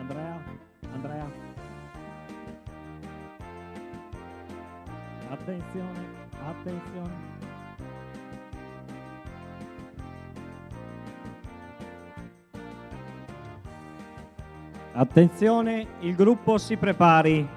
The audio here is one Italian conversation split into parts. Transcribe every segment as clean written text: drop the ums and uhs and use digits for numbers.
Andrea, Andrea, attenzione, attenzione. Attenzione, il gruppo si prepari.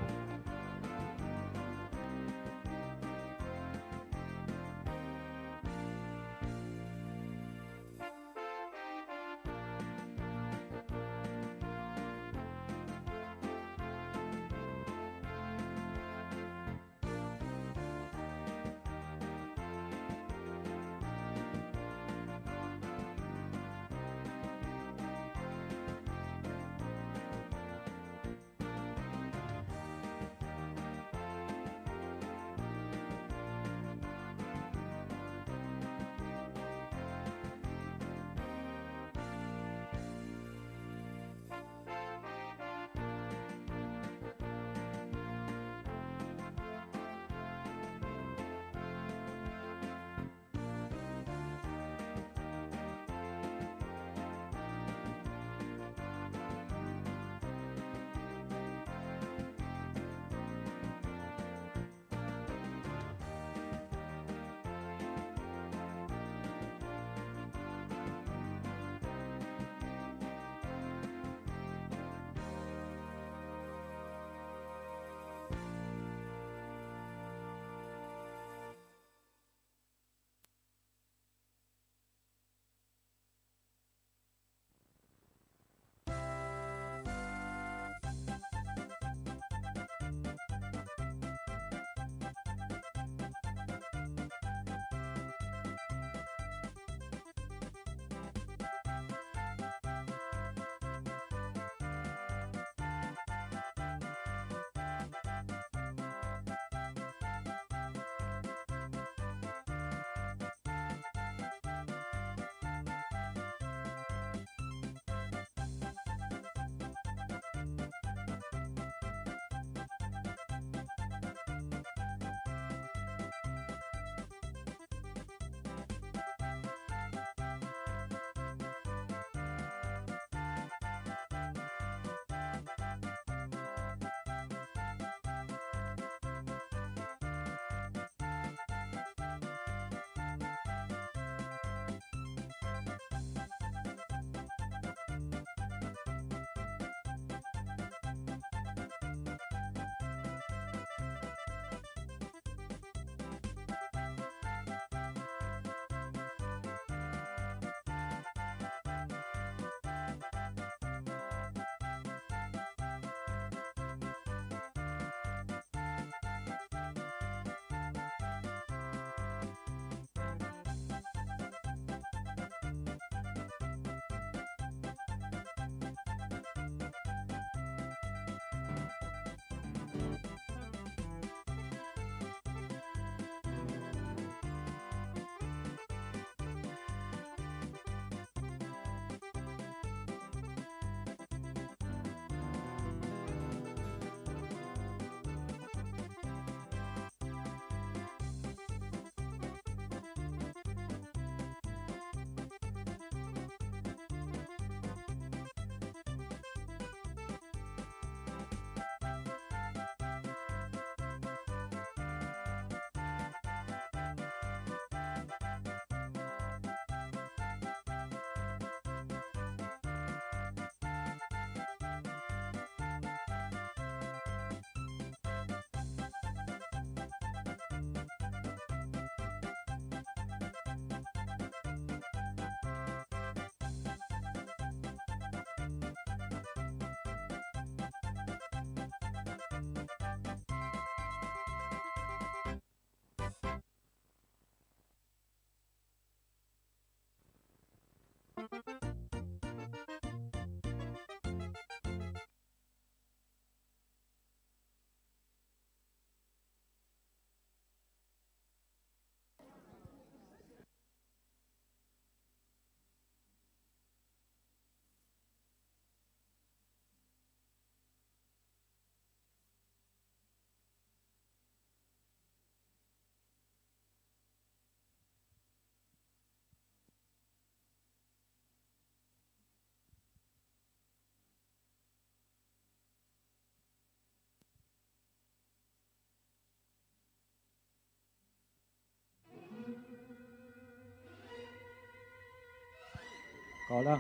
Cola.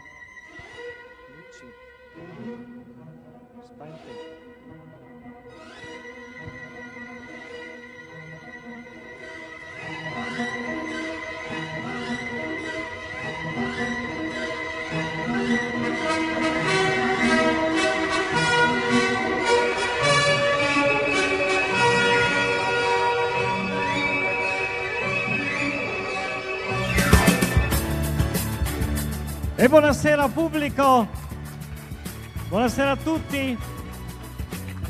Luci. spente. E buonasera pubblico, buonasera a tutti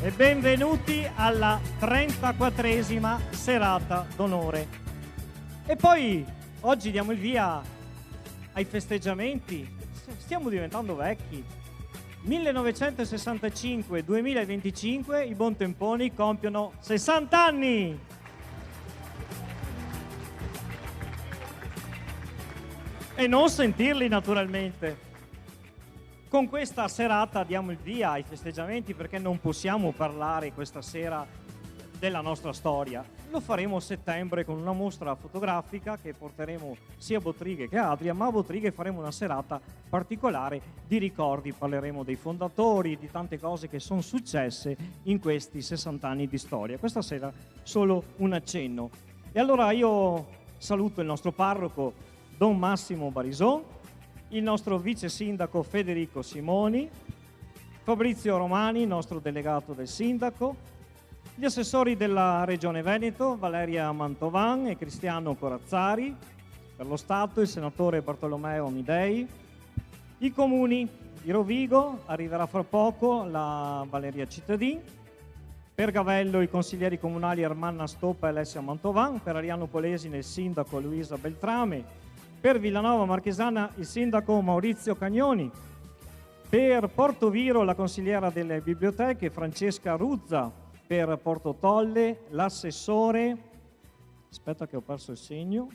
e benvenuti alla 34esima serata d'onore. E poi oggi diamo il via ai festeggiamenti, stiamo diventando vecchi. 1965-2025 i Buontemponi compiono 60 anni! E non sentirli naturalmente. Con questa serata diamo il via ai festeggiamenti perché non possiamo parlare questa sera della nostra storia. Lo faremo a settembre con una mostra fotografica che porteremo sia a Bottrighe che a Adria, ma a Bottrighe faremo una serata particolare di ricordi, parleremo dei fondatori, di tante cose che sono successe in questi 60 anni di storia. Questa sera solo un accenno. E allora io saluto il nostro parroco Don Massimo Barison, il nostro vice sindaco Federico Simoni, Fabrizio Romani, nostro delegato del sindaco, gli assessori della Regione Veneto, Valeria Mantovan e Cristiano Corazzari, per lo Stato il senatore Bartolomeo Amidei, i comuni di Rovigo, arriverà fra poco la Valeria Cittadin, per Gavello i consiglieri comunali Armanna Stoppa e Alessia Mantovan, per Ariano Polesine il sindaco Luisa Beltrame, per Villanova Marchesana il sindaco Maurizio Cagnoni, per Porto Viro la consigliera delle biblioteche Francesca Ruzza, per Porto Tolle l'assessore, aspetta che ho perso il segno,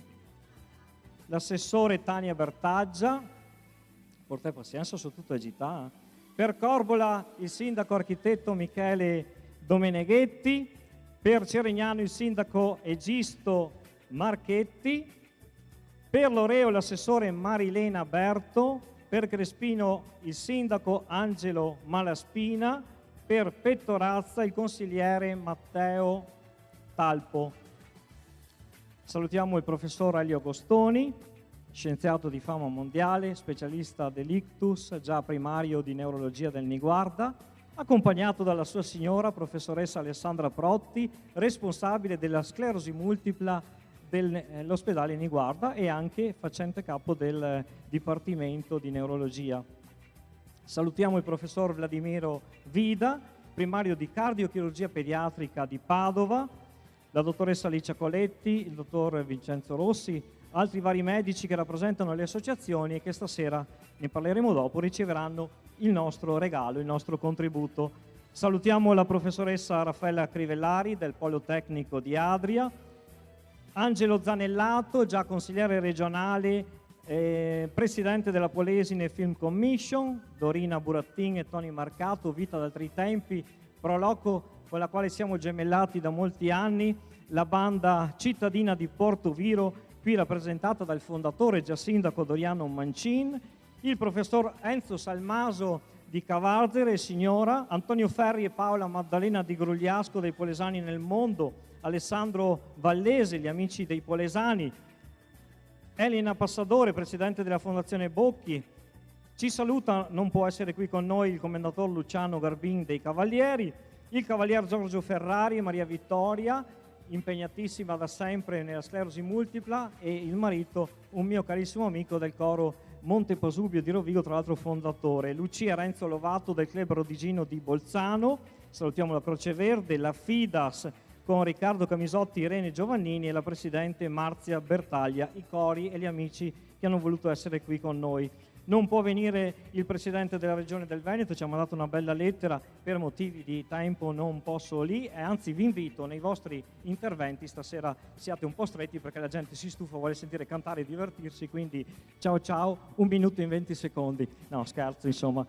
l'assessore Tania Bertaggia, portare pazienza su tutto agità, per Corbola il sindaco architetto Michele Domeneghetti, per Cerignano il sindaco Egisto Marchetti, per Loreo l'assessore Marilena Berto, per Crespino il sindaco Angelo Malaspina, per Pettorazza il consigliere Matteo Talpo. Salutiamo il professor Elio Agostoni, scienziato di fama mondiale, specialista dell'ictus, già primario di neurologia del Niguarda, accompagnato dalla sua signora, professoressa Alessandra Protti, responsabile della sclerosi multipla dell'ospedale Niguarda e anche facente capo del Dipartimento di Neurologia. Salutiamo il professor Vladimiro Vida, primario di cardiochirurgia pediatrica di Padova, la dottoressa Alicia Coletti, il dottor Vincenzo Rossi, altri vari medici che rappresentano le associazioni e che stasera, ne parleremo dopo, riceveranno il nostro regalo, il nostro contributo. Salutiamo la professoressa Raffaella Crivellari del Politecnico di Adria, Angelo Zanellato, già consigliere regionale, presidente della Polesine Film Commission, Dorina Burattin e Tony Marcato, vita d'altri tempi, Proloco con la quale siamo gemellati da molti anni, la banda cittadina di Porto Viro, qui rappresentata dal fondatore già sindaco Doriano Mancin, il professor Enzo Salmaso di Cavarzere e signora, Antonio Ferri e Paola Maddalena di Grugliasco dei Polesani nel mondo, Alessandro Vallese, gli amici dei Polesani, Elena Passadore, presidente della Fondazione Bocchi. Ci saluta, non può essere qui con noi, il commendator Luciano Garbin dei Cavalieri, il cavalier Giorgio Ferrari e Maria Vittoria, impegnatissima da sempre nella sclerosi multipla, e il marito, un mio carissimo amico del coro Monte Pasubio di Rovigo, tra l'altro fondatore, Lucia Renzo Lovato del Club Rodigino di Bolzano, salutiamo la Croce Verde, la FIDAS con Riccardo Camisotti, Irene Giovannini e la presidente Marzia Bertaglia, i cori e gli amici che hanno voluto essere qui con noi. Non può venire il presidente della regione del Veneto, ci ha mandato una bella lettera, per motivi di tempo non posso lì, e anzi vi invito nei vostri interventi stasera siate un po' stretti perché la gente si stufa, vuole sentire cantare e divertirsi, quindi ciao ciao, 1 minuto in 20 secondi. No, scherzo insomma,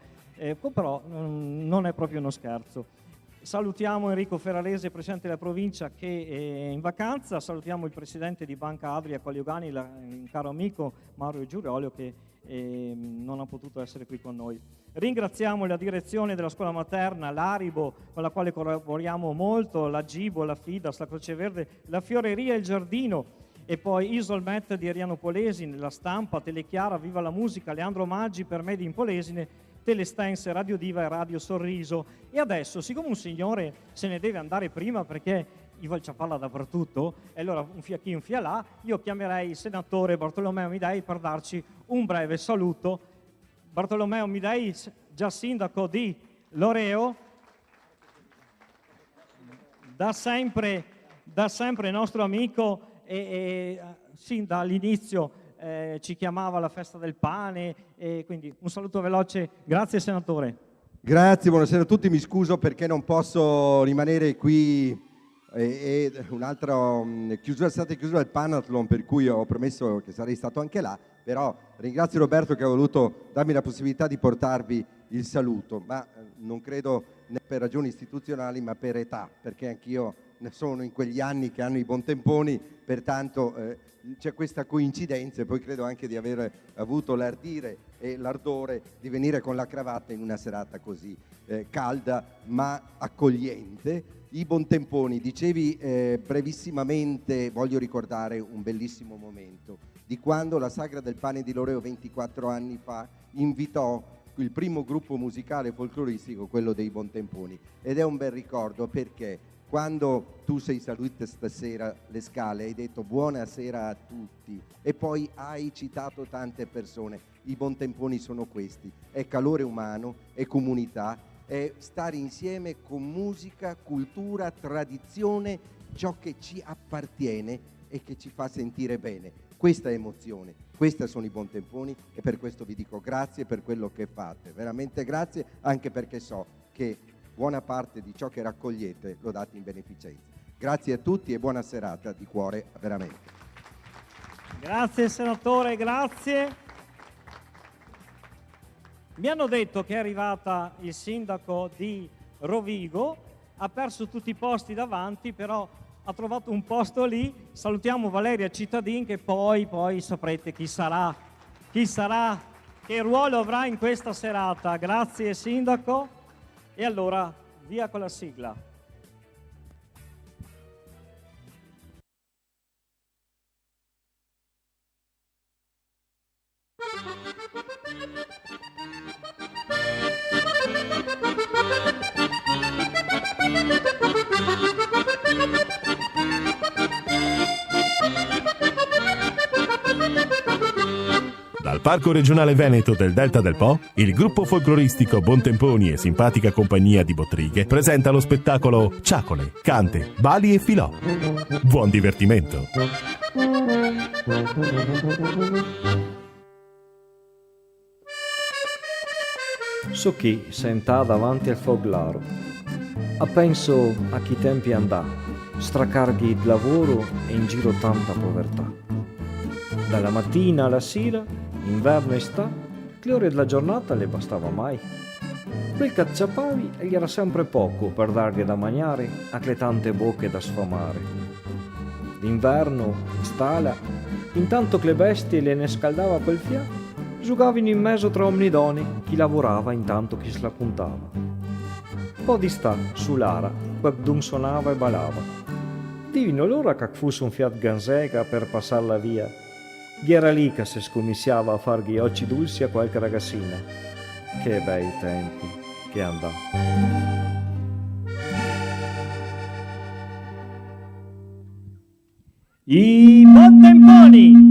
però non è proprio uno scherzo. Salutiamo Enrico Ferrarese, presidente della provincia, che è in vacanza, salutiamo il presidente di Banca Adria Coliogani, un caro amico Mario Giuriolio, che non ha potuto essere qui con noi. Ringraziamo la direzione della scuola materna, l'Aribo, con la quale collaboriamo molto, la Gibo, la Fidas, la Croce Verde, la Fioreria e il Giardino, e poi Isolmet di Ariano Polesine, La Stampa, Telechiara, Viva la Musica, Leandro Maggi per me di Impolesine, Telestense, Radio Diva e Radio Sorriso. E adesso, siccome un signore se ne deve andare prima perché i Valciapalla dappertutto, e allora un fia qui, un fia là, io chiamerei il senatore Bartolomeo Amidei per darci un breve saluto. Bartolomeo Amidei, già sindaco di Loreo, da sempre nostro amico e sin dall'inizio ci chiamava alla festa del pane, e quindi un saluto veloce. Grazie senatore. Grazie, buonasera a tutti, mi scuso perché non posso rimanere qui e un'altra chiusura, è stata chiusura del Panathlon, per cui ho promesso che sarei stato anche là, però ringrazio Roberto che ha voluto darmi la possibilità di portarvi il saluto, ma non credo né per ragioni istituzionali ma per età, perché anch'io sono in quegli anni che hanno i Bontemponi, pertanto c'è questa coincidenza, e poi credo anche di aver avuto l'ardire e l'ardore di venire con la cravatta in una serata così calda ma accogliente. I Bontemponi, dicevi brevissimamente, voglio ricordare un bellissimo momento di quando la Sagra del Pane di Loreo 24 anni fa invitò il primo gruppo musicale folcloristico, quello dei Bontemponi, ed è un bel ricordo perché quando tu sei salute stasera le scale hai detto buonasera a tutti e poi hai citato tante persone, i Bontemponi sono questi, è calore umano, è comunità, è stare insieme con musica, cultura, tradizione, ciò che ci appartiene e che ci fa sentire bene. Questa è emozione, questi sono i Bontemponi e per questo vi dico grazie per quello che fate, veramente grazie, anche perché so che buona parte di ciò che raccogliete lo date in beneficenza. Grazie a tutti e buona serata di cuore, veramente. Grazie senatore, grazie. Mi hanno detto che è arrivata il sindaco di Rovigo, ha perso tutti i posti davanti, però ha trovato un posto lì. Salutiamo Valeria Cittadin, che poi saprete chi sarà, che ruolo avrà in questa serata. Grazie sindaco. E allora via con la sigla. Dal Parco Regionale Veneto del Delta del Po, il gruppo folcloristico Bontemponi e simpatica compagnia di bottrighe presenta lo spettacolo Ciacole, Cante, Bali e Filò. Buon divertimento! So chi senta davanti al foglaro, a penso a chi tempi andà, stracarghi di lavoro e in giro tanta povertà. Dalla mattina alla sera, inverno e estate, le ore della giornata le bastava mai. Quel cacciapavi gli era sempre poco per dargli da mangiare a quelle tante bocche da sfamare. D'inverno, in stalla, intanto che le bestie le ne scaldava quel fiato, giocavano in mezzo tra omnidoni chi lavorava intanto chi se la puntava. Po' di sta sull'ara, quando suonava e balava. Divino l'ora che fosse un fiat gansega per passarla via. Gli era lì che si scommissiava a fargli occhi dolci a qualche ragazzina. Che bei tempi che andà. I Bontemponi!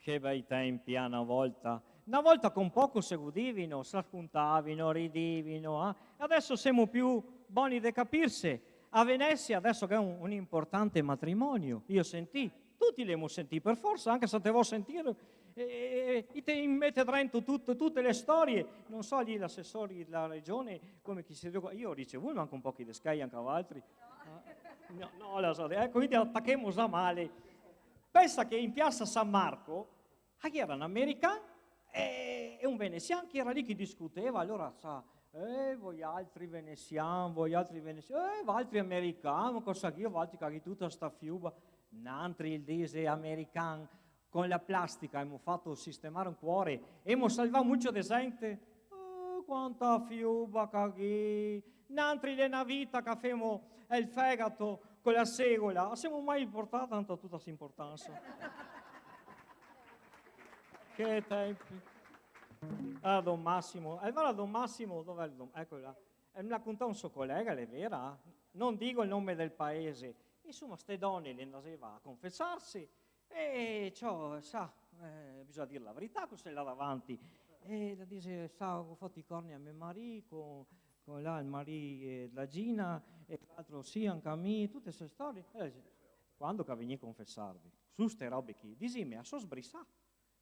Che bei tempi una volta. Una volta con poco si godivano, si raccontavano, ridivano. Adesso siamo più buoni da capirsi. A Venezia adesso che è un importante matrimonio, io sentì, tutti l'abbiamo sentito per forza, anche se devo sentire, e te mette dentro tutte le storie. Non so gli assessori della regione come chi si ricorda. Io ho ricevuto anche un po' di Sky, anche altri. No, lo so, quindi attacchiamo già male. Pensa che in piazza San Marco c'era un americano e un veneziano che era lì che discuteva. Allora sa, voi altri veneziani, voi altri americani, cosa che io, voi altri che tutta sta fiuba, n'altri il dise americano con la plastica, abbiamo fatto sistemare un cuore, abbiamo salvato molto di gente. Quanta fiuba che n'altri le navita che femo il fegato con la segola, siamo mai portati tanto a tutta questa importanza. Che tempi. Allora, Don Massimo, Don Massimo, dov'è il Don? Ecco là. Me l'ha contato un suo collega, è vera? Non dico il nome del paese. Insomma, ste donne le andava a confessarsi e ciò, sa, bisogna dire la verità, questo è là davanti. E la dice, sa, ho fatto i corni a mio marito, con là il marito della Gina, e l'altro sì, anche a me, tutte queste storie. E dice, quando che veni a confessarvi? Su ste robe qui, disimi, a so sbrissà.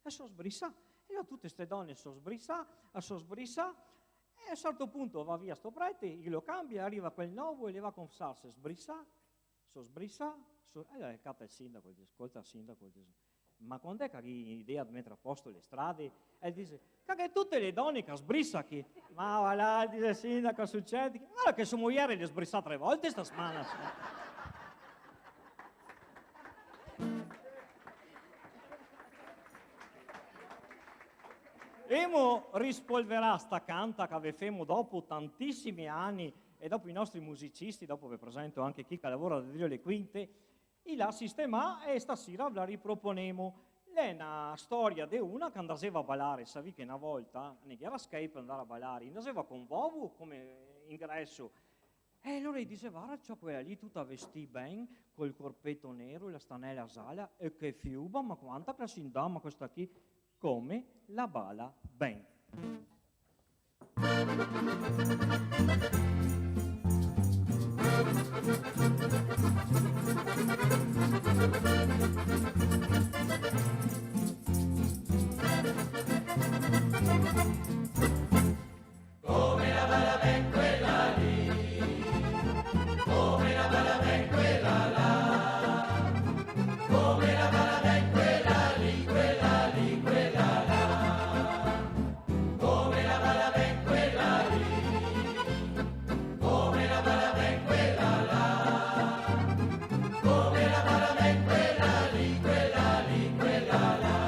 E io tutte queste donne so sbrissà, e a un certo punto va via sto prete, glielo cambia, arriva quel nuovo e le va a confessarsi, sbrissà, e allora cata il sindaco, dice, ascolta il sindaco, dice, ma quando è che hai idea di mettere a posto le strade? E dice, che tutte le donne che sbrissa qui. Ma va là, dice il sindaco, succede. Guarda che sua moglie le sbrissa 3 volte sta settimana. Emo rispolverà sta canta che avevamo dopo tantissimi anni e dopo i nostri musicisti, dopo vi presento anche chi che lavora da Dio le quinte, e la sistema e stasera la riproponemo. È una storia di una che andava a ballare, sapevi che una volta, non era Skype andare a ballare, andava con Vovo come ingresso. E allora gli diceva, guarda, c'ho quella lì tutta vestita bene, col corpetto nero e la stanella sala, e che fiuba, ma quanta che si indama questa qui, come la bala ben. Come la bala ben quella lì, come la bala ben quella là, come la bala ben quella lì, quella lì, quella là, come la bala ben quella lì, come la bala ben quella là, come la bala ben quella lì, quella lì, quella là.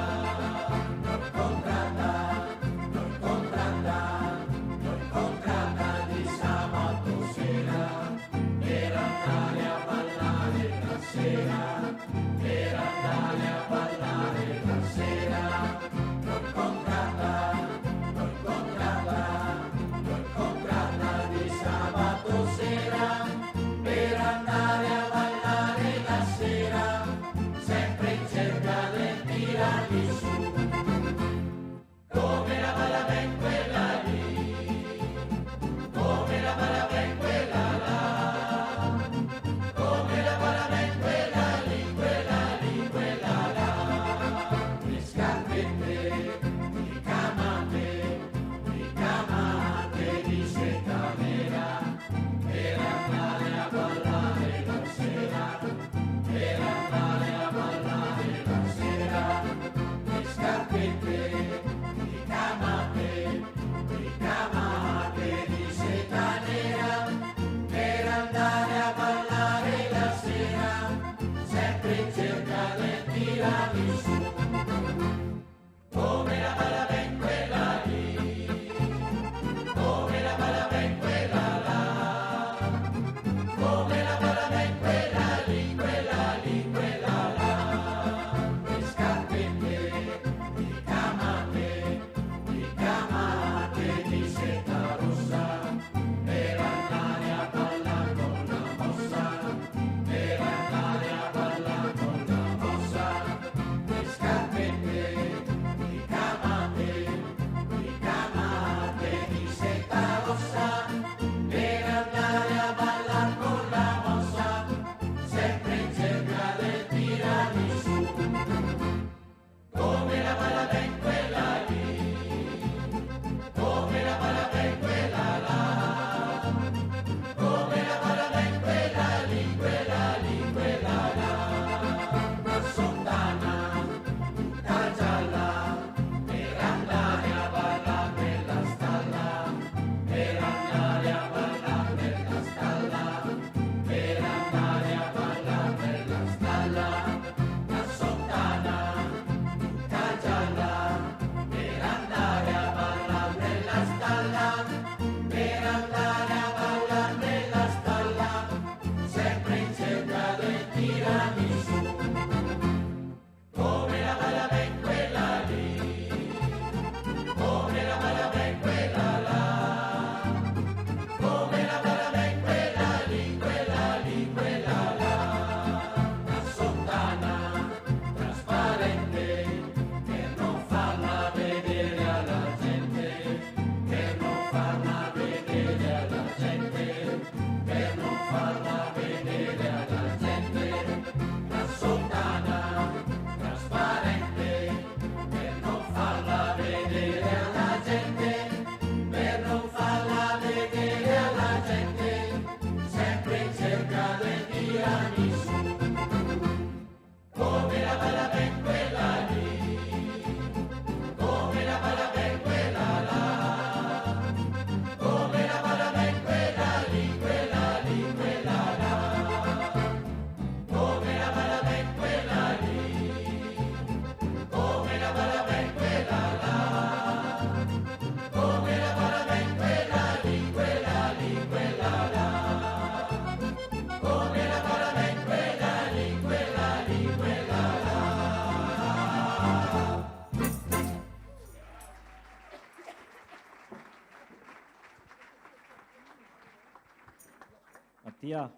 Mattia,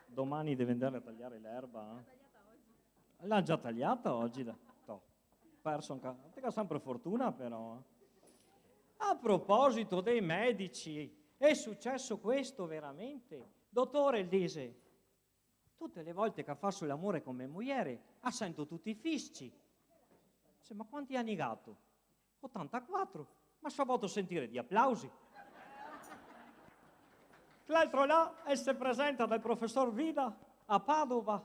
domani deve andare a tagliare l'erba. L'ha già tagliata oggi? No, perso anche. Te sempre fortuna però. A proposito dei medici, è successo questo veramente? Dottore, dice, tutte le volte che faccio l'amore con mia moglie, sento tutti i fisci. Dice, ma quanti anni gatto? 84. Ma ci ha fatto sentire di applausi. L'altro là, si presenta dal professor Vida a Padova.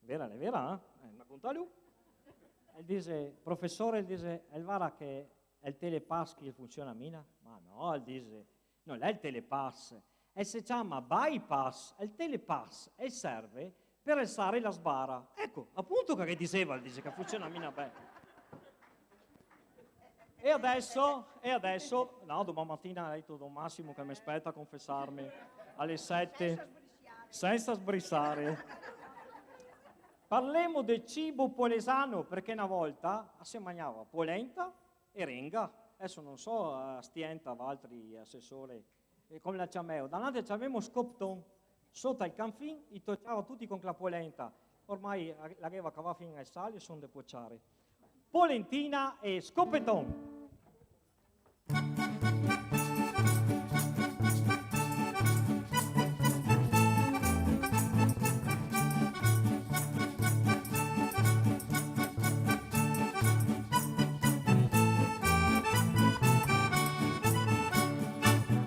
Vera, è vera, eh? Ma conta lui. E dice, professore, dice, è vero che il telepass che funziona a mina? Ma no, dice, non è il telepass, si chiama bypass, il telepass e serve per alzare la sbarra. Ecco, appunto che diceva, dice che funziona a mina bene. E adesso, no, domani mattina ha detto Don Massimo che mi aspetta a confessarmi alle 7, senza sbrissare. Parliamo del cibo polesano, perché una volta si mangiava polenta e renga. Adesso non so, stienta altri assessori, come la chiamiamo. Davanti c'avevamo scopton, sotto il canfin, i toccava tutti con la polenta. Ormai la aveva cavata fino al sale e sono da pocciare. Polentina e scopeton.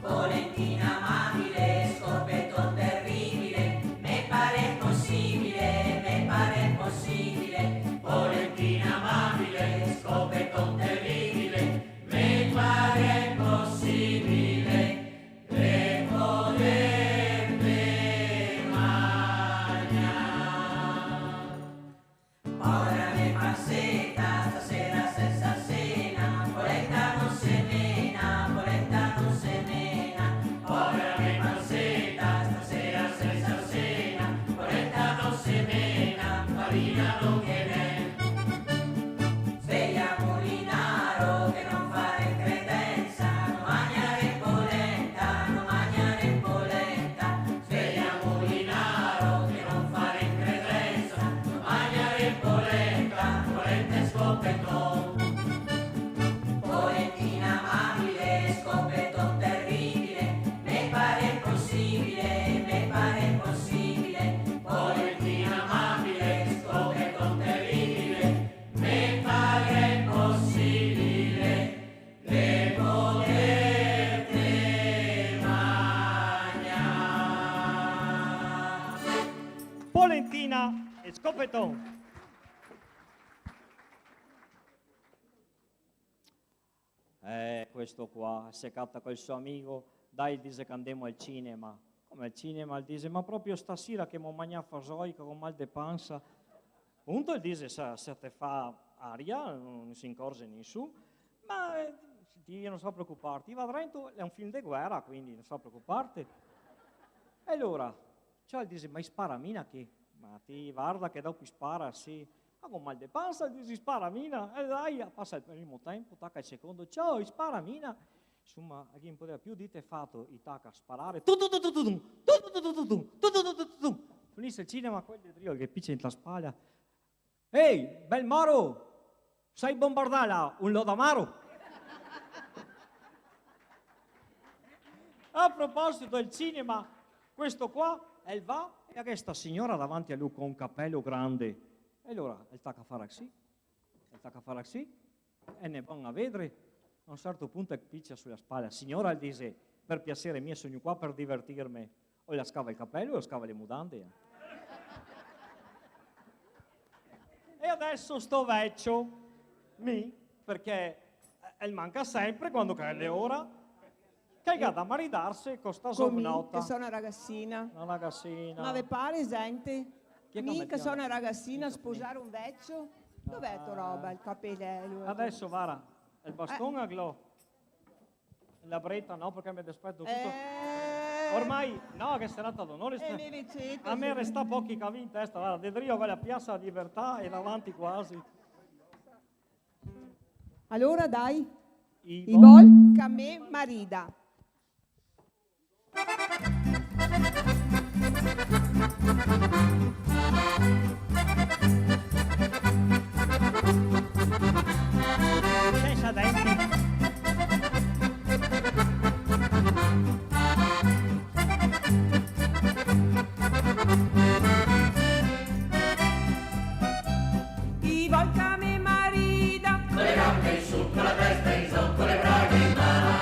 Polentina amabile, scoppetón terribile, me pare possibile, me pare possibile. Polentina amabile, scoppetón terribile, me pare possibile de poderte mangiare. Ora me paseta, stasera senza cena, polenta non se mena, polenta non se mena. Ora me paseta, stasera senza cena, polenta non se mena, farina non che ne. Sveglia Molinaro che non fare credenza, non mangiare polenta, non mangiare polenta. Sveglia Molinaro che non fare credenza, non mangiare polenta, polenta e scoppetón. Polentina amabile, scoppetón terribile, me pare possibile, me pare possibile. Polentina amabile, scoppetón terribile, me pare possibile de poderte mangiare. Polentina e scopeton. Questo qua si catta col suo amico, dai, dice che andiamo al cinema. Come al cinema? Dice, ma proprio stasera che mi mangiato fasoica con mal di panza. Punto, dice, se te fa aria, non si incorge nessuno, ma non so preoccuparti, va dentro, è un film di guerra, quindi non so preoccuparti. E allora, cioè dice, ma spara mina che? Ma ti guarda che dopo spara, sì. Ma con mal di panza, dice, spara mina, e dai, passa il primo tempo, tacca il secondo, ciao, spara mina. Insomma, a chi non poteva più, dite fatto, i tacca a sparare, finisce il cinema, quel di Drio che piccia in la spalla. Ehi, bel Moro, sai bombardare un lodamaro? A proposito del cinema, questo qua, il va e a questa signora davanti a lui con un cappello grande. E allora, il tacca a fare così, e ne vanno a vedere. A un certo punto piccia sulla spalla. Signora, dice, per piacere mio sono qua per divertirmi. O la scava il cappello o la scava le mutande. E adesso sto vecchio, perché manca sempre quando è ora, che ha da maridarsi con sta sovnota. Che sono una ragazzina. Una ragazzina. Ma vi pare, gente? Chi è Mica come sono una chiama? ragazzina a sposare un vecchio? Dov'è tua roba, il capello? Adesso, Vara, il bastone a glow. La bretta no, perché mi dispetto tutto. Ormai, no, che serata d'onore. mi dicete, A me resta pochi cavi in testa, guarda, vedrò quella piazza di Libertà e davanti quasi. Allora dai, I i vol che a me marida. Senza denti. I volca me marida, con le gambe in su, con la testa in su, con le braghe in mano.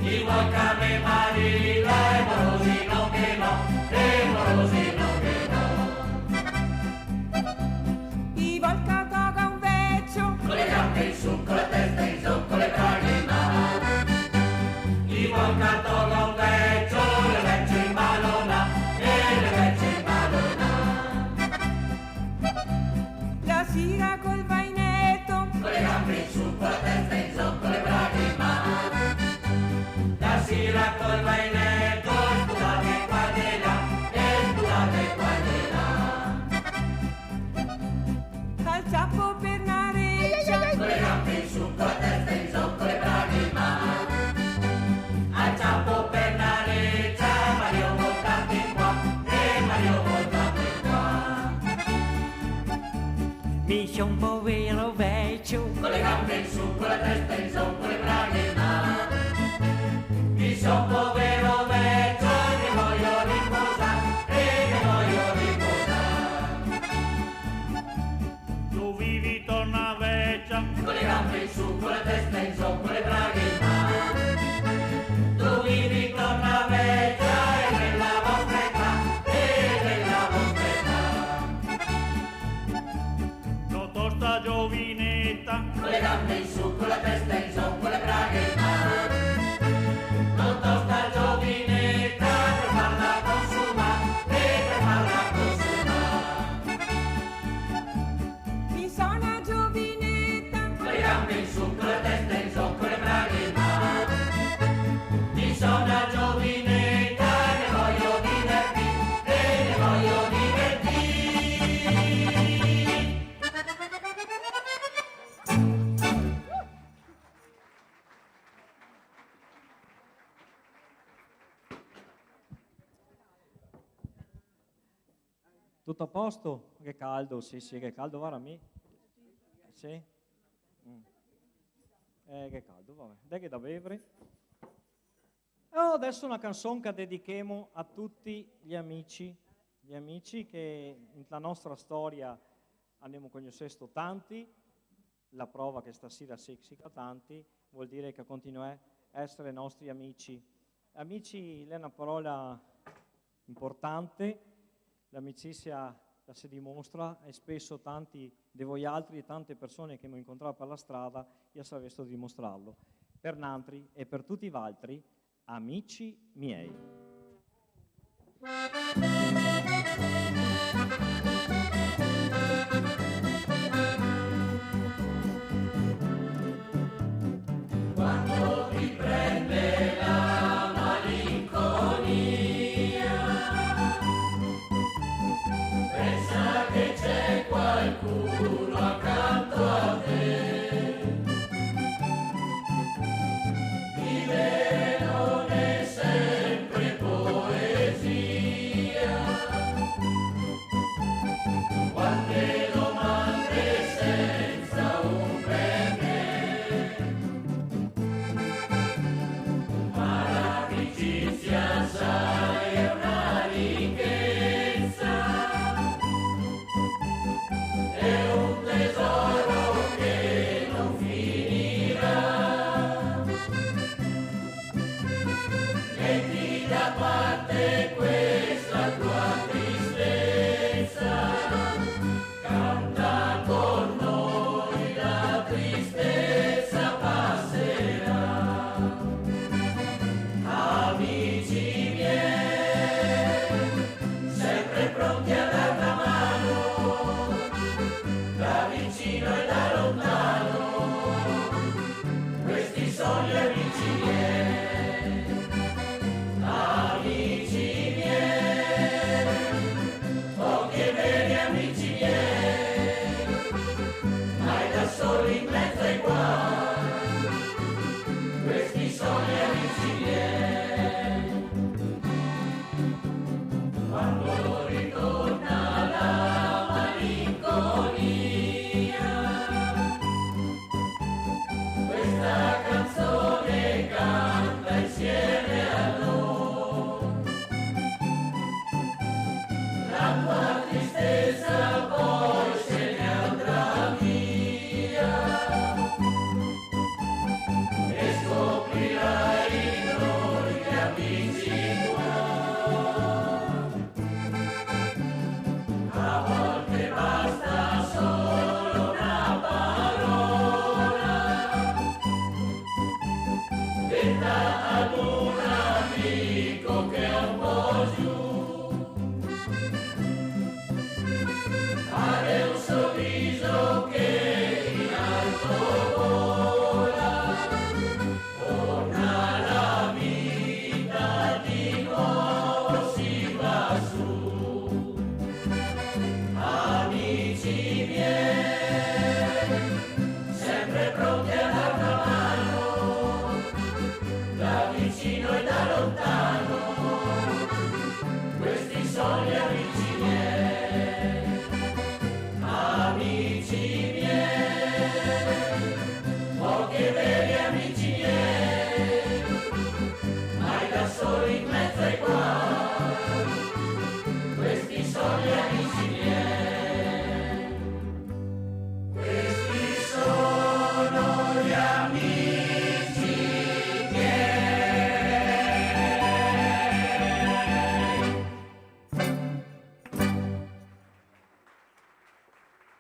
I volca me marida, e morosino che no, e morosino che no. i volca toga un vecchio, Con le gambe in su, con la testa in su, con le braghe in mano. I volca toga un vecchio, le vecchie in mano na, e le vecchie in mano na. la sira col vainetto, Con le gambe in su, con la testa in su, con le braghe in mano. La sera col vainetto, sputate qua di là, e sputate qua di là. al ciappo per nareggia, Con le gambe in su, con la testa in su, con le braghe in mano. Al ciappo per nareggia, Mario voltate qua, e Mario voltate qua. mi son povero vecchio, Con le gambe in su, con la testa in su, con le braghe in mano. Mi son povero vecchio, che voglio riposare, e che voglio riposare. Tu vivi torna vecchia, Con le gambe in su, con la testa in su, con le braghe in mano. Tu vivi torna vecchia, e nella vostra età, e nella vostra età. no tosta giovinetta, Con le gambe in su, con la testa in su, con le braghe in mano. Non tosta giovinetta, per farla consumare, e per farla consumare. mi sona giovinetta, Con le gambe in su, con la testa in su, con le braghe in mano. Mi sono una giovinetta, ne voglio divertire, e ne voglio divertire. Tutto a posto? Che caldo, sì, sì, che caldo, guarda me. Sì? Che caldo, vabbè. Dai che da bere. Oh, adesso una canzone che dedichiamo a tutti gli amici che nella nostra storia abbiamo conosciuto tanti, la prova che stasera si tanti, vuol dire che continuano a essere nostri amici. Amici è una parola importante, l'amicizia la si dimostra e spesso tanti di voi altri e tante persone che mi incontravo per la strada io sapevo dimostrarlo. Per Nantri e per tutti gli altri, amici miei. Quando ti prende la malinconia, pensa che c'è qualcuno accanto a te. Vivere non è sempre poesia,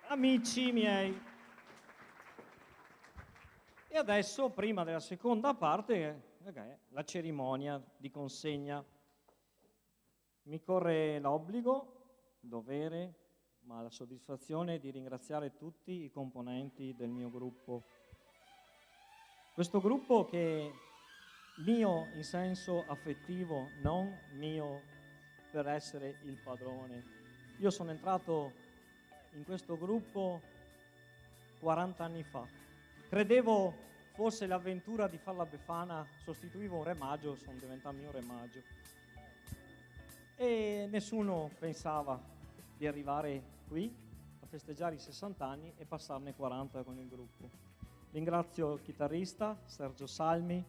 amici miei. E adesso, prima della seconda parte, la cerimonia di consegna. Mi corre l'obbligo, il dovere, ma la soddisfazione di ringraziare tutti i componenti del mio gruppo. Questo gruppo che è mio in senso affettivo, non mio per essere il padrone. Io sono entrato in questo gruppo 40 anni fa. Credevo fosse l'avventura di fare la Befana, sostituivo un re maggio, sono diventato mio re maggio. E nessuno pensava di arrivare qui a festeggiare i 60 anni e passarne 40 con il gruppo. Ringrazio il chitarrista Sergio Salmi,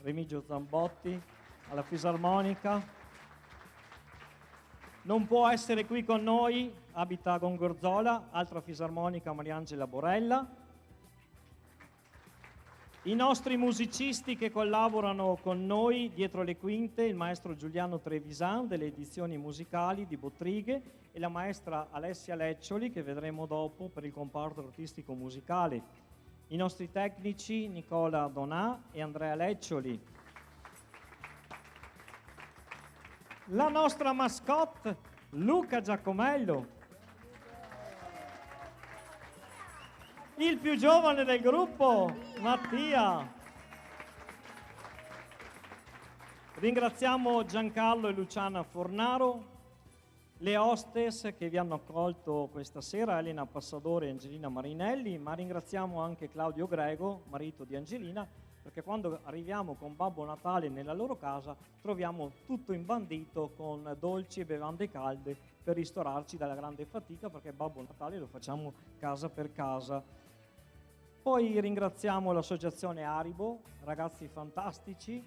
Remigio Zambotti, alla fisarmonica. Non può essere qui con noi, abita a Gongorzola, altra fisarmonica Mariangela Borella. I nostri musicisti che collaborano con noi dietro le quinte, il maestro Giuliano Trevisan delle edizioni musicali di Bottrighe e la maestra Alessia Leccioli che vedremo dopo per il comparto artistico musicale. I nostri tecnici Nicola Donà e Andrea Leccioli. La nostra mascotte Luca Giacomello. Il più giovane del gruppo, Mattia. Ringraziamo Giancarlo e Luciana Fornaro, le hostess che vi hanno accolto questa sera, Elena Passadore e Angelina Marinelli, ma ringraziamo anche Claudio Grego, marito di Angelina, perché quando arriviamo con Babbo Natale nella loro casa troviamo tutto imbandito con dolci e bevande calde per ristorarci dalla grande fatica, perché Babbo Natale lo facciamo casa per casa. Poi ringraziamo l'associazione Aribo, ragazzi fantastici,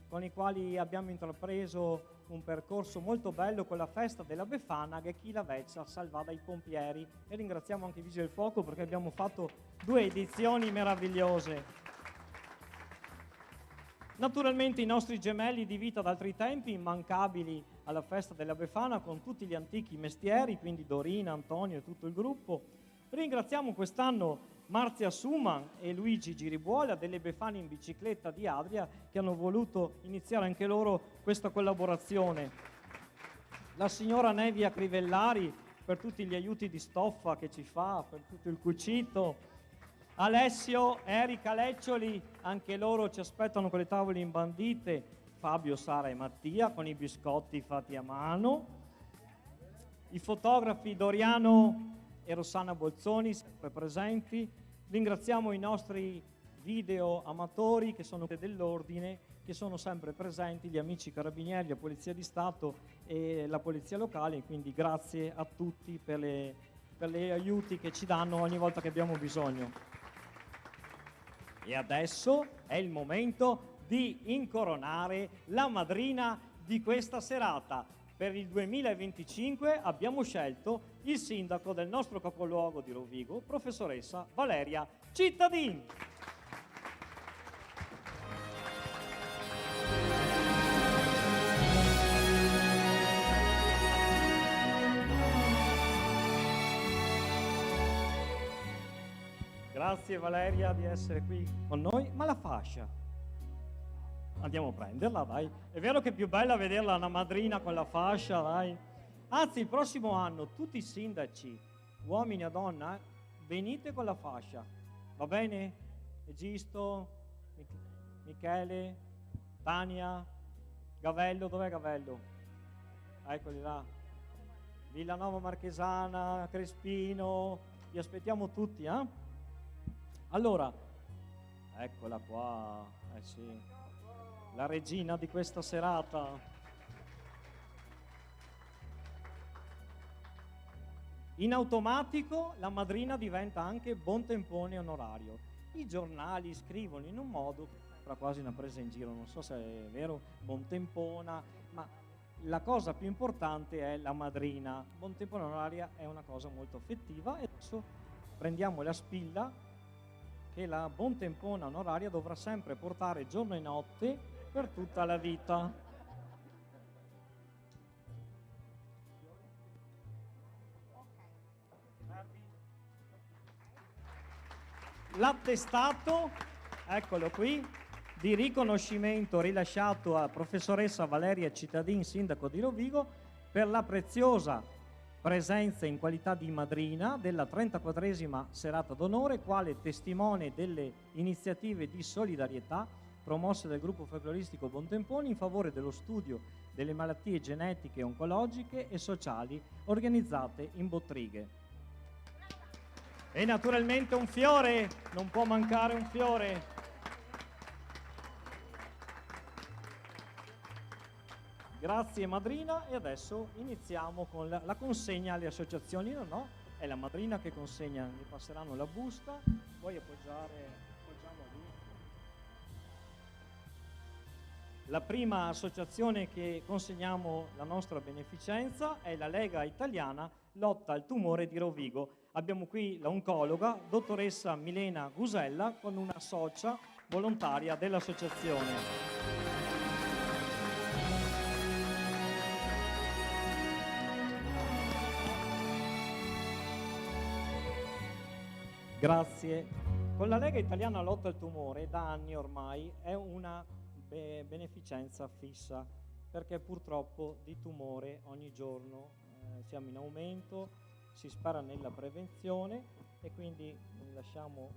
con i quali abbiamo intrapreso un percorso molto bello con la festa della Befana che chi la vecchia salva dai pompieri, e ringraziamo anche i Vigili del Fuoco perché abbiamo fatto 2 edizioni meravigliose. Naturalmente i nostri gemelli di vita d'altri tempi, immancabili alla festa della Befana con tutti gli antichi mestieri, quindi Dorina, Antonio e tutto il gruppo. Ringraziamo quest'anno Marzia Suman e Luigi Giribuola delle Befane in bicicletta di Adria che hanno voluto iniziare anche loro questa collaborazione. La signora Nevia Crivellari per tutti gli aiuti di stoffa che ci fa, per tutto il cucito. Alessio, Erika Leccioli, anche loro ci aspettano con le tavole imbandite. Fabio, Sara e Mattia con i biscotti fatti a mano. I fotografi Doriano e Rossana Bolzoni sempre presenti. Ringraziamo i nostri video amatori che sono dell'ordine, che sono sempre presenti, gli amici carabinieri, la Polizia di Stato e la Polizia Locale, quindi grazie a tutti per gli aiuti che ci danno ogni volta che abbiamo bisogno. E adesso è il momento di incoronare la madrina di questa serata. Per il 2025 abbiamo scelto il sindaco del nostro capoluogo di Rovigo, professoressa Valeria Cittadin. Grazie Valeria di essere qui con noi, ma la fascia? Andiamo a prenderla, dai. È vero che è più bella vederla una madrina con la fascia, dai. Anzi, il prossimo anno tutti i sindaci, uomini e donna, venite con la fascia. Va bene? Egisto, Michele, Tania, Gavello, dov'è Gavello? Eccoli là. Villanova Marchesana, Crespino, vi aspettiamo tutti, eh? Allora, eccola qua, sì. La regina di questa serata. In automatico la madrina diventa anche buontempone onorario. I giornali scrivono in un modo, era quasi una presa in giro, non so se è vero, buontempona, ma la cosa più importante è la madrina. Buontempone onoraria è una cosa molto affettiva e adesso prendiamo la spilla che la buontempona onoraria dovrà sempre portare giorno e notte per tutta la vita. l'attestato, eccolo qui, di riconoscimento rilasciato a professoressa Valeria Cittadin, sindaco di Rovigo, per la preziosa presenza in qualità di madrina della 34esima serata d'onore, quale testimone delle iniziative di solidarietà promosse dal gruppo folcloristico Bontemponi in favore dello studio delle malattie genetiche, oncologiche e sociali organizzate in Bottrighe. E naturalmente un fiore, non può mancare un fiore. Grazie madrina, e adesso iniziamo con la consegna alle associazioni. No, è la madrina che consegna, mi passeranno la busta, puoi appoggiamo lì. La prima associazione che consegniamo la nostra beneficenza è la Lega Italiana Lotta al Tumore di Rovigo. Abbiamo qui l'oncologa, dottoressa Milena Gusella, con una socia volontaria dell'associazione. Grazie. Con la Lega Italiana Lotta al Tumore da anni ormai è una beneficenza fissa, perché purtroppo di tumore ogni giorno siamo in aumento, si spara nella prevenzione e quindi lasciamo...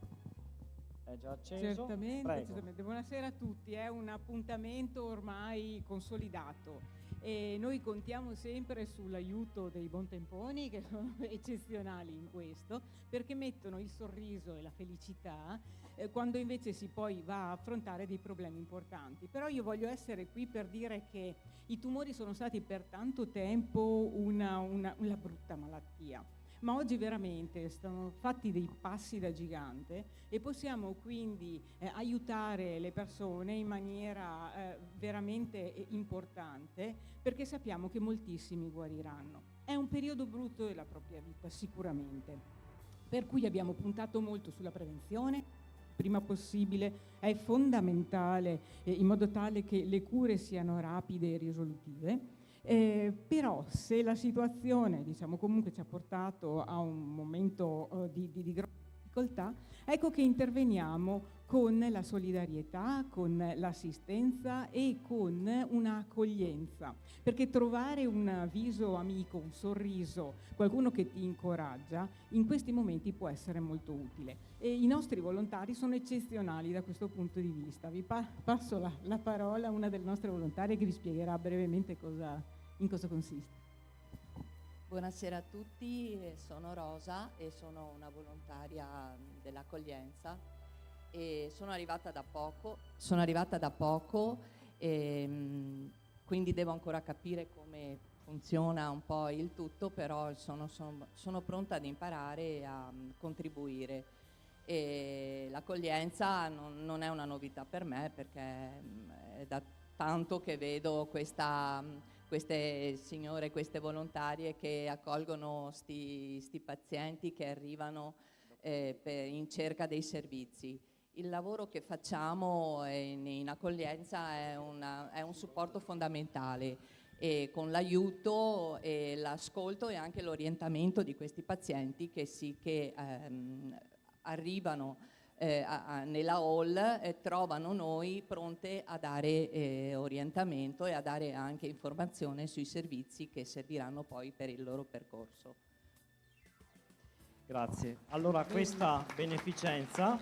È già acceso? Certamente. Buonasera a tutti, è un appuntamento ormai consolidato e noi contiamo sempre sull'aiuto dei Bontemponi, che sono eccezionali in questo, perché mettono il sorriso e la felicità quando invece si poi va a affrontare dei problemi importanti. Però io voglio essere qui per dire che i tumori sono stati per tanto tempo una brutta malattia, ma oggi veramente sono fatti dei passi da gigante e possiamo quindi aiutare le persone in maniera veramente importante, perché sappiamo che moltissimi guariranno. È un periodo brutto della propria vita, sicuramente, per cui abbiamo puntato molto sulla prevenzione. Prima possibile è fondamentale, in modo tale che le cure siano rapide e risolutive. Però se la situazione, diciamo, comunque ci ha portato a un momento di grossa difficoltà, ecco che interveniamo con la solidarietà, con l'assistenza e con un'accoglienza, perché trovare un viso amico, un sorriso, qualcuno che ti incoraggia, in questi momenti può essere molto utile. E i nostri volontari sono eccezionali da questo punto di vista. Vi passo la parola a una delle nostre volontarie che vi spiegherà brevemente in cosa consiste. Buonasera a tutti, sono Rosa e sono una volontaria dell'accoglienza e sono arrivata da poco e quindi devo ancora capire come funziona un po' il tutto, però sono pronta ad imparare e a contribuire. E l'accoglienza non è una novità per me, perché è da tanto che vedo queste signore, queste volontarie che accolgono sti pazienti che arrivano in cerca dei servizi. Il lavoro che facciamo in accoglienza è un supporto fondamentale, e con l'aiuto e l'ascolto e anche l'orientamento di questi pazienti che arrivano nella hall, trovano noi pronte a dare orientamento e a dare anche informazione sui servizi che serviranno poi per il loro percorso. Grazie. Allora, questa beneficenza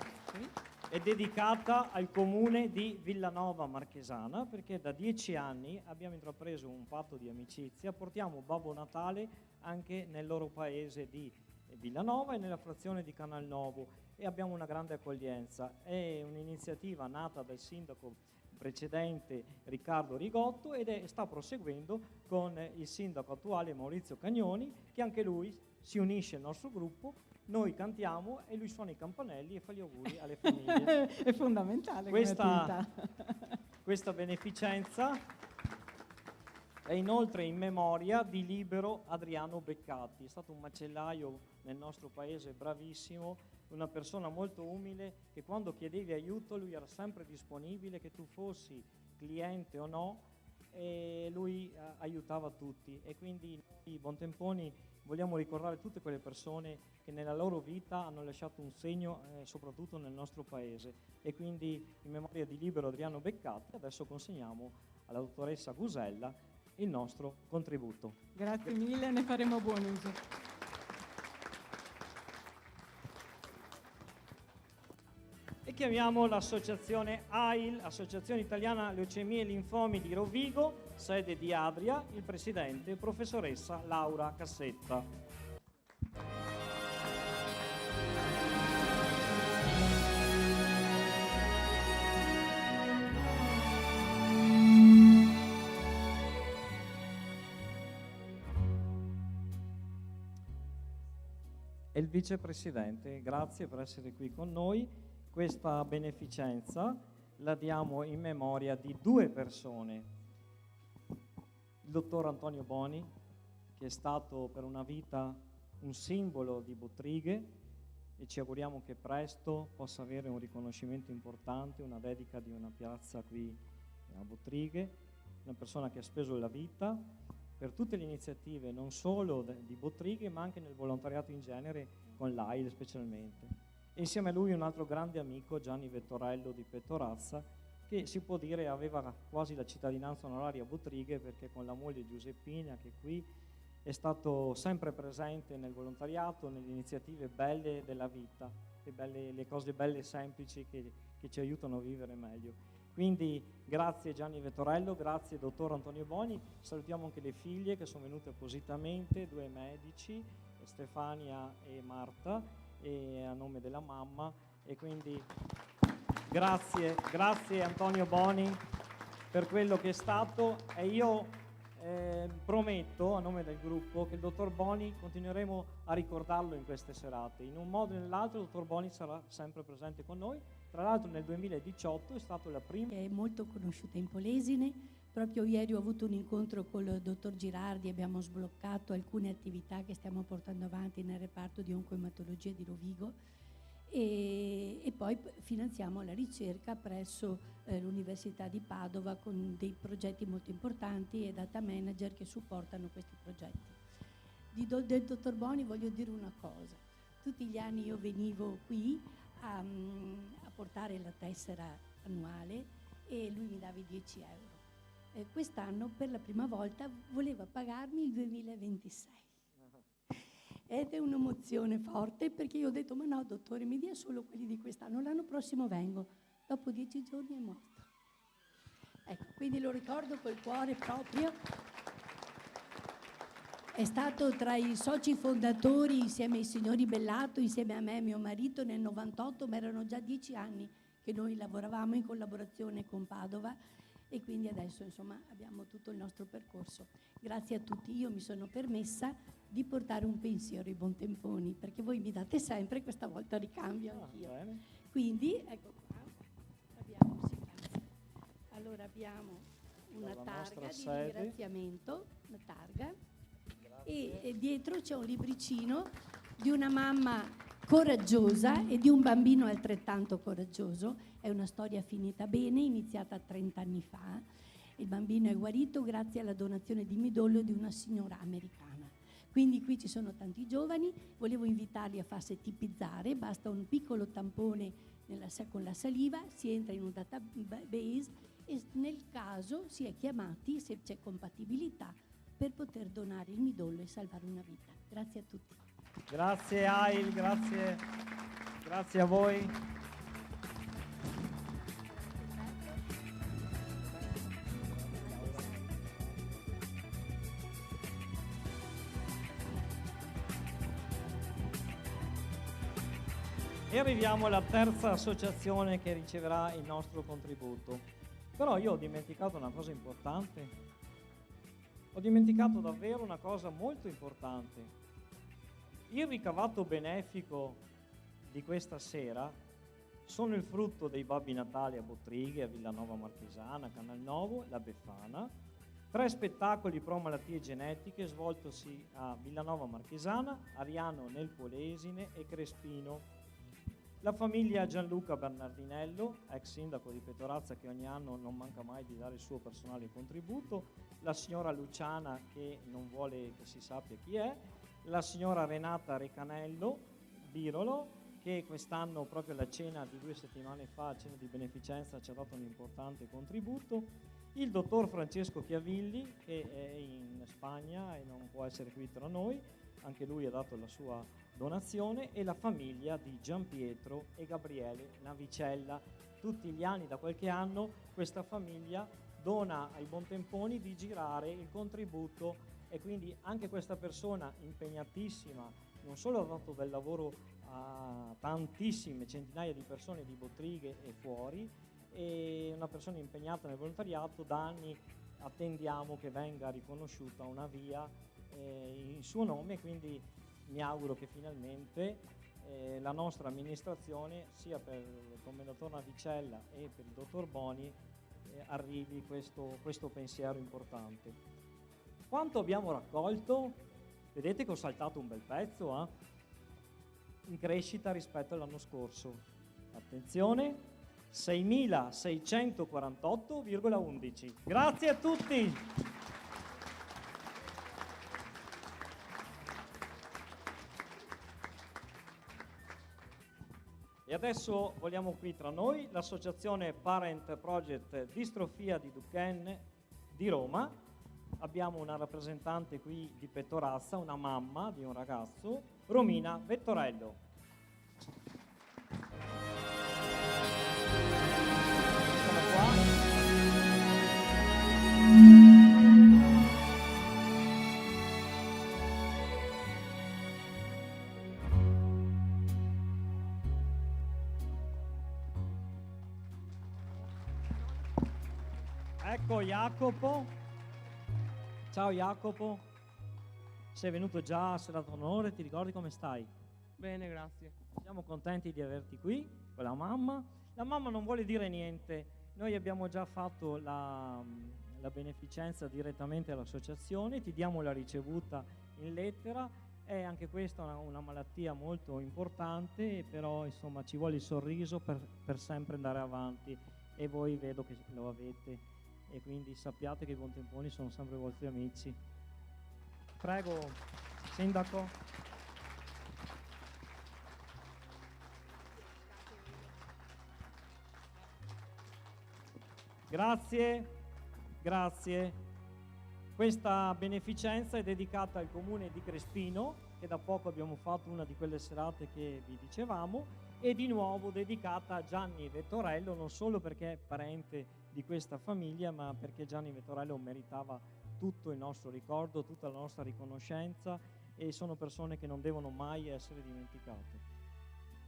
è dedicata al comune di Villanova Marchesana, perché da 10 anni abbiamo intrapreso un patto di amicizia, portiamo Babbo Natale anche nel loro paese di Villanova e nella frazione di Canalnovo, e abbiamo una grande accoglienza. È un'iniziativa nata dal sindaco precedente Riccardo Rigotto ed sta proseguendo con il sindaco attuale Maurizio Cagnoni, che anche lui si unisce al nostro gruppo. Noi cantiamo e lui suona i campanelli e fa gli auguri alle famiglie. È fondamentale questa beneficenza è inoltre in memoria di Libero Adriano Beccati. È stato un macellaio nel nostro paese bravissimo, una persona molto umile, che quando chiedevi aiuto lui era sempre disponibile, che tu fossi cliente o no, e lui aiutava tutti. E quindi noi Bontemponi vogliamo ricordare tutte quelle persone che nella loro vita hanno lasciato un segno, soprattutto nel nostro paese. E quindi, in memoria di Libero Adriano Beccati, adesso consegniamo alla dottoressa Gusella il nostro contributo. Grazie mille, ne faremo buon uso. E chiamiamo l'associazione AIL, Associazione Italiana Leucemie e Linfomi di Rovigo, sede di Adria, il presidente, professoressa Laura Cassetta. E il vicepresidente, grazie per essere qui con noi. Questa beneficenza la diamo in memoria di 2 persone. Il dottor Antonio Boni, che è stato per una vita un simbolo di Bottrighe, e ci auguriamo che presto possa avere un riconoscimento importante, una dedica di una piazza qui a Bottrighe, una persona che ha speso la vita per tutte le iniziative non solo di Bottrighe ma anche nel volontariato in genere, con l'AIL specialmente. E insieme a lui un altro grande amico, Gianni Vettorello di Pettorazza, che si può dire aveva quasi la cittadinanza onoraria a Bottrighe, perché con la moglie Giuseppina, che qui è stato sempre presente nel volontariato, nelle iniziative belle della vita, le cose belle e semplici che ci aiutano a vivere meglio. Quindi grazie Gianni Vettorello, grazie dottor Antonio Boni, salutiamo anche le figlie che sono venute appositamente, 2 medici, Stefania e Marta, e a nome della mamma, e quindi grazie Antonio Boni per quello che è stato, e io prometto a nome del gruppo che il dottor Boni continueremo a ricordarlo in queste serate, in un modo o nell'altro. Il dottor Boni sarà sempre presente con noi. Tra l'altro nel 2018 è stato la prima. È molto conosciuta in Polesine. Proprio ieri ho avuto un incontro con il dottor Girardi, abbiamo sbloccato alcune attività che stiamo portando avanti nel reparto di oncoematologia di Rovigo, e poi finanziamo la ricerca presso l'Università di Padova con dei progetti molto importanti e data manager che supportano questi progetti. Del dottor Boni voglio dire una cosa: tutti gli anni io venivo qui a portare la tessera annuale e lui mi dava i 10 euro. Quest'anno per la prima volta voleva pagarmi il 2026 ed è un'emozione forte, perché io ho detto: ma no dottore, mi dia solo quelli di quest'anno, l'anno prossimo vengo. Dopo 10 giorni è morto. Ecco, quindi lo ricordo col cuore proprio. È stato tra i soci fondatori insieme ai signori Bellato, insieme a me e mio marito nel 98, ma erano già 10 anni che noi lavoravamo in collaborazione con Padova, e quindi adesso insomma abbiamo tutto il nostro percorso. Grazie a tutti. Io mi sono permessa di portare un pensiero ai Bontemponi, perché voi mi date sempre, questa volta ricambio anch'io. Quindi ecco qua abbiamo, sì, grazie. Allora abbiamo una targa di ringraziamento, una targa, e dietro c'è un libricino di una mamma coraggiosa e di un bambino altrettanto coraggioso. È una storia finita bene, iniziata 30 anni fa. Il bambino è guarito grazie alla donazione di midollo di una signora americana. Quindi qui ci sono tanti giovani, volevo invitarli a farsi tipizzare, basta un piccolo tampone con la saliva, si entra in un database e nel caso si è chiamati, se c'è compatibilità, per poter donare il midollo e salvare una vita. Grazie a tutti. Grazie AIL, grazie a voi. E arriviamo alla terza associazione che riceverà il nostro contributo. Però io ho dimenticato una cosa importante. Ho dimenticato davvero una cosa molto importante. Il ricavato benefico di questa sera sono il frutto dei Babbi Natali a Bottrighe, a Villanova Marchesana, Canalnovo, La Befana, 3 spettacoli pro malattie genetiche svoltosi a Villanova Marchesana, Ariano nel Polesine e Crespino. La famiglia Gianluca Bernardinello, ex sindaco di Pettorazza, che ogni anno non manca mai di dare il suo personale contributo, la signora Luciana, che non vuole che si sappia chi è, la signora Renata Recanello Birolo, che quest'anno, proprio alla cena di 2 settimane fa, cena di beneficenza, ci ha dato un importante contributo, il dottor Francesco Chiavilli, che è in Spagna e non può essere qui tra noi, anche lui ha dato la sua donazione, e la famiglia di Gianpietro e Gabriele Navicella. Tutti gli anni, da qualche anno, questa famiglia dona ai Bontemponi di girare il contributo, e quindi anche questa persona impegnatissima non solo ha dato del lavoro a tantissime centinaia di persone di Bottrighe e fuori, e una persona impegnata nel volontariato. Da anni attendiamo che venga riconosciuta una via in suo nome, quindi mi auguro che finalmente la nostra amministrazione, sia per il commendatore Navicella e per il dottor Boni, arrivi questo pensiero importante. Quanto abbiamo raccolto? Vedete che ho saltato un bel pezzo, in crescita rispetto all'anno scorso. Attenzione, 6.648,11. Grazie a tutti! E adesso vogliamo qui tra noi l'associazione Parent Project Distrofia di Duchenne di Roma. Abbiamo una rappresentante qui di Pettorazza, una mamma di un ragazzo, Romina Vettorello. Eccola qua. Ecco Jacopo. Ciao Jacopo, sei venuto già a Serata Onore, ti ricordi come stai? Bene, grazie. Siamo contenti di averti qui con la mamma. La mamma non vuole dire niente, noi abbiamo già fatto la beneficenza direttamente all'associazione, ti diamo la ricevuta in lettera, è anche questa una malattia molto importante, però insomma ci vuole il sorriso per sempre andare avanti, e voi vedo che lo avete. E quindi sappiate che i Bontemponi sono sempre i vostri amici. Prego, Sindaco. Grazie, grazie. Questa beneficenza è dedicata al comune di Crespino, che da poco abbiamo fatto una di quelle serate che vi dicevamo, e di nuovo dedicata a Gianni Vettorello, non solo perché è parente di questa famiglia, ma perché Gianni Vettorello meritava tutto il nostro ricordo, tutta la nostra riconoscenza, e sono persone che non devono mai essere dimenticate.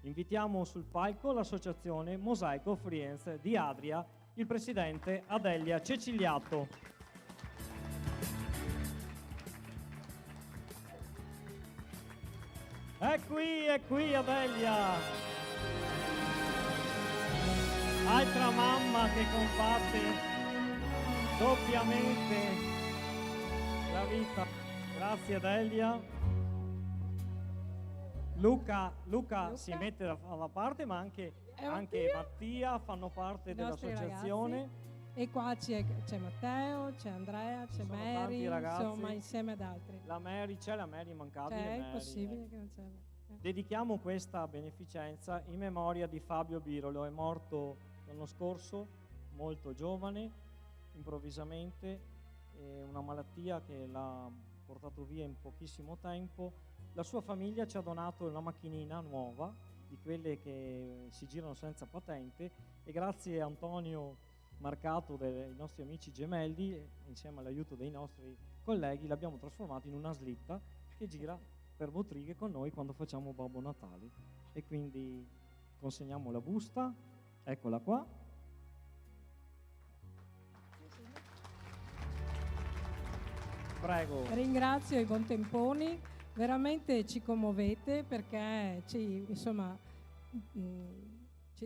Invitiamo sul palco l'associazione Mosaico Friends di Adria, il presidente Adelia Ceciliato. È qui Adelia! Altra mamma che combatte doppiamente la vita. Grazie Adelia. Luca si mette dalla parte, ma anche Mattia fanno parte dell'associazione. Ragazzi. E qua c'è Matteo, c'è Andrea, c'è Mary, insomma, insieme ad altri. La Mary immancabile. È possibile che non c'è. Dedichiamo questa beneficenza in memoria di Fabio Birolo. È morto l'anno scorso, molto giovane, improvvisamente, una malattia che l'ha portato via in pochissimo tempo. La sua famiglia ci ha donato una macchinina nuova, di quelle che si girano senza patente, e grazie a Antonio Marcato, dei nostri amici gemelli, insieme all'aiuto dei nostri colleghi, l'abbiamo trasformata in una slitta che gira per Bottrighe con noi quando facciamo Babbo Natale. E quindi consegniamo la busta, eccola qua. Prego. Ringrazio i Bontemponi, veramente ci commuovete perché ci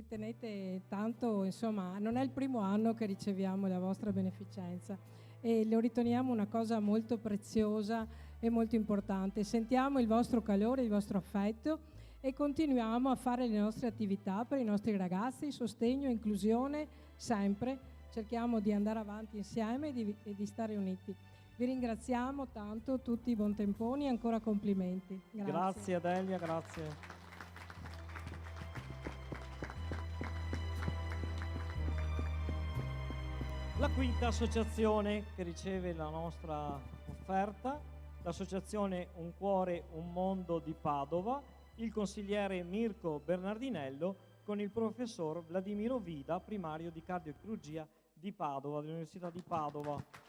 tenete tanto, insomma, non è il primo anno che riceviamo la vostra beneficenza e lo riteniamo una cosa molto preziosa e molto importante. Sentiamo il vostro calore, il vostro affetto e continuiamo a fare le nostre attività per i nostri ragazzi, sostegno, inclusione, sempre cerchiamo di andare avanti insieme e di stare uniti. Vi ringraziamo tanto, tutti i buontemponi, e ancora complimenti. Grazie Adelia, grazie. La quinta associazione che riceve la nostra offerta, l'associazione Un Cuore, Un Mondo di Padova, il consigliere Mirko Bernardinello con il professor Vladimiro Vida, primario di cardiochirurgia di Padova, dell'Università di Padova.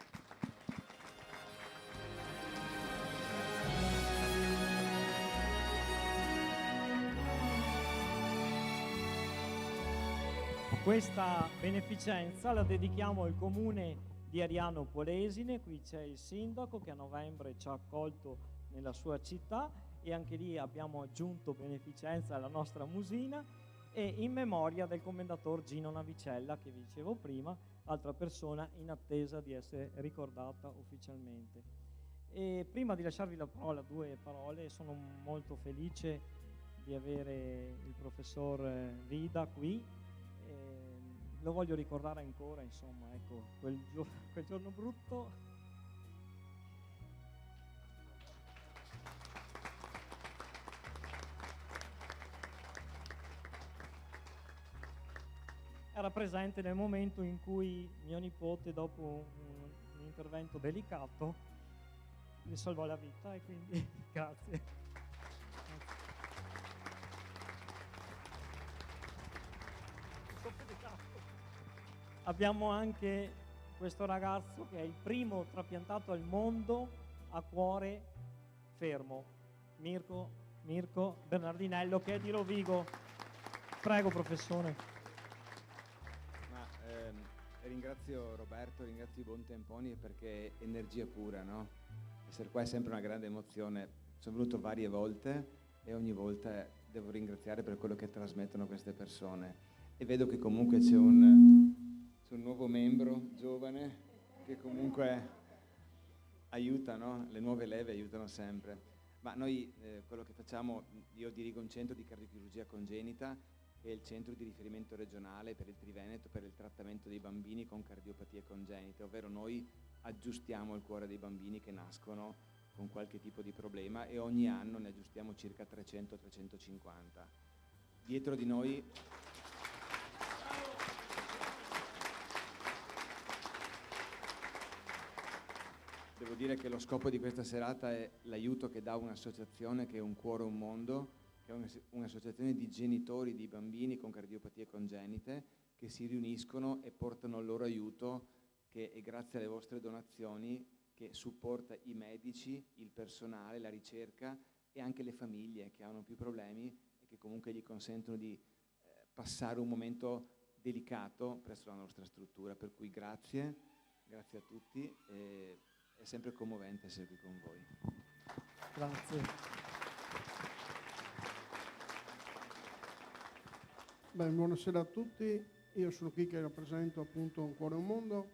Questa beneficenza la dedichiamo al comune di Ariano Polesine. Qui c'è il sindaco che a novembre ci ha accolto nella sua città e anche lì abbiamo aggiunto beneficenza alla nostra musina, e in memoria del commendator Gino Navicella che vi dicevo prima, altra persona in attesa di essere ricordata ufficialmente. E prima di lasciarvi la parola, due parole: sono molto felice di avere il professor Vida qui. Lo voglio ricordare ancora, insomma, ecco, quel giorno brutto. Era presente nel momento in cui mio nipote, dopo un intervento delicato, mi salvò la vita, e quindi grazie. Abbiamo anche questo ragazzo che è il primo trapiantato al mondo a cuore fermo, Mirko Bernardinello, che è di Rovigo. Prego, professore. Ringrazio Roberto, ringrazio i buontemponi perché è energia pura, no? Essere qua è sempre una grande emozione. Sono venuto varie volte e ogni volta devo ringraziare per quello che trasmettono queste persone. E vedo che comunque c'è un nuovo membro giovane che comunque aiuta, no? Le nuove leve aiutano sempre. Ma noi quello che facciamo, io dirigo un centro di cardiochirurgia congenita, che è il centro di riferimento regionale per il Triveneto per il trattamento dei bambini con cardiopatie congenite, ovvero noi aggiustiamo il cuore dei bambini che nascono con qualche tipo di problema e ogni anno ne aggiustiamo circa 300-350. Dietro di noi devo dire che lo scopo di questa serata è l'aiuto che dà un'associazione che è Un Cuore Un Mondo, che è un'associazione di genitori di bambini con cardiopatie congenite che si riuniscono e portano il loro aiuto, che è grazie alle vostre donazioni, che supporta i medici, il personale, la ricerca e anche le famiglie che hanno più problemi e che comunque gli consentono di passare un momento delicato presso la nostra struttura. Per cui grazie a tutti. È sempre commovente essere qui con voi. Grazie. Buonasera a tutti, io sono qui che rappresento appunto Un Cuore Un Mondo,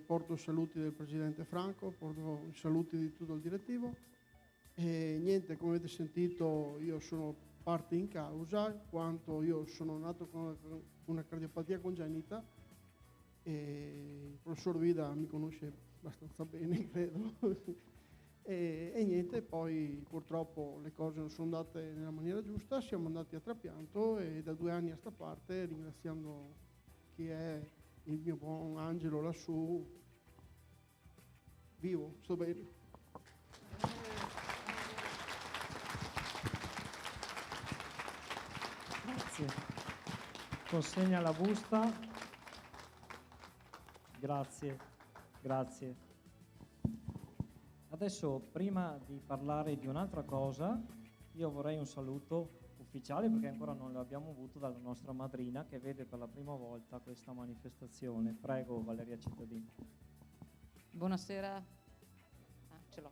porto i saluti del Presidente Franco, porto i saluti di tutto il direttivo e niente, come avete sentito io sono parte in causa, quanto io sono nato con una cardiopatia congenita e il professor Vida mi conosce abbastanza bene, credo. E niente, poi purtroppo le cose non sono andate nella maniera giusta, siamo andati a trapianto e da 2 anni a sta parte, ringraziando chi è il mio buon Angelo lassù, vivo, sto bene. Grazie. Consegna la busta. Grazie. Adesso, prima di parlare di un'altra cosa, io vorrei un saluto ufficiale, perché ancora non lo abbiamo avuto, dalla nostra madrina che vede per la prima volta questa manifestazione. Prego, Valeria Cittadini. Buonasera. Ce l'ho.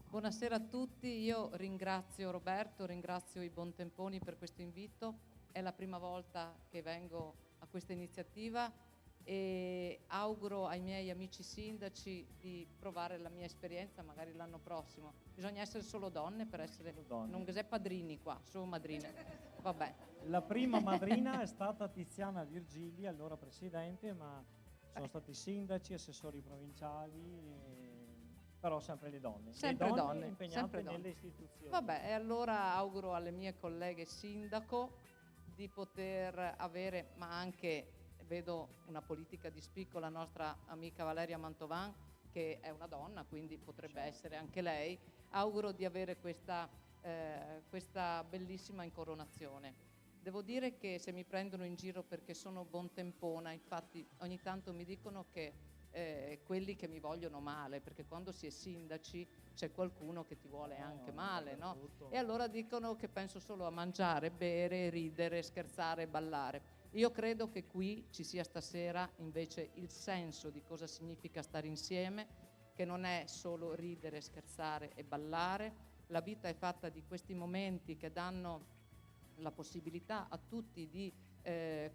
Buonasera a tutti, io ringrazio Roberto, ringrazio i buontemponi per questo invito. È la prima volta che vengo a questa iniziativa e auguro ai miei amici sindaci di provare la mia esperienza magari l'anno prossimo. Bisogna essere solo donne per essere donne. Non c'è padrini qua, solo madrine. Vabbè. La prima madrina è stata Tiziana Virgili, allora presidente, ma sono stati sindaci, assessori provinciali però sempre le donne. Sempre le donne, impegnate sempre donne. nelle istituzioni. Vabbè, e allora auguro alle mie colleghe sindaco di poter avere, ma anche vedo una politica di spicco, la nostra amica Valeria Mantovan, che è una donna, quindi potrebbe essere anche lei. Auguro di avere questa bellissima incoronazione. Devo dire che se mi prendono in giro perché sono buontempona, infatti ogni tanto mi dicono che quelli che mi vogliono male, perché quando si è sindaci c'è qualcuno che ti vuole anche male, no? E allora dicono che penso solo a mangiare, bere, ridere, scherzare, ballare. Io credo che qui ci sia stasera invece il senso di cosa significa stare insieme, che non è solo ridere, scherzare e ballare. La vita è fatta di questi momenti che danno la possibilità a tutti di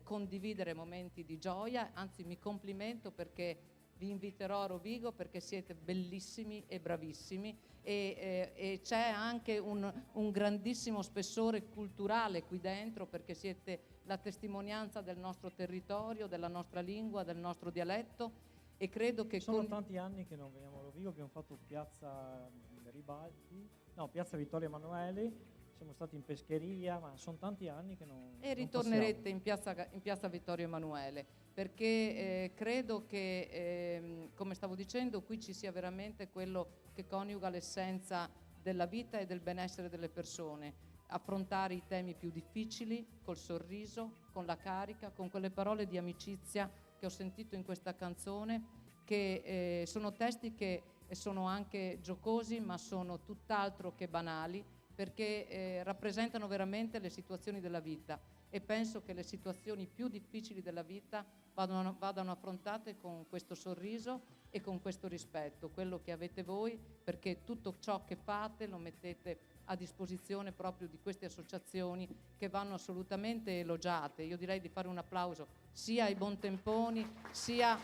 condividere momenti di gioia, anzi mi complimento perché vi inviterò a Rovigo perché siete bellissimi e bravissimi e c'è anche un grandissimo spessore culturale qui dentro perché siete la testimonianza del nostro territorio, della nostra lingua, del nostro dialetto e credo che sono tanti anni che non veniamo a Rovigo, abbiamo fatto Piazza Garibaldi, no, Piazza Vittorio Emanuele, siamo stati in pescheria, ma sono tanti anni che non e ritornerete in piazza Vittorio Emanuele perché credo che come stavo dicendo qui ci sia veramente quello che coniuga l'essenza della vita e del benessere delle persone, affrontare i temi più difficili col sorriso, con la carica, con quelle parole di amicizia che ho sentito in questa canzone, che sono testi che sono anche giocosi ma sono tutt'altro che banali perché rappresentano veramente le situazioni della vita e penso che le situazioni più difficili della vita vadano affrontate con questo sorriso e con questo rispetto, quello che avete voi, perché tutto ciò che fate lo mettete a disposizione proprio di queste associazioni che vanno assolutamente elogiate. Io direi di fare un applauso sia ai buontemponi sia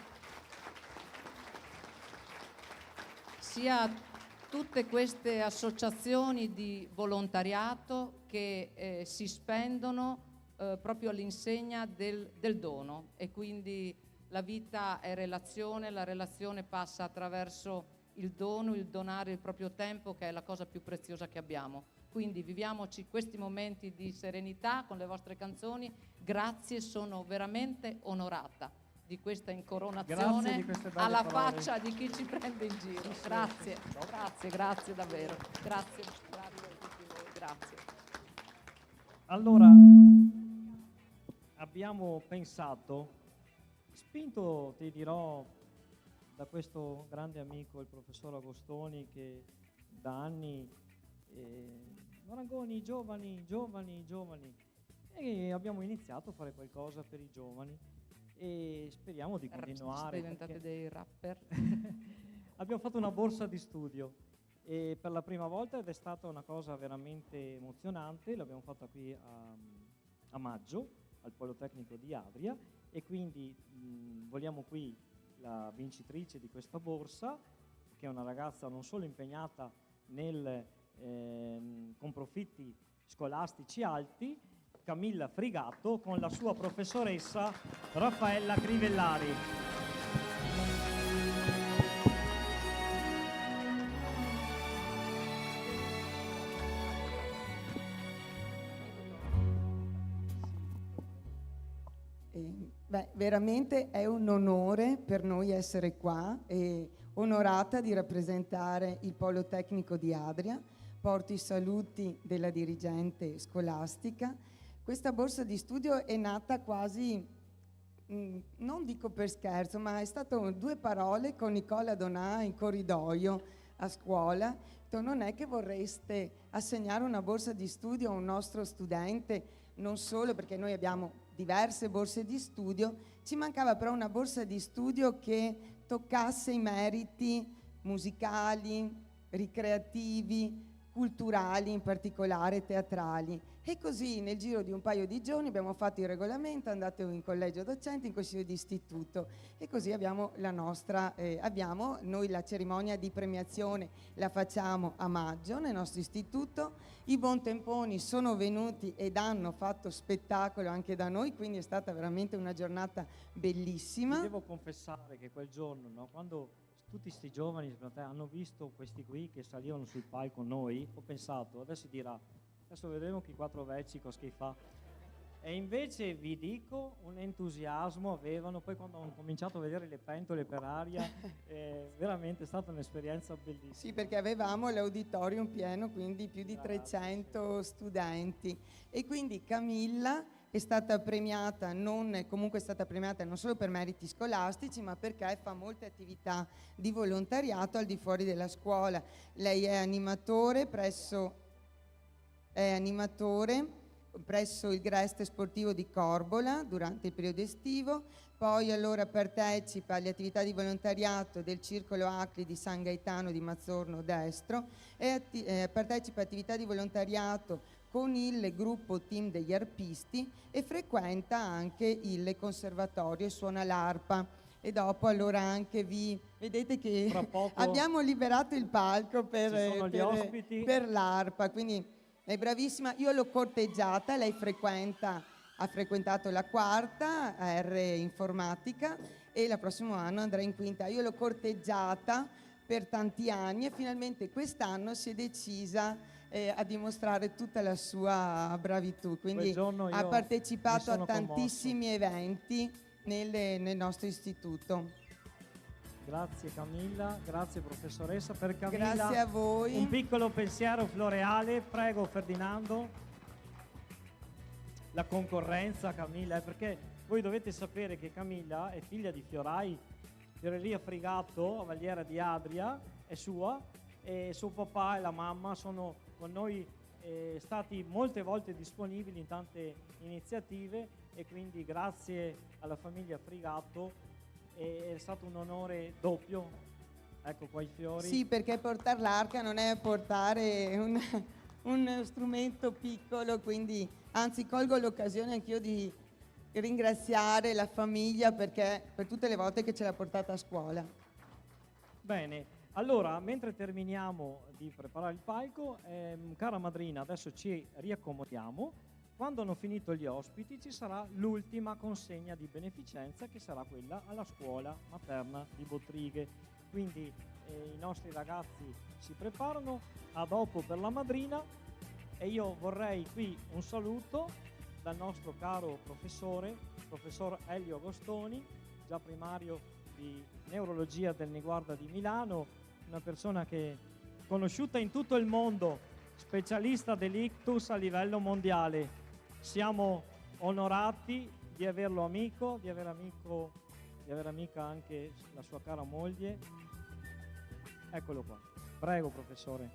a tutte queste associazioni di volontariato che si spendono proprio all'insegna del dono e quindi la vita è relazione, la relazione passa attraverso il dono, il donare il proprio tempo che è la cosa più preziosa che abbiamo. Quindi viviamoci questi momenti di serenità con le vostre canzoni, grazie, sono veramente onorata di questa incoronazione di queste belle alla parole. faccia di chi ci prende in giro. Grazie, grazie davvero. Grazie a tutti voi, grazie. Allora, abbiamo pensato, spinto, ti dirò, da questo grande amico, il professor Agostoni, che da anni, Marangoni, giovani, e abbiamo iniziato a fare qualcosa per i giovani e speriamo di continuare. Siete diventati dei rapper? Abbiamo fatto una borsa di studio e per la prima volta ed è stata una cosa veramente emozionante, l'abbiamo fatta qui a maggio al Politecnico di Adria e quindi vogliamo qui la vincitrice di questa borsa, che è una ragazza non solo impegnata con profitti scolastici alti, Camilla Frigato, con la sua professoressa Raffaella Crivellari. Veramente è un onore per noi essere qua e onorata di rappresentare il Politecnico di Adria. Porto i saluti della dirigente scolastica. Questa borsa di studio è nata quasi, non dico per scherzo, ma è stato 2 parole con Nicola Donà in corridoio a scuola. Non è che vorreste assegnare una borsa di studio a un nostro studente, non solo perché noi abbiamo diverse borse di studio, ci mancava però una borsa di studio che toccasse i meriti musicali, ricreativi, culturali, in particolare teatrali. E così nel giro di un paio di giorni abbiamo fatto il regolamento, è andato in collegio docente, in consiglio di istituto e così abbiamo la nostra, noi la cerimonia di premiazione la facciamo a maggio nel nostro istituto. I buontemponi sono venuti ed hanno fatto spettacolo anche da noi, quindi è stata veramente una giornata bellissima. Ti devo confessare che quel giorno, no, quando tutti sti giovani secondo te, hanno visto questi qui che salivano sul palco con noi, ho pensato, adesso dirà, adesso vedremo chi quattro vecchi cosa che fa. E invece vi dico, un entusiasmo avevano, poi quando hanno cominciato a vedere le pentole per aria, veramente è stata un'esperienza bellissima. Sì, perché avevamo l'auditorium pieno, quindi più di 300 studenti. E quindi Camilla è stata premiata, comunque è stata premiata non solo per meriti scolastici, ma perché fa molte attività di volontariato al di fuori della scuola. Lei è animatore presso il Greste Sportivo di Corbola durante il periodo estivo, poi allora partecipa alle attività di volontariato del Circolo Acli di San Gaetano di Mazzorno Destro e partecipa a attività di volontariato con il gruppo team degli arpisti e frequenta anche il conservatorio e suona l'arpa. E dopo allora anche vedete che abbiamo liberato il palco per l'arpa, quindi è bravissima. Io l'ho corteggiata, lei ha frequentato la quarta R informatica e il prossimo anno andrà in quinta. Io l'ho corteggiata per tanti anni e finalmente quest'anno si è decisa a dimostrare tutta la sua bravitù, quindi ha partecipato a tantissimi eventi nel nostro istituto. Grazie Camilla, grazie professoressa. Per Camilla, grazie a voi. Un piccolo pensiero floreale, prego Ferdinando. La concorrenza Camilla, perché voi dovete sapere che Camilla è figlia di Fiorai, Fioreria Frigato, Valliera di Adria, è sua, e suo papà e la mamma sono con noi stati molte volte disponibili in tante iniziative e quindi grazie alla famiglia Frigato è stato un onore doppio. Ecco qua i fiori. Sì, perché portare l'arca non è portare un strumento piccolo, quindi anzi colgo l'occasione anch'io di ringraziare la famiglia perché per tutte le volte che ce l'ha portata a scuola. Bene, allora mentre terminiamo di preparare il palco, cara madrina, adesso ci riaccomodiamo. Quando hanno finito gli ospiti ci sarà l'ultima consegna di beneficenza che sarà quella alla scuola materna di Bottrighe. Quindi i nostri ragazzi si preparano, a dopo per la madrina e io vorrei qui un saluto dal nostro caro professor Elio Agostoni, già primario di neurologia del Niguarda di Milano, una persona che è conosciuta in tutto il mondo, specialista dell'ictus a livello mondiale. Siamo onorati di averlo amico, di avere amica anche la sua cara moglie. Eccolo qua. Prego, professore.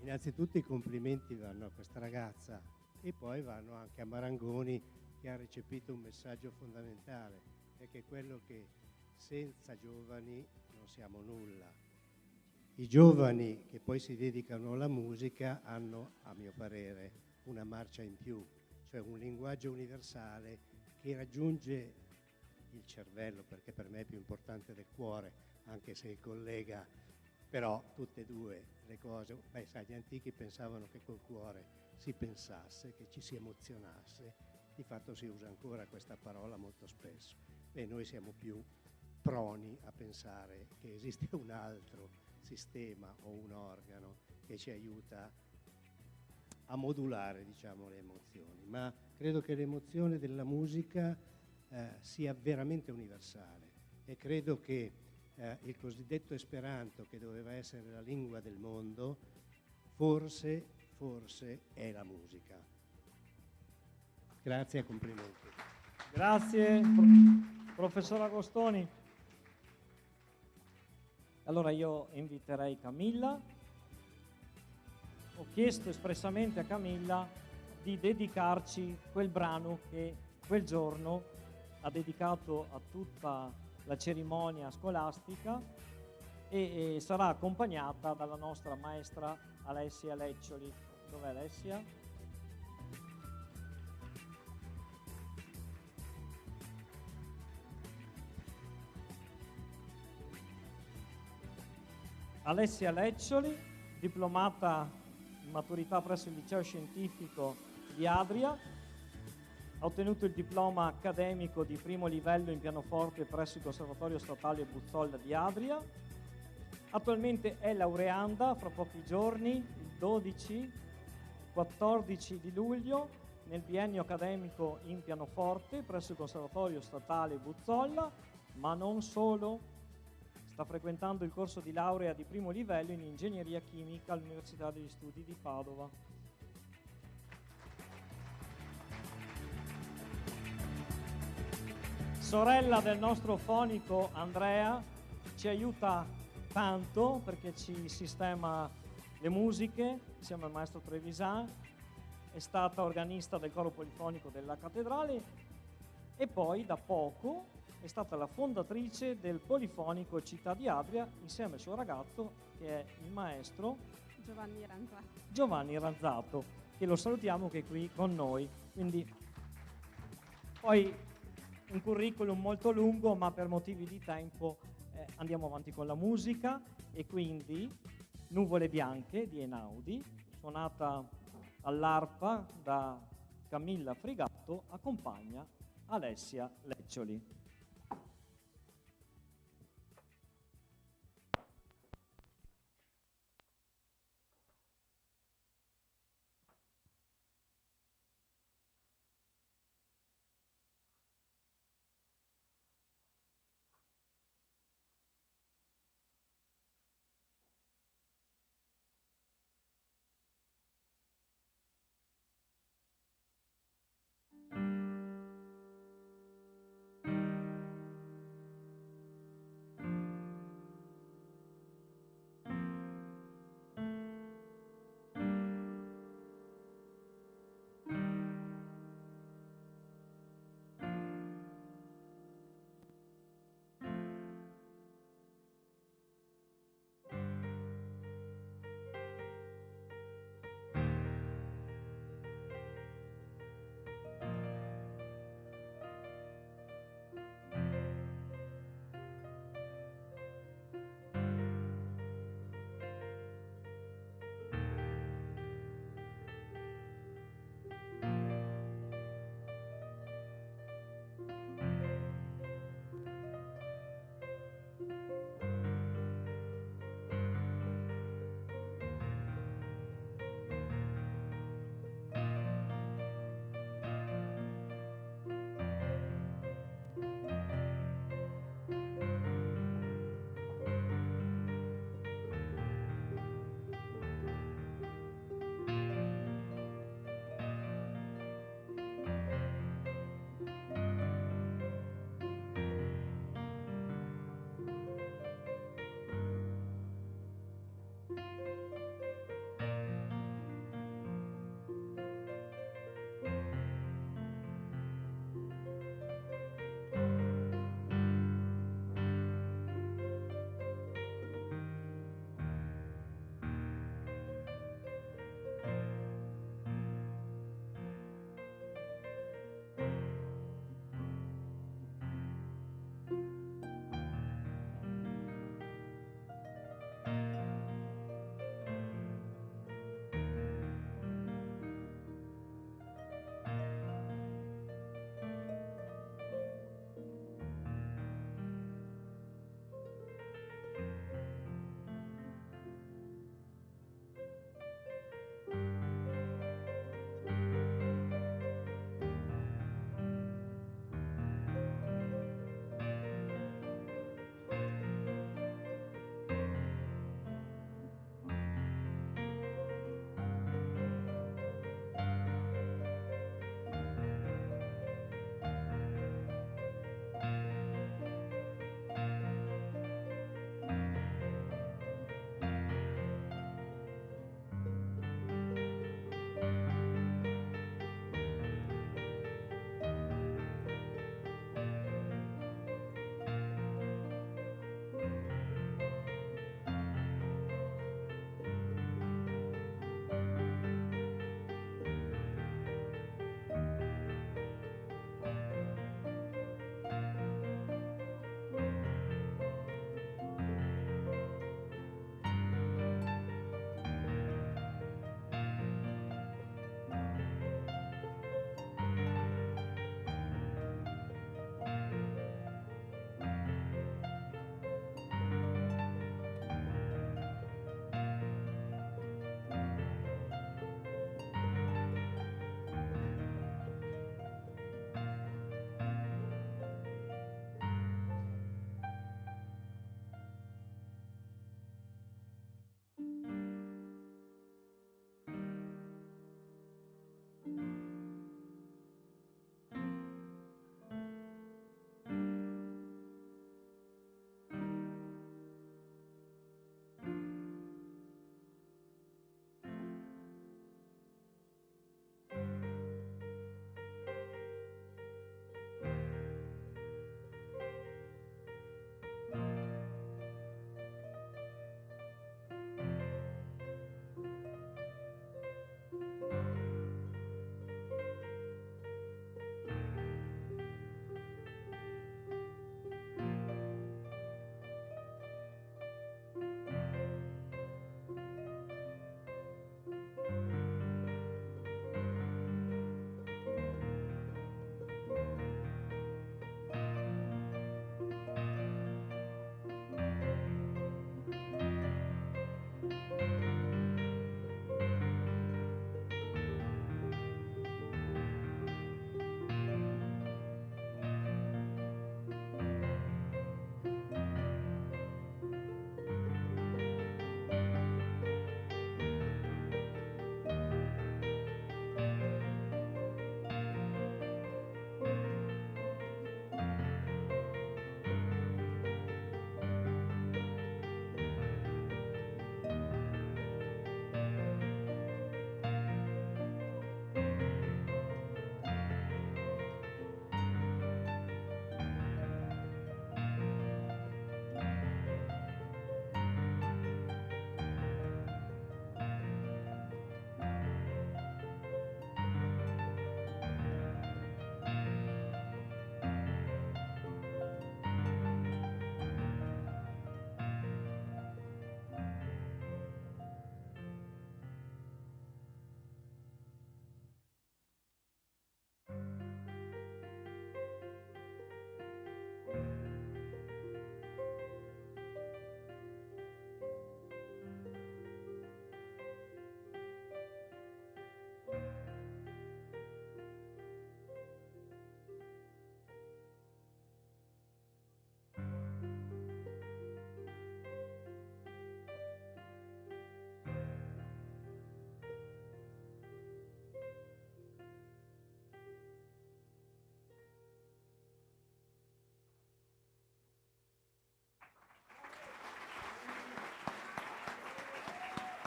Innanzitutto i complimenti vanno a questa ragazza e poi vanno anche a Marangoni che ha recepito un messaggio fondamentale, che è quello che senza giovani non siamo nulla. I giovani che poi si dedicano alla musica hanno, a mio parere, una marcia in più, cioè un linguaggio universale che raggiunge il cervello, perché per me è più importante del cuore, anche se il collega, però tutte e due le cose, sai, gli antichi pensavano che col cuore si pensasse, che ci si emozionasse, di fatto si usa ancora questa parola molto spesso. Noi siamo più proni a pensare che esiste un altro sistema o un organo che ci aiuta a modulare, diciamo, le emozioni, ma credo che l'emozione della musica sia veramente universale e credo che il cosiddetto Esperanto, che doveva essere la lingua del mondo, forse è la musica. Grazie e complimenti. Grazie, professor Agostoni. Allora io inviterei Camilla. Ho chiesto espressamente a Camilla di dedicarci quel brano che quel giorno ha dedicato a tutta la cerimonia scolastica e sarà accompagnata dalla nostra maestra Alessia Leccioli. Dov'è Alessia? Alessia Leccioli, diplomata in maturità presso il liceo scientifico di Adria, ha ottenuto il diploma accademico di primo livello in pianoforte presso il Conservatorio Statale Buzzolla di Adria, Attualmente è laureanda, fra pochi giorni, il 12-14 di luglio, nel biennio accademico in pianoforte presso il Conservatorio Statale Buzzolla, ma non solo. Sta frequentando il corso di laurea di primo livello in ingegneria chimica all'Università degli Studi di Padova. Sorella del nostro fonico Andrea, ci aiuta tanto perché ci sistema le musiche insieme al maestro Trevisan, è stata organista del coro polifonico della cattedrale e poi da poco è stata la fondatrice del Polifonico Città di Adria insieme al suo ragazzo che è il maestro Giovanni Ranzato, che lo salutiamo che è qui con noi. Quindi poi un curriculum molto lungo, ma per motivi di tempo andiamo avanti con la musica e quindi Nuvole Bianche di Einaudi, suonata all'arpa da Camilla Frigatto, accompagna Alessia Leccioli.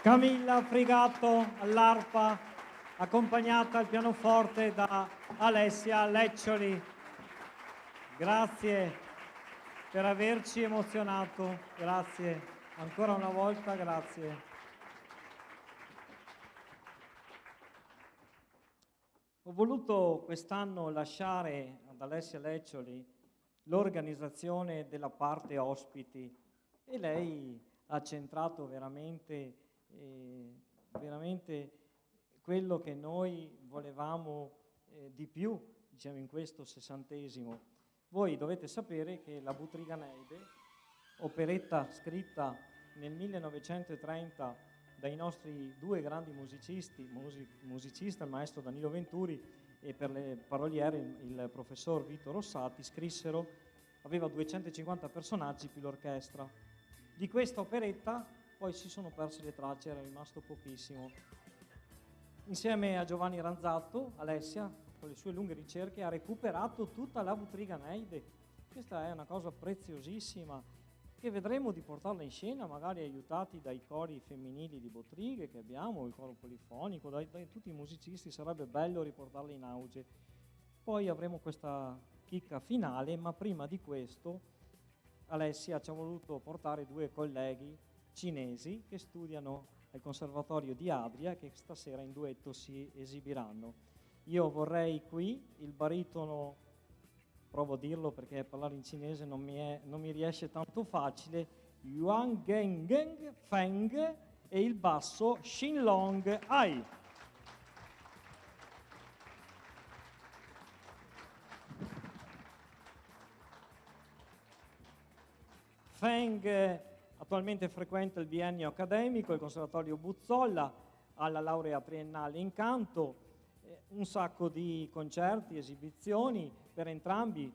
Camilla Frigato all'arpa, accompagnata al pianoforte da Alessia Leccioli. Grazie per averci emozionato, grazie, ancora una volta grazie. Ho voluto quest'anno lasciare ad Alessia Leccioli l'organizzazione della parte ospiti e lei ha centrato veramente quello che noi volevamo di più, diciamo, in questo 60°. Voi dovete sapere che la Butriganeide, operetta scritta nel 1930 dai nostri due grandi musicista, il maestro Danilo Venturi e per le paroliere il professor Vito Rossati, scrissero, aveva 250 personaggi più l'orchestra. Di questa operetta poi si sono perse le tracce, era rimasto pochissimo. Insieme a Giovanni Ranzatto, Alessia, con le sue lunghe ricerche, ha recuperato tutta la Butriganeide. Questa è una cosa preziosissima, che vedremo di portarla in scena, magari aiutati dai cori femminili di Bottrighe che abbiamo, il coro polifonico, da tutti i musicisti, sarebbe bello riportarla in auge. Poi avremo questa chicca finale, ma prima di questo Alessia ci ha voluto portare due colleghi cinesi che studiano al Conservatorio di Adria, che stasera in duetto si esibiranno. Io vorrei qui il baritono, provo a dirlo perché parlare in cinese non mi riesce tanto facile, Yuan Geng Feng, e il basso Shin Long Ai. Feng attualmente frequenta il biennio accademico, il Conservatorio Buzzolla, ha la laurea triennale in canto, un sacco di concerti, esibizioni per entrambi.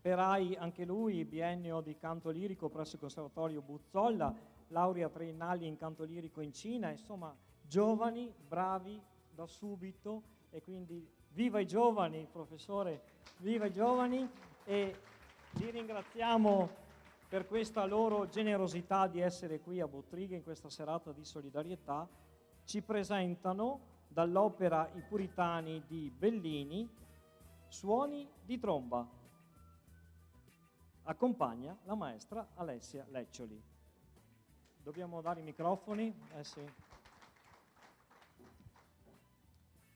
Per Ai anche lui biennio di canto lirico presso il Conservatorio Buzzolla, laurea triennale in canto lirico in Cina, insomma giovani, bravi da subito, e quindi viva i giovani, professore, viva i giovani, e li ringraziamo per questa loro generosità di essere qui a Bottrighe in questa serata di solidarietà. Ci presentano dall'opera I Puritani di Bellini, Suoni di tromba. Accompagna la maestra Alessia Leccioli. Dobbiamo dare i microfoni? Sì.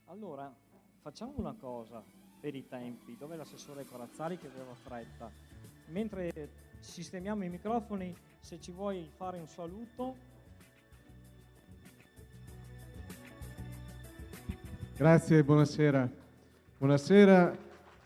Allora, facciamo una cosa per i tempi. Dov'è l'assessore Corazzari che aveva fretta? Mentre sistemiamo i microfoni, se ci vuoi fare un saluto. Grazie, buonasera. Buonasera,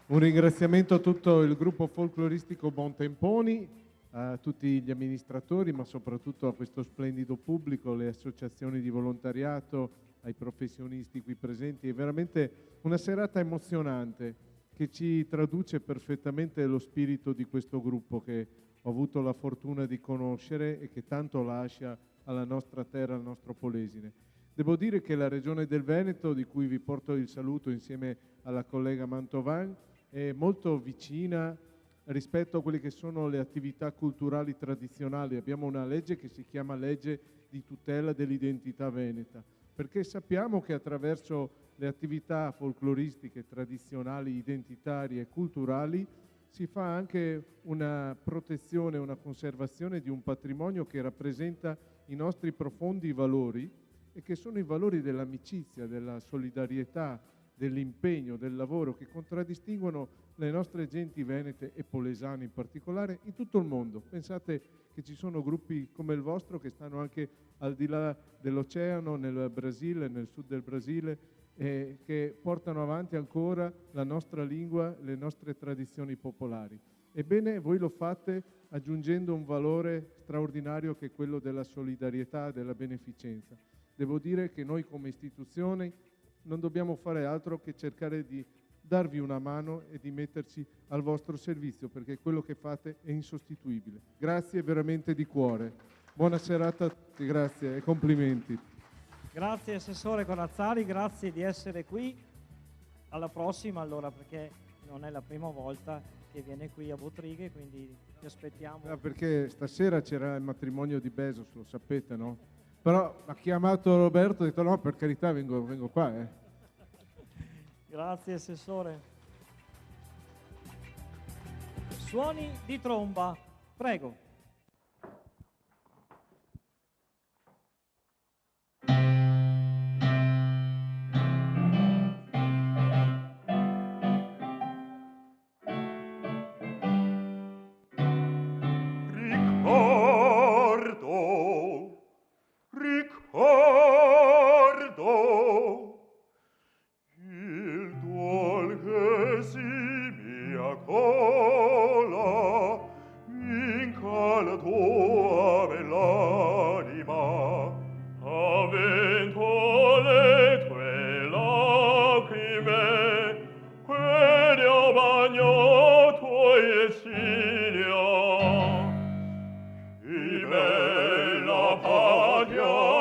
un ringraziamento a tutto il gruppo folcloristico Bontemponi, a tutti gli amministratori, ma soprattutto a questo splendido pubblico, le associazioni di volontariato, ai professionisti qui presenti. È veramente una serata emozionante che ci traduce perfettamente lo spirito di questo gruppo che ho avuto la fortuna di conoscere e che tanto lascia alla nostra terra, al nostro Polesine. Devo dire che la Regione del Veneto, di cui vi porto il saluto insieme alla collega Mantovan, è molto vicina rispetto a quelle che sono le attività culturali tradizionali. Abbiamo una legge che si chiama Legge di tutela dell'identità veneta, perché sappiamo che attraverso le attività folcloristiche, tradizionali, identitarie e culturali si fa anche una protezione, una conservazione di un patrimonio che rappresenta i nostri profondi valori e che sono i valori dell'amicizia, della solidarietà, dell'impegno, del lavoro, che contraddistinguono le nostre genti venete e polesane in particolare in tutto il mondo. Pensate che ci sono gruppi come il vostro che stanno anche al di là dell'oceano, nel Brasile, nel sud del Brasile, che portano avanti ancora la nostra lingua, le nostre tradizioni popolari. Ebbene, voi lo fate aggiungendo un valore straordinario che è quello della solidarietà, della beneficenza. Devo dire che noi come istituzione non dobbiamo fare altro che cercare di darvi una mano e di metterci al vostro servizio, perché quello che fate è insostituibile. Grazie veramente di cuore. Buona serata a tutti, grazie e complimenti. Grazie Assessore Corazzari, grazie di essere qui. Alla prossima allora, perché non è la prima volta che viene qui a Bottrighe, quindi ti aspettiamo. Perché stasera c'era il matrimonio di Bezos, lo sapete, no? Però ha chiamato Roberto e ha detto no, per carità, vengo qua. Grazie Assessore. Suoni di tromba, prego. Ricordo il duol che si mi accola in caldo ave l'anima, avendo le tue lacrime quelle ho bagnato il ciglio. Che bella patria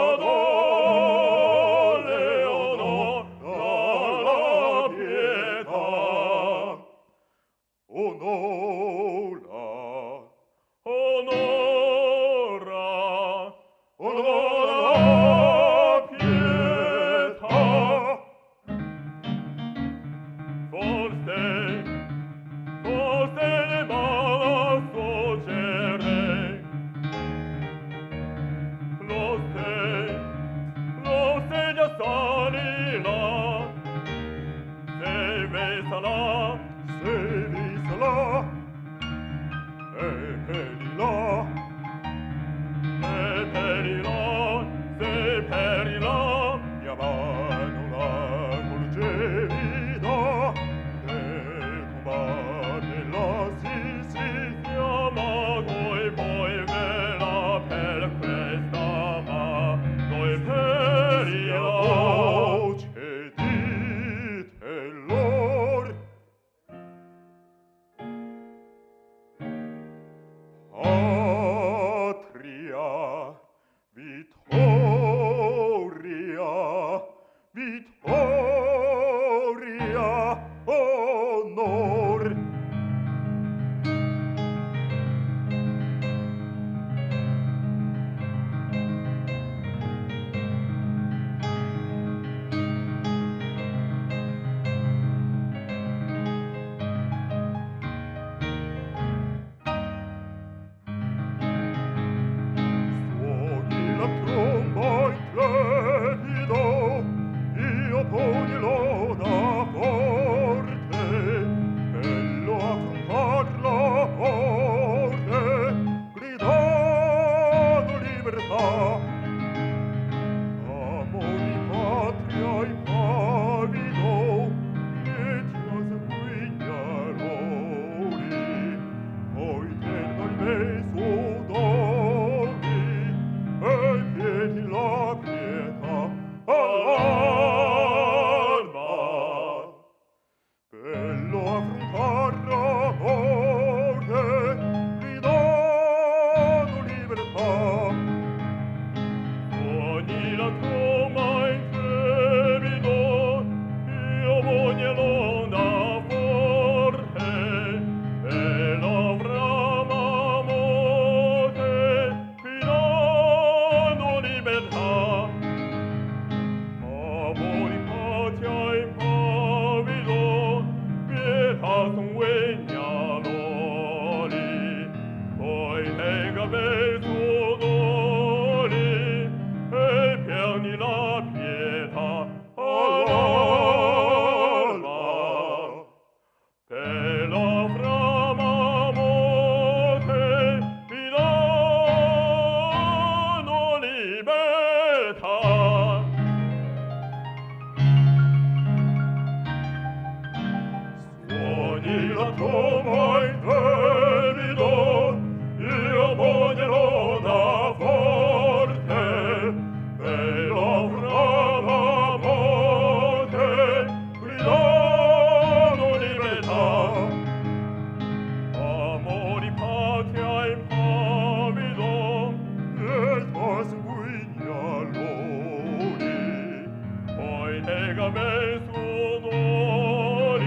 Legame suonori,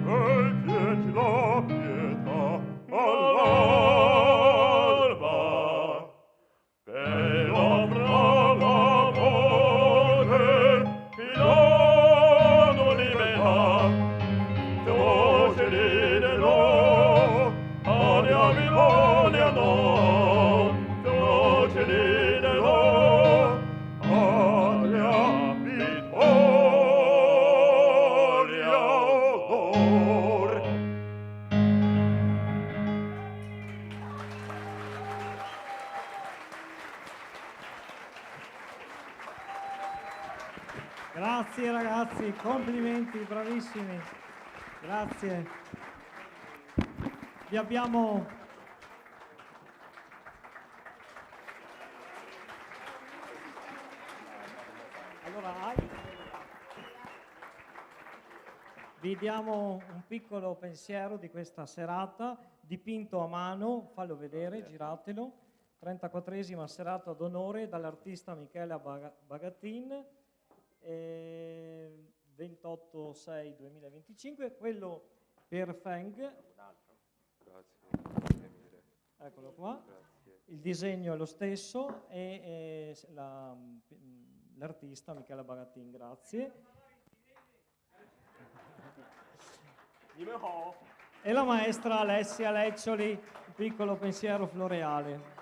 e piedi la pietà. Celine no, Ania Milonia no, Celine no, Ania Vittoria d'or. Grazie ragazzi, complimenti, bravissimi. Grazie. Vi abbiamo vi diamo un piccolo pensiero di questa serata, dipinto a mano, fallo vedere, giratelo, 34esima serata d'onore dall'artista Michela Bagatin, 28/6/2025, quello per Feng, eccolo qua, il disegno è lo stesso e l'artista Michela Bagatin, grazie. E la maestra Alessia Leccioli, un piccolo pensiero floreale.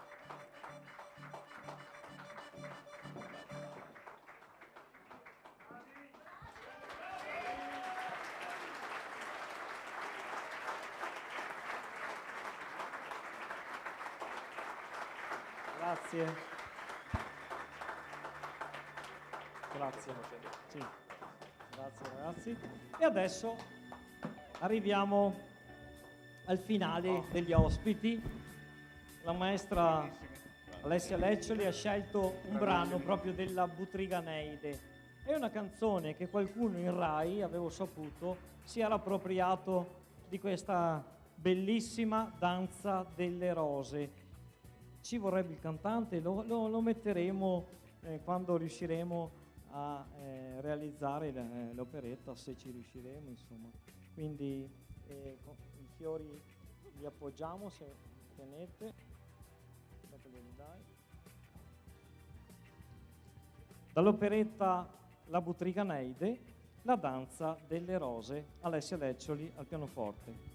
Grazie. Grazie. Sì. Grazie ragazzi. E adesso arriviamo al finale degli ospiti. La maestra Alessia Leccioli ha scelto un brano proprio della Butriganeide. È una canzone che qualcuno in Rai, avevo saputo, si era appropriato di questa bellissima danza delle rose. Ci vorrebbe il cantante, lo metteremo quando riusciremo a realizzare l'operetta, se ci riusciremo, insomma. Quindi i fiori li appoggiamo, se tenete. Dopo glieli dai. Dall'operetta La Butriganeide, la danza delle rose, Alessia Leccioli al pianoforte.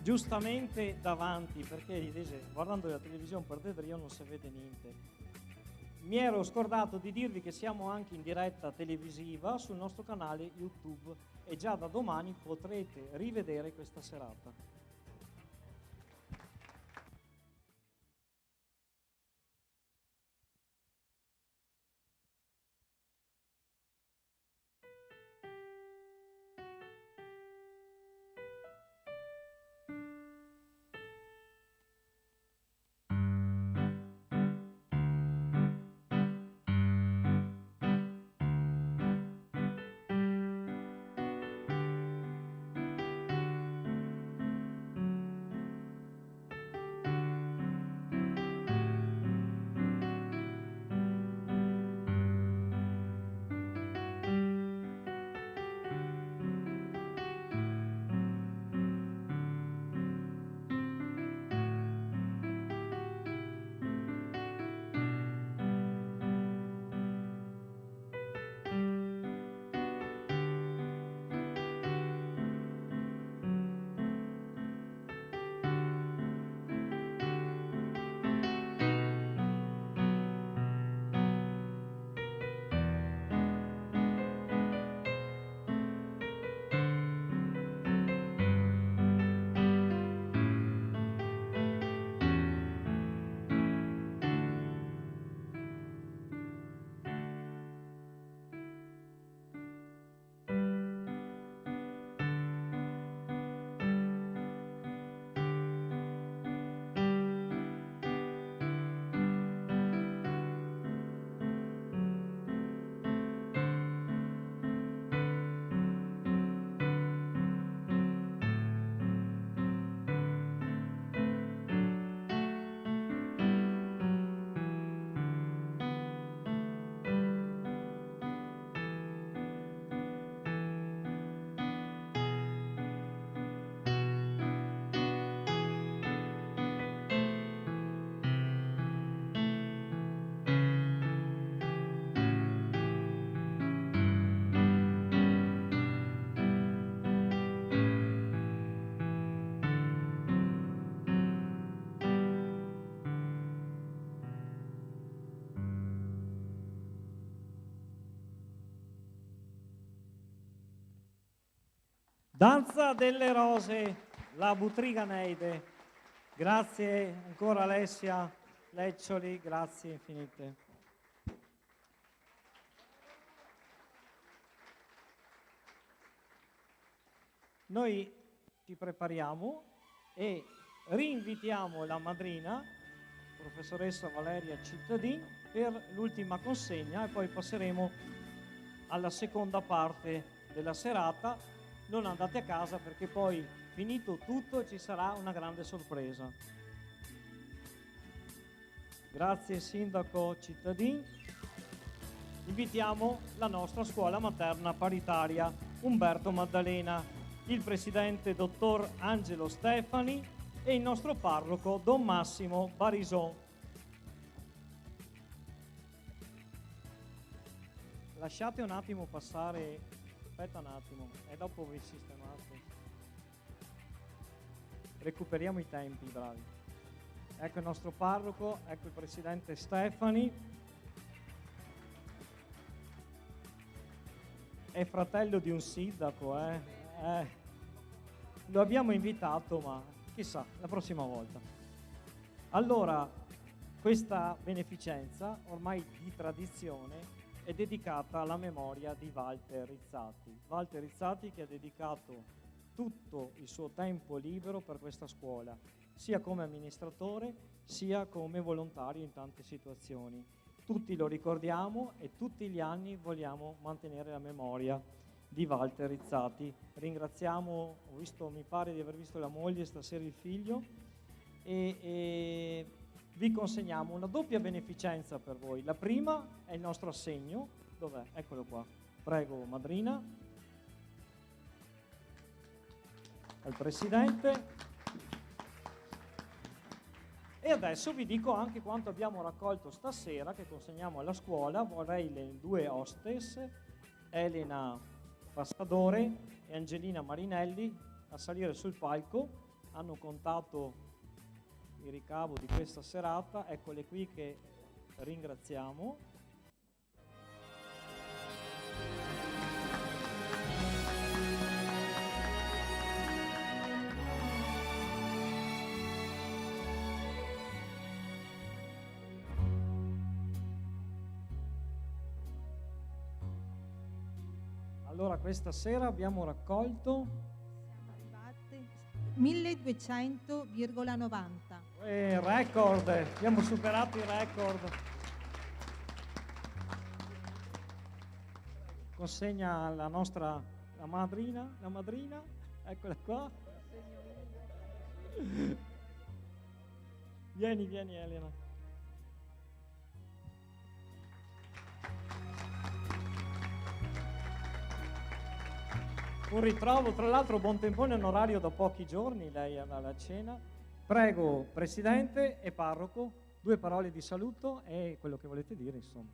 Giustamente davanti, perché guardando la televisione per io non si vede niente. Mi ero scordato di dirvi che siamo anche in diretta televisiva sul nostro canale YouTube e già da domani potrete rivedere questa serata. Danza delle Rose, la Butriga Neide. Grazie ancora Alessia Leccioli, grazie infinite. Noi ci prepariamo e rinvitiamo la madrina, professoressa Valeria Cittadin, per l'ultima consegna e poi passeremo alla seconda parte della serata. Non andate a casa perché poi, finito tutto, ci sarà una grande sorpresa. Grazie Sindaco Cittadin. Invitiamo la nostra scuola materna paritaria Umberto Maddalena, il presidente dottor Angelo Stefani e il nostro parroco Don Massimo Barison. Lasciate un attimo passare, aspetta un attimo, e dopo vi sistemate. Recuperiamo i tempi, bravi. Ecco il nostro parroco, ecco il presidente Stefani. È fratello di un sindaco, Lo abbiamo invitato, ma chissà, la prossima volta. Allora, questa beneficenza, ormai di tradizione, è dedicata alla memoria di Walter Rizzati. Walter Rizzati che ha dedicato tutto il suo tempo libero per questa scuola, sia come amministratore, sia come volontario in tante situazioni. Tutti lo ricordiamo e tutti gli anni vogliamo mantenere la memoria di Walter Rizzati. Ringraziamo, mi pare di aver visto la moglie, stasera il figlio, e vi consegniamo una doppia beneficenza per voi. La prima è il nostro assegno, dov'è? Eccolo qua. Prego, madrina, al presidente. E adesso vi dico anche quanto abbiamo raccolto stasera, che consegniamo alla scuola. Vorrei le due hostess, Elena Passadore e Angelina Marinelli, a salire sul palco. Hanno contato il ricavo di questa serata, eccole qui che ringraziamo. Allora, questa sera abbiamo raccolto 1200,90. Record, abbiamo superato i record. Consegna la nostra la madrina, eccola qua. Vieni Elena. Un ritrovo, tra l'altro Buontempone in orario da pochi giorni, lei alla cena. Prego, Presidente e Parroco, 2 parole di saluto e quello che volete dire, insomma.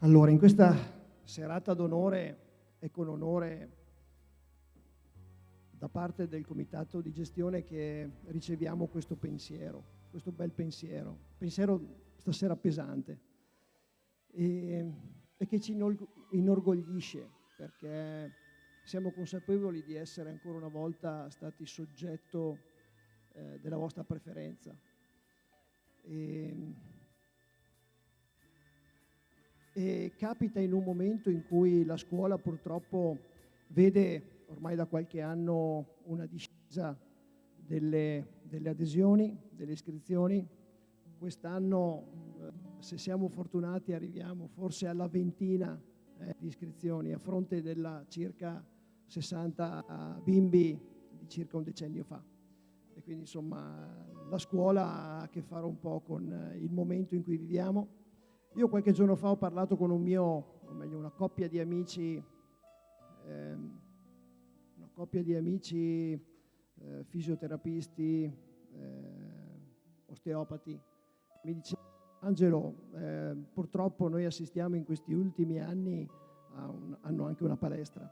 Allora, in questa serata d'onore e con onore da parte del Comitato di Gestione che riceviamo questo pensiero, questo bel pensiero stasera pesante e che ci inorgoglisce, perché siamo consapevoli di essere ancora una volta stati soggetto della vostra preferenza. E capita in un momento in cui la scuola purtroppo vede ormai da qualche anno una discesa delle adesioni, delle iscrizioni. Quest'anno, se siamo fortunati, arriviamo forse alla ventina di iscrizioni a fronte della circa 60 bimbi di circa un decennio fa. E quindi insomma la scuola ha a che fare un po' con il momento in cui viviamo. Io qualche giorno fa ho parlato con una coppia di amici fisioterapisti, osteopati. Mi diceva: Angelo, purtroppo noi assistiamo in questi ultimi anni hanno anche una palestra,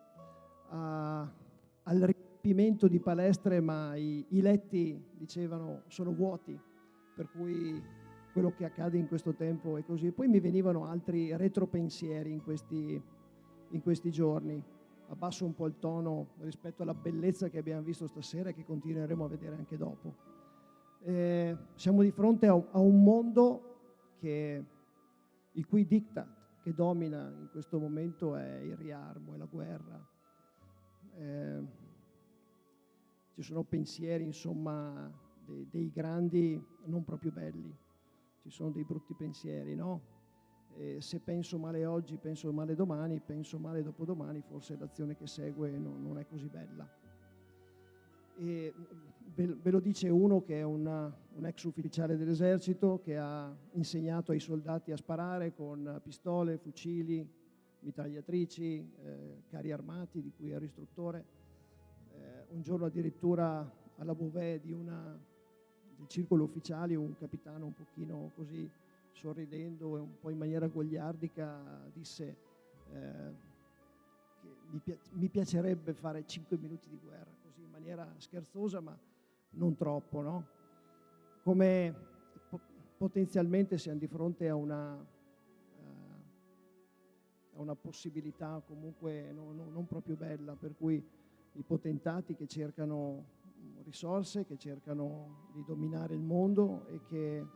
al riempimento di palestre, ma i letti, dicevano, sono vuoti, per cui quello che accade in questo tempo è così. Poi mi venivano altri retropensieri in questi giorni. abbasso un po' il tono rispetto alla bellezza che abbiamo visto stasera e che continueremo a vedere anche dopo. Siamo di fronte a un mondo il cui diktat che domina in questo momento è il riarmo, è la guerra. Ci sono pensieri, insomma, dei grandi non proprio belli. Ci sono dei brutti pensieri, no? Se penso male oggi, penso male domani, penso male dopodomani, forse l'azione che segue non è così bella. E ve lo dice uno che è un ex ufficiale dell'esercito che ha insegnato ai soldati a sparare con pistole, fucili, mitragliatrici, carri armati di cui era istruttore. Un giorno addirittura alla Beauvais del circolo ufficiali un capitano un pochino così sorridendo e un po' in maniera goliardica disse che mi piacerebbe fare 5 minuti di guerra, così in maniera scherzosa ma non troppo, no? Come potenzialmente siamo di fronte a una possibilità comunque non proprio bella, per cui i potentati che cercano risorse, che cercano di dominare il mondo e che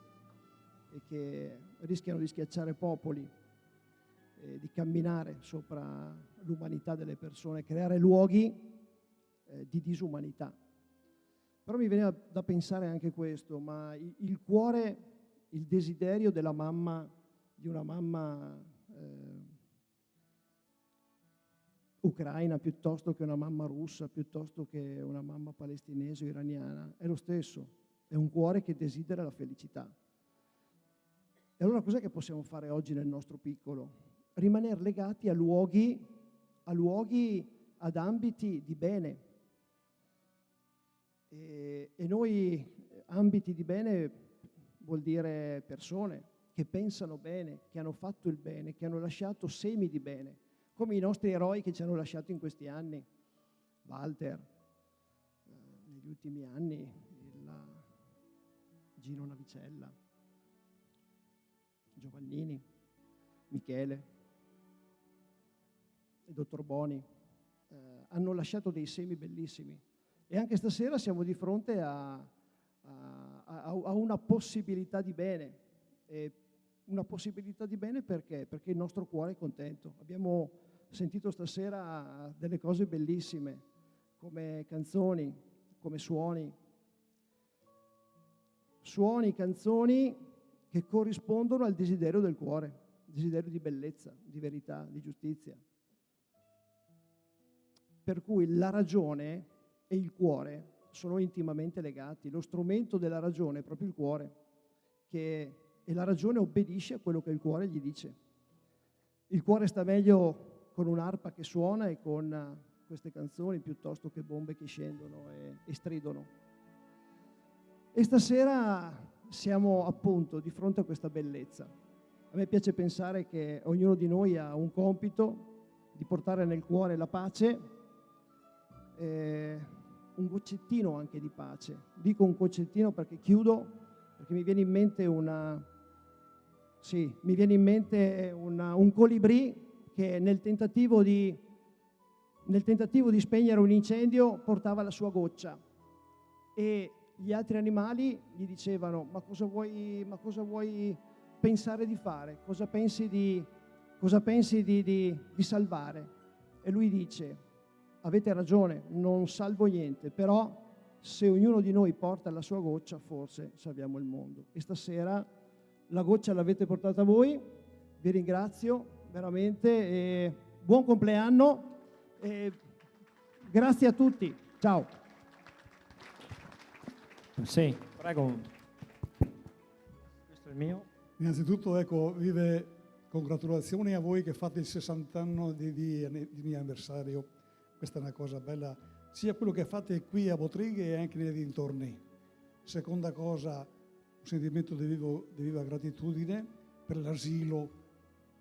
rischiano di schiacciare popoli, di camminare sopra l'umanità delle persone, creare luoghi di disumanità. Però mi veniva da pensare anche questo, ma il cuore, il desiderio della mamma, di una mamma ucraina piuttosto che una mamma russa, piuttosto che una mamma palestinese o iraniana, è lo stesso, è un cuore che desidera la felicità. E allora cos'è che possiamo fare oggi nel nostro piccolo? Rimanere legati a luoghi, ad ambiti di bene. E noi ambiti di bene vuol dire persone che pensano bene, che hanno fatto il bene, che hanno lasciato semi di bene, come i nostri eroi che ci hanno lasciato in questi anni. Walter, negli ultimi anni, Gino Navicella, Giovannini, Michele, il dottor Boni, hanno lasciato dei semi bellissimi. E anche stasera siamo di fronte a una possibilità di bene. E una possibilità di bene perché? Perché il nostro cuore è contento. Abbiamo sentito stasera delle cose bellissime, come canzoni, come suoni, canzoni che corrispondono al desiderio del cuore, desiderio di bellezza, di verità, di giustizia. Per cui la ragione e il cuore sono intimamente legati. Lo strumento della ragione è proprio il cuore, e la ragione obbedisce a quello che il cuore gli dice. Il cuore sta meglio con un'arpa che suona e con queste canzoni piuttosto che bombe che scendono e stridono. E stasera siamo appunto di fronte a questa bellezza. A me piace pensare che ognuno di noi ha un compito di portare nel cuore la pace, un goccettino anche di pace. Dico un goccettino perché chiudo, perché mi viene in mente un colibrì che nel tentativo di spegnere un incendio portava la sua goccia e gli altri animali gli dicevano: ma cosa vuoi pensare di fare? Cosa pensi di salvare? E lui dice: avete ragione, non salvo niente, però se ognuno di noi porta la sua goccia, forse salviamo il mondo. E stasera la goccia l'avete portata voi, vi ringrazio veramente e buon compleanno e grazie a tutti. Ciao. Sì, prego. Questo è il mio. Innanzitutto, ecco, vive congratulazioni a voi che fate il 60 anno di mio anniversario. Questa è una cosa bella, sia quello che fate qui a Bottrighe e anche nei dintorni. Seconda cosa, un sentimento di viva gratitudine per l'asilo,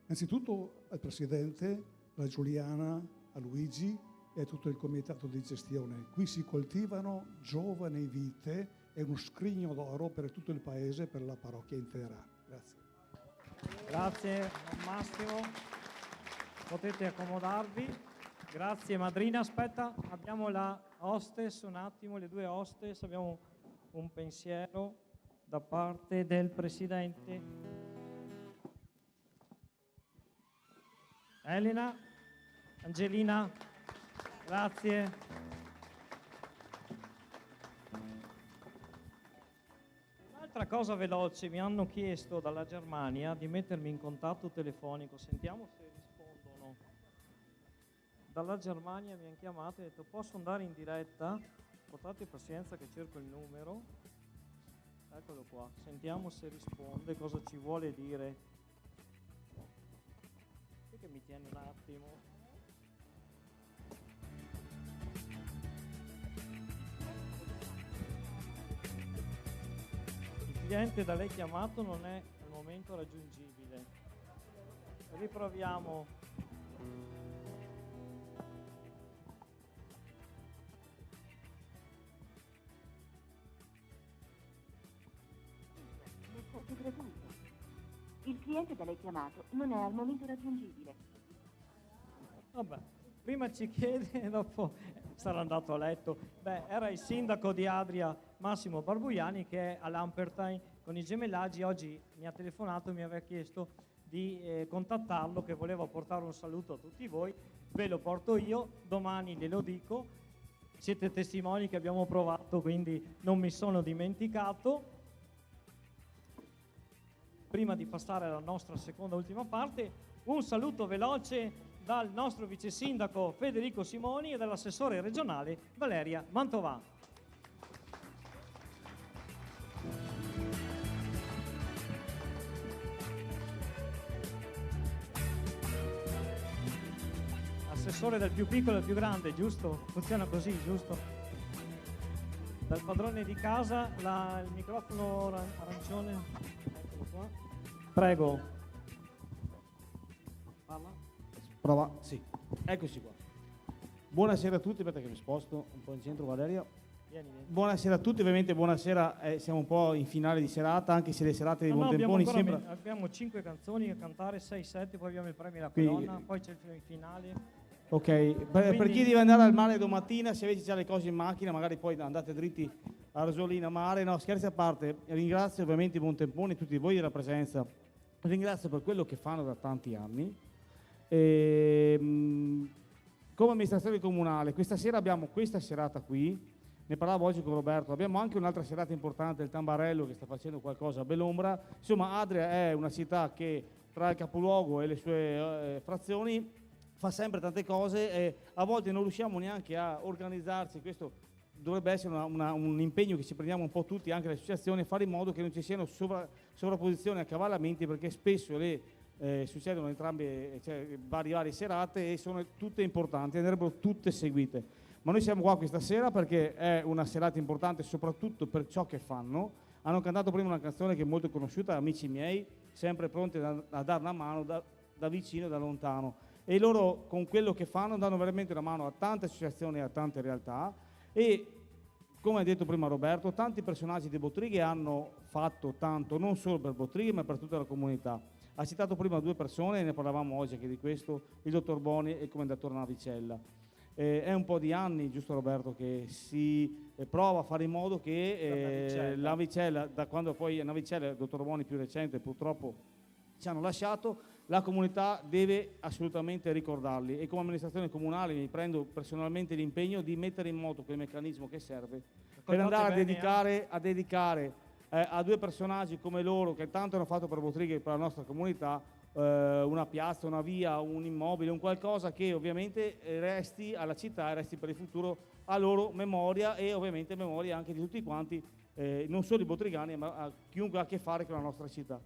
innanzitutto al Presidente, alla Giuliana, a Luigi e a tutto il comitato di gestione. Qui si coltivano giovani vite e uno scrigno d'oro per tutto il paese e per la parrocchia intera. Grazie. Grazie, Don Massimo. Potete accomodarvi. Grazie madrina, aspetta, abbiamo la hostess, un attimo, le due hostess, abbiamo un pensiero da parte del presidente. Elena, Angelina, grazie. Un'altra cosa veloce, mi hanno chiesto dalla Germania di mettermi in contatto telefonico, sentiamo se rispondono. Dalla Germania mi hanno chiamato e detto posso andare in diretta? Portate pazienza che cerco il numero. Eccolo qua, sentiamo se risponde, cosa ci vuole dire. Che mi tieni un attimo. Il cliente da lei chiamato non è al momento raggiungibile. Riproviamo. Messaggio gratuito. Il cliente da lei chiamato non è al momento raggiungibile. Vabbè, prima ci chiede e dopo sarà andato a letto. Beh, era il sindaco di Adria, Massimo Barbuiani, che è a Lampertheim con i gemellaggi. Oggi mi ha telefonato e mi aveva chiesto di contattarlo, che voleva portare un saluto a tutti voi. Ve lo porto io, domani glielo dico. Siete testimoni che abbiamo provato, quindi non mi sono dimenticato. Prima di passare alla nostra seconda e ultima parte, un saluto veloce dal nostro vice sindaco Federico Simoni e dall'assessore regionale Valeria Mantovà. Assessore dal più piccolo al più grande, giusto? Funziona così, giusto? Dal padrone di casa il microfono arancione. Eccolo qua. Prego. Parla. Prova, sì. Eccoci qua. Buonasera a tutti, aspetta che mi sposto un po' in centro, Valeria. Vieni. Buonasera a tutti, ovviamente buonasera, siamo un po' in finale di serata, anche se le serate di Buontemponi sempre... Abbiamo 5 canzoni da cantare, 6-7, poi abbiamo il premio La Quindi- Colonna, poi c'è il finale. Ok, per chi deve andare al mare domattina, se avete già le cose in macchina, magari poi andate dritti a Rosolina, mare, no, scherzi a parte, ringrazio ovviamente i Buontemponi e tutti voi della presenza, ringrazio per quello che fanno da tanti anni. Come amministrazione comunale, questa sera abbiamo questa serata qui, ne parlavo oggi con Roberto, abbiamo anche un'altra serata importante, il Tambarello, che sta facendo qualcosa a Bellombra. Insomma, Adria è una città che tra il capoluogo e le sue frazioni fa sempre tante cose e a volte non riusciamo neanche a organizzarci. Questo dovrebbe essere un impegno che ci prendiamo un po' tutti, anche le associazioni, fare in modo che non ci siano sovrapposizioni e accavallamenti, perché spesso succedono entrambe, cioè varie serate, e sono tutte importanti, andrebbero tutte seguite. Ma noi siamo qua questa sera perché è una serata importante soprattutto per ciò che fanno. Hanno cantato prima una canzone che è molto conosciuta, Amici miei, sempre pronti a dare una mano da vicino e da lontano. E loro con quello che fanno danno veramente una mano a tante associazioni e a tante realtà, e come ha detto prima Roberto, tanti personaggi di Bottrighe hanno fatto tanto, non solo per Bottrighe ma per tutta la comunità. Ha citato prima due persone, ne parlavamo oggi anche di questo, il dottor Boni e il commendatore Navicella. È un po' di anni, giusto Roberto, che si prova a fare in modo che Navicella, da quando poi Navicella e il dottor Boni più recente purtroppo ci hanno lasciato, la comunità deve assolutamente ricordarli, e come amministrazione comunale mi prendo personalmente l'impegno di mettere in moto quel meccanismo che serve per andare a dedicare a due personaggi come loro, che tanto hanno fatto per Bottrighe e per la nostra comunità, una piazza, una via, un immobile, un qualcosa che ovviamente resti alla città e resti per il futuro a loro memoria, e ovviamente memoria anche di tutti quanti, non solo i bottrigani ma a chiunque ha a che fare con la nostra città.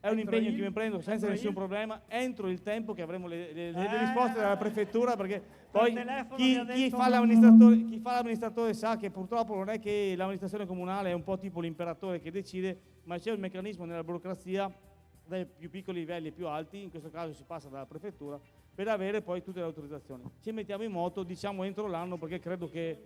È un impegno che mi prendo senza nessun problema, entro il tempo che avremo le risposte dalla prefettura, perché poi chi fa l'amministratore sa che purtroppo non è che l'amministrazione comunale è un po' tipo l'imperatore che decide, ma c'è un meccanismo nella burocrazia dai più piccoli livelli ai più alti, in questo caso si passa dalla prefettura, per avere poi tutte le autorizzazioni. Ci mettiamo in moto, diciamo entro l'anno, perché credo che...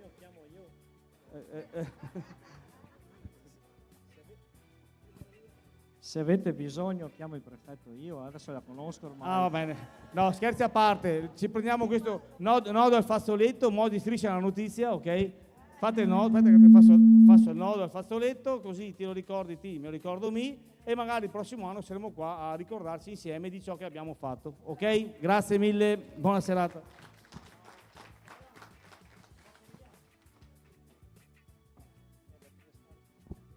Se avete bisogno chiamo il prefetto io, adesso la conosco ormai. Ah, va bene. No, scherzi a parte, ci prendiamo questo nodo al fazzoletto, mo' di striscia la notizia, ok? Fate il nodo, aspetta che ti faccio il nodo al fazzoletto, così ti lo ricordi te, me lo ricordo me, e magari il prossimo anno saremo qua a ricordarci insieme di ciò che abbiamo fatto, ok? Grazie mille, buona serata.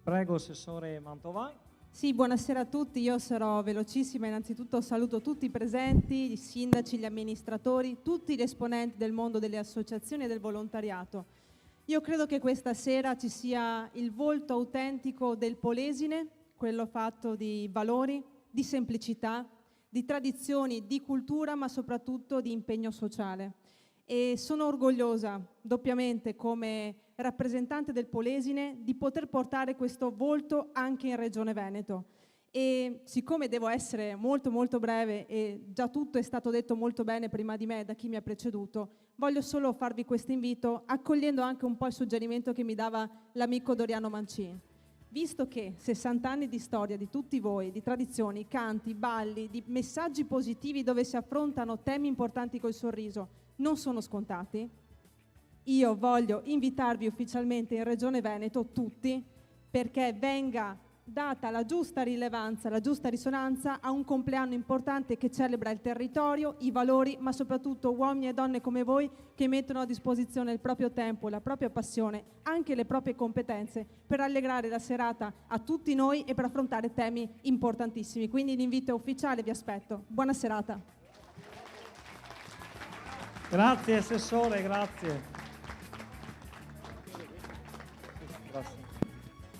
Prego, Assessore Mantovani. Sì, buonasera a tutti, io sarò velocissima, innanzitutto saluto tutti i presenti, i sindaci, gli amministratori, tutti gli esponenti del mondo delle associazioni e del volontariato. Io credo che questa sera ci sia il volto autentico del Polesine, quello fatto di valori, di semplicità, di tradizioni, di cultura, ma soprattutto di impegno sociale. E sono orgogliosa, doppiamente, come rappresentante del Polesine, di poter portare questo volto anche in Regione Veneto. E siccome devo essere molto molto breve e già tutto è stato detto molto bene prima di me da chi mi ha preceduto, voglio solo farvi questo invito, accogliendo anche un po' il suggerimento che mi dava l'amico Doriano Mancini. Visto che 60 anni di storia di tutti voi, di tradizioni, canti, balli, di messaggi positivi dove si affrontano temi importanti col sorriso, non sono scontati, io voglio invitarvi ufficialmente in Regione Veneto tutti perché venga data la giusta rilevanza, la giusta risonanza a un compleanno importante che celebra il territorio, i valori, ma soprattutto uomini e donne come voi che mettono a disposizione il proprio tempo, la propria passione, anche le proprie competenze per allegrare la serata a tutti noi e per affrontare temi importantissimi. Quindi l'invito è ufficiale, vi aspetto. Buona serata. Grazie Assessore, grazie.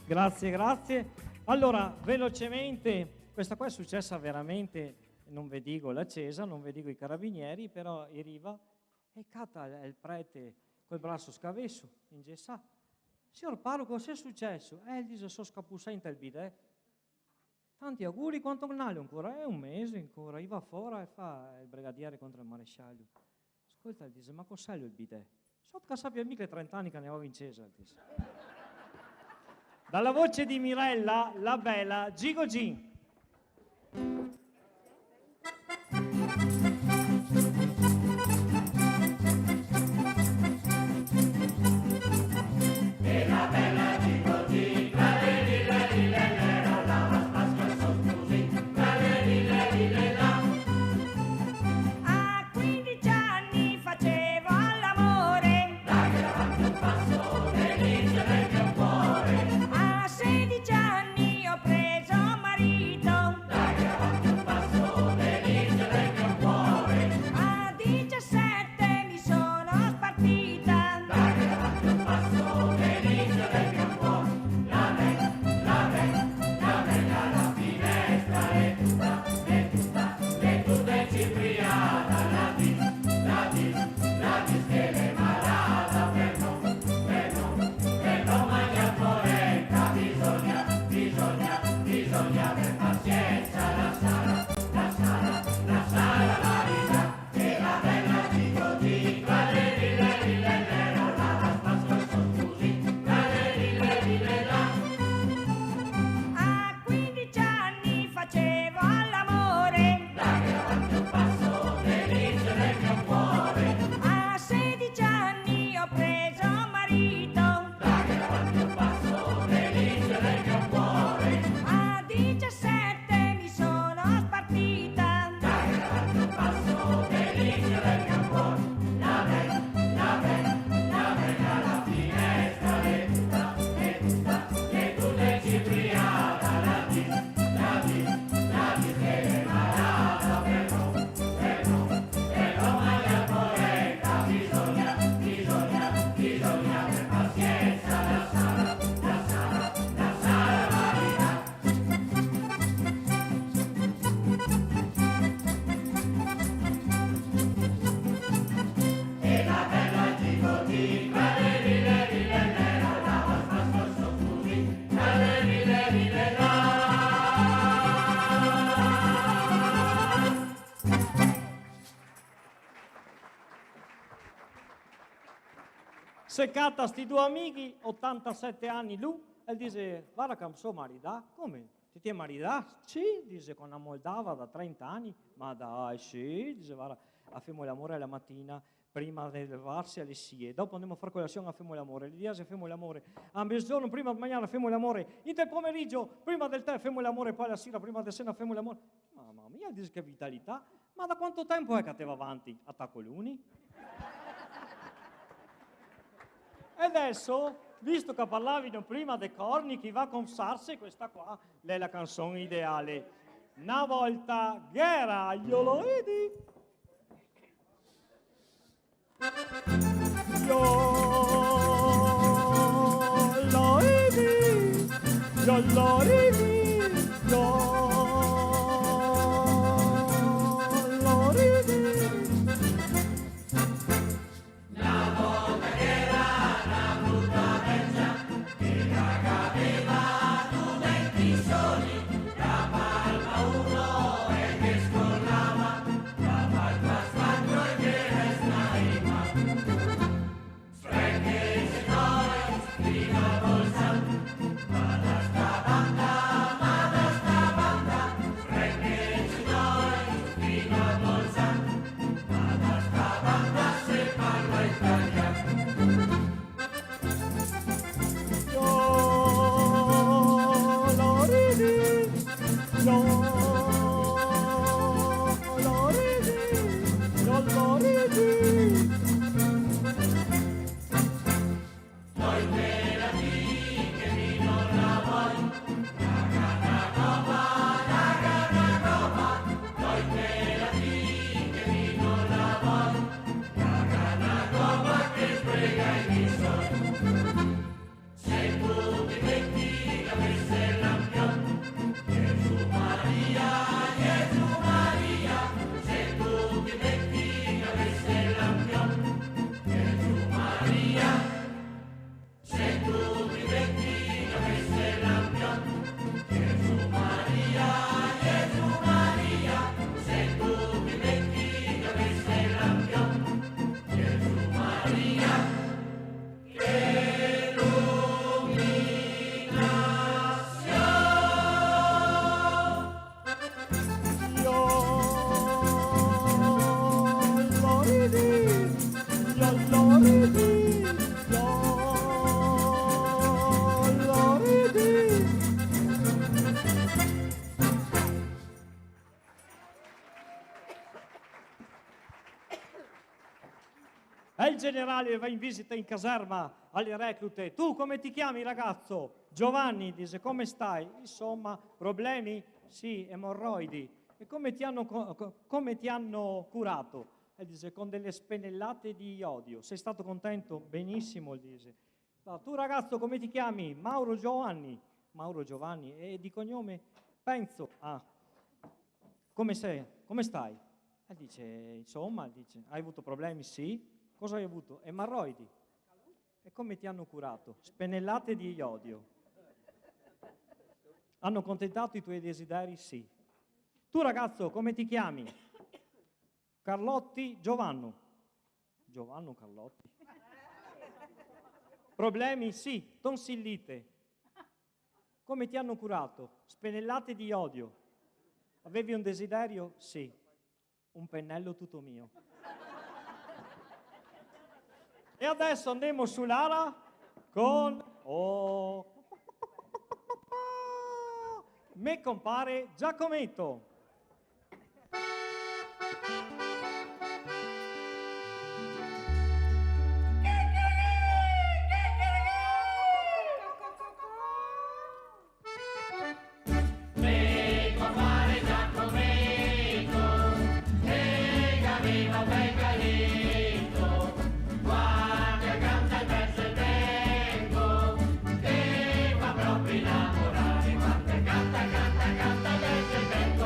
Grazie. Allora, velocemente, questa qua è successa veramente, non vi dico l'accesa, non vi dico i carabinieri, però arriva e cata il prete col braccio scavesso, ingessato. Signor parroco, cosa è successo? Dice, sono scapussente il bidet. Tanti auguri, quanto ne hai ancora? È un mese ancora, va fuori e fa il brigadiere contro il maresciallo. Ascolta, dice, ma cos'è il bidet? So che sappia mica 30 anni che ne avevo incesa, dice. Dalla voce di Mirella, la bella Gigo Gin. E la bella Gigo Gin, la lei, la la pasqua sossusi, la lei, la. A 15 anni facevo all'amore, dai avanti un passo, delizia del mio cuore. a 16 anni ho preso marito, Dai avanti un passo, delizia del mio cuore. a 17 mi sono spartita, Dai avanti un passo, delizia del mio cuore. La vega alla finestra è tutta cipriata. La dis che le malata per non mangiar polenta. Bisogna aver pazienza. La sala marina e la bella Gigo Gin. La lero, la pasqua sossusi, la la. a 15 anni facevo all'amore, Dai avanti un passo, delizia del mio cuore. a 16 anni ho preso marito, Dai avanti un passo, delizia del mio cuore. a 17 mi sono spartita, Dai avanti un passo, delizia del mio cuore. La vega alla finestra è tutta cipriata. La dis che le malata per non mangiar polenta. Bisogna aver pazienza. La sala marina. E la bella Gigo Gin, la lero, la pasqua sossusi, la la. Seccata sti due amici, 87 anni lui, e dice, guarda che so marita, come? Ti ti marità? Sì, dice, con una moldava da 30 anni. Ma dai, sì, dice, guarda, facciamo l'amore la mattina prima di levarsi alle sie. Dopo andiamo a fare colazione, facciamo l'amore. Gli diasi facciamo l'amore. A mezzogiorno, prima di mangiare, facciamo l'amore. In del pomeriggio, prima del tè, facciamo l'amore. Poi la sera, prima del cena, facciamo l'amore. Mamma mia, dice che vitalità. Ma da quanto tempo è che te va avanti? Attacco l'uni? E adesso, visto che parlavano prima dei corni, chi va a confessarsi, questa qua è la canzone ideale. Una volta, Ghera, io lo vedi? Io lo vedi, io lo vedi, io E il generale va in visita in caserma alle reclute. Tu come ti chiami, ragazzo? Giovanni, dice, come stai? Insomma, problemi? Sì, emorroidi. E come ti hanno curato? E dice, con delle spennellate di iodio. Sei stato contento? Benissimo, dice. No, tu ragazzo come ti chiami? Mauro Giovanni. Mauro Giovanni. E di cognome? Penzo. Ah. Come sei? Come stai? E dice, insomma, dice, hai avuto problemi? Sì. Cosa hai avuto? Emorroidi. E come ti hanno curato? Spennellate di iodio. Hanno accontentato i tuoi desideri? Sì. Tu ragazzo, come ti chiami? Carlotti Giovanno. Giovanno Carlotti. Problemi? Sì. Tonsillite. Come ti hanno curato? Spennellate di iodio. Avevi un desiderio? Sì. Un pennello tutto mio. E adesso andiamo sull'ara con... Oh. Me compare Giacometto. Me compare Giacometto, e camino ben calito, quando canta il verso il tempo, che fa proprio innamorare, quando canta il verso il tempo,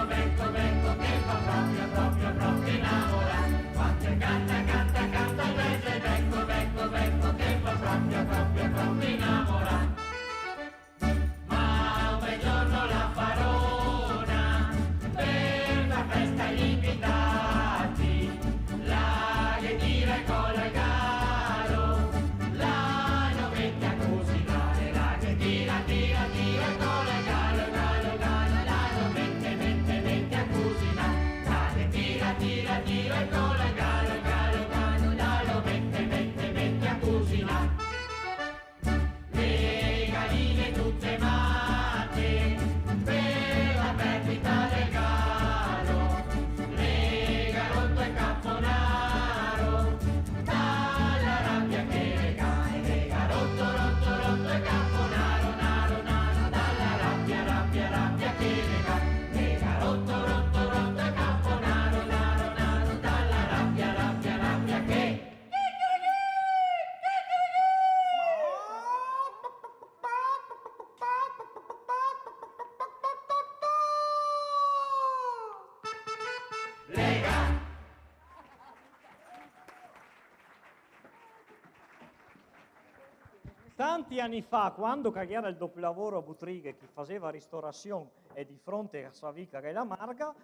Tanti anni fa, quando era il dopolavoro a Butrighe, chi faceva ristorazione e di fronte a Savica che è la Marga,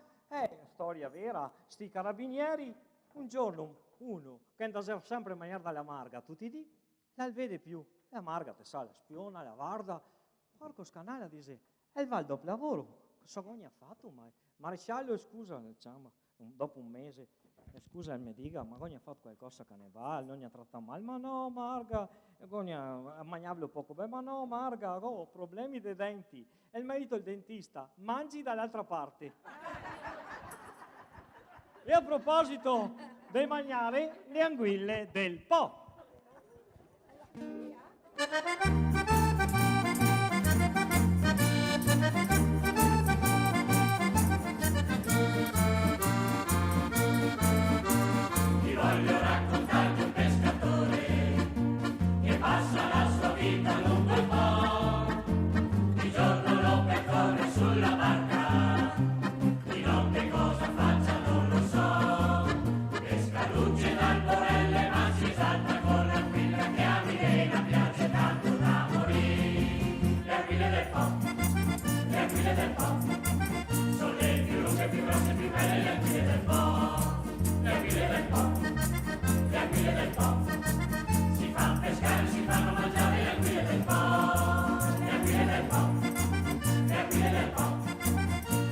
storia vera, sti carabinieri, un giorno uno che andava sempre in maniera dalla Marga, tutti di, la vede più, la Marga te sa, la spiona, la guarda, porco scanale, dice, e va il dopolavoro, cosa ha fatto mai? Maresciallo, scusa, diciamo, dopo un mese, scusa, mi dica, ma ha fatto qualcosa che ne va, non gli ha trattato male, ma no, Marga, a mangiarlo poco, beh, ma no, Marga, ho problemi dei denti, e il marito il dentista, mangi dall'altra parte. E a proposito di mangiare, le anguille del Po. Ti voglio raccontare di un pescatore che passa la sua vita lungo il Po. Di giorno lo percorre sulla barca, di notte cosa faccia non lo so. Pesca luce dal porelle ma si esalta con l'anguilla che a Milena piace tanto da morire. Le anguille del Po, le anguille del Po, sono le più lunghe, più grosse, più belle le anguille del Po. Le anguille del Po, le anguille del Po, si fanno pescare, si fanno mangiare le anguille del Po, le anguille del Po, le anguille del Po,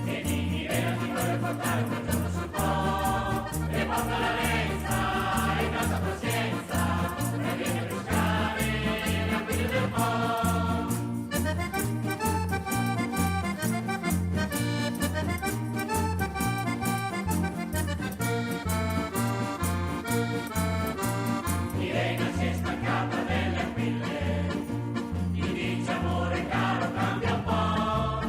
e di Milena ti voglio portare quel giorno sul Po, e porta la lenza e tanta pazienza, e vieni a pescare le anguille del Po. Milena si è staccata delle anguille, gli dice amore caro cambia un po',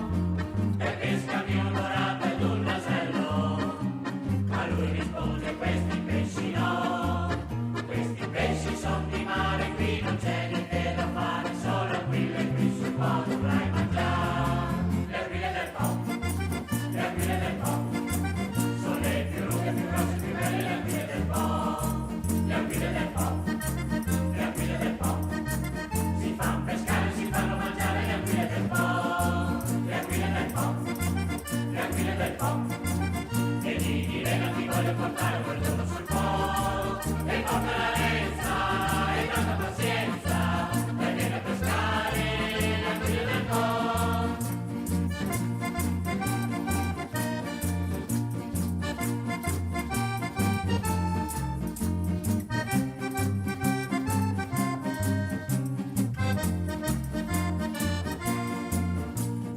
e pescami un dorato ed un nasello, a lui risponde questi pesci no, questi pesci son di mare, qui non c'è niente da fare, solo anguille qui sul Po dovrai mangiare. Le anguille del Po, le anguille del Po, sono le più lunghe, più grosse, più belle le anguille del Po, le anguille del Po. Le anguille del Po, si fanno pescare, si fanno mangiare le anguille del Po, le anguille del Po, le anguille del Po, e di Milena ti voglio portare quel giorno sul Po, e porta la lenza e tanta pazienza, e vieni a pescare le anguille del Po.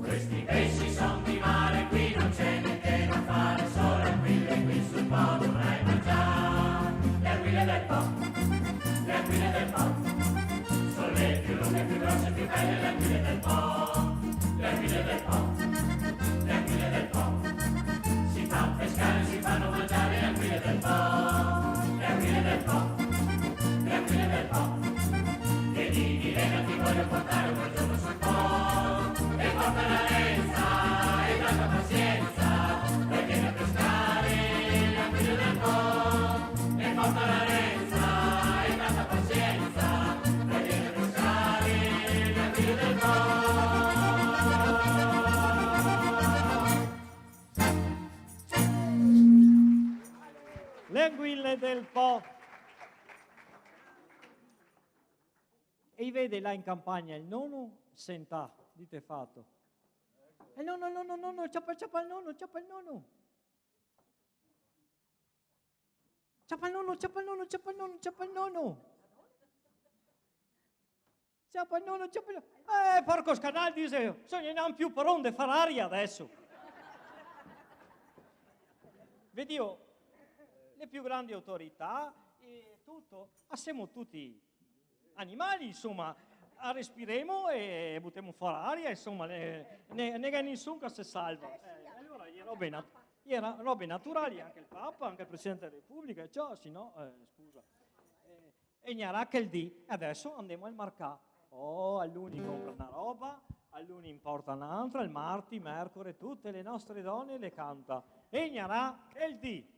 Questi pesci son di mare, qui non c'è niente da fare, solo anguille qui sul Po dovrai mangiare. Le anguille del Po, le anguille del Po, sono le più lunghe, più grosse, più belle le anguille del Po. Le anguille del Po, le anguille del Po, si fanno pescare, si fanno mangiare le anguille del Po. Le anguille del Po, le anguille del Po, e di Milena ti voglio portare quel giorno sul Po, e porta la lenza e tanta pazienza, e vieni a pescare le anguille del Po, e porta la lenza e tanta pazienza, e vieni a pescare le anguille del Po. Le anguille del Po. E vede là in campagna il nonno, senta, dite fatto. E nonno, ciappa il nonno, ciappa il nonno. Ciappa il nonno, ciappa il nonno, ciappa il nonno, ciappa il nonno. Ciappa il nonno, ciappa il nonno. Porco scanal, dice, sono non più per onde far aria adesso. Vedi io, le più grandi autorità e tutto, siamo tutti animali, insomma, respiriamo e buttiamo fuori aria, insomma, ne nessuno che si salva. Allora era robe naturali, anche il Papa, anche il Presidente della Repubblica, ciò, se no, scusa. E gnarà che il dì, adesso andiamo al mercato. Oh, all'uni compra una roba, all'uni importa un'altra, il martedì, mercoledì, tutte le nostre donne le canta. E gnarà che il dì.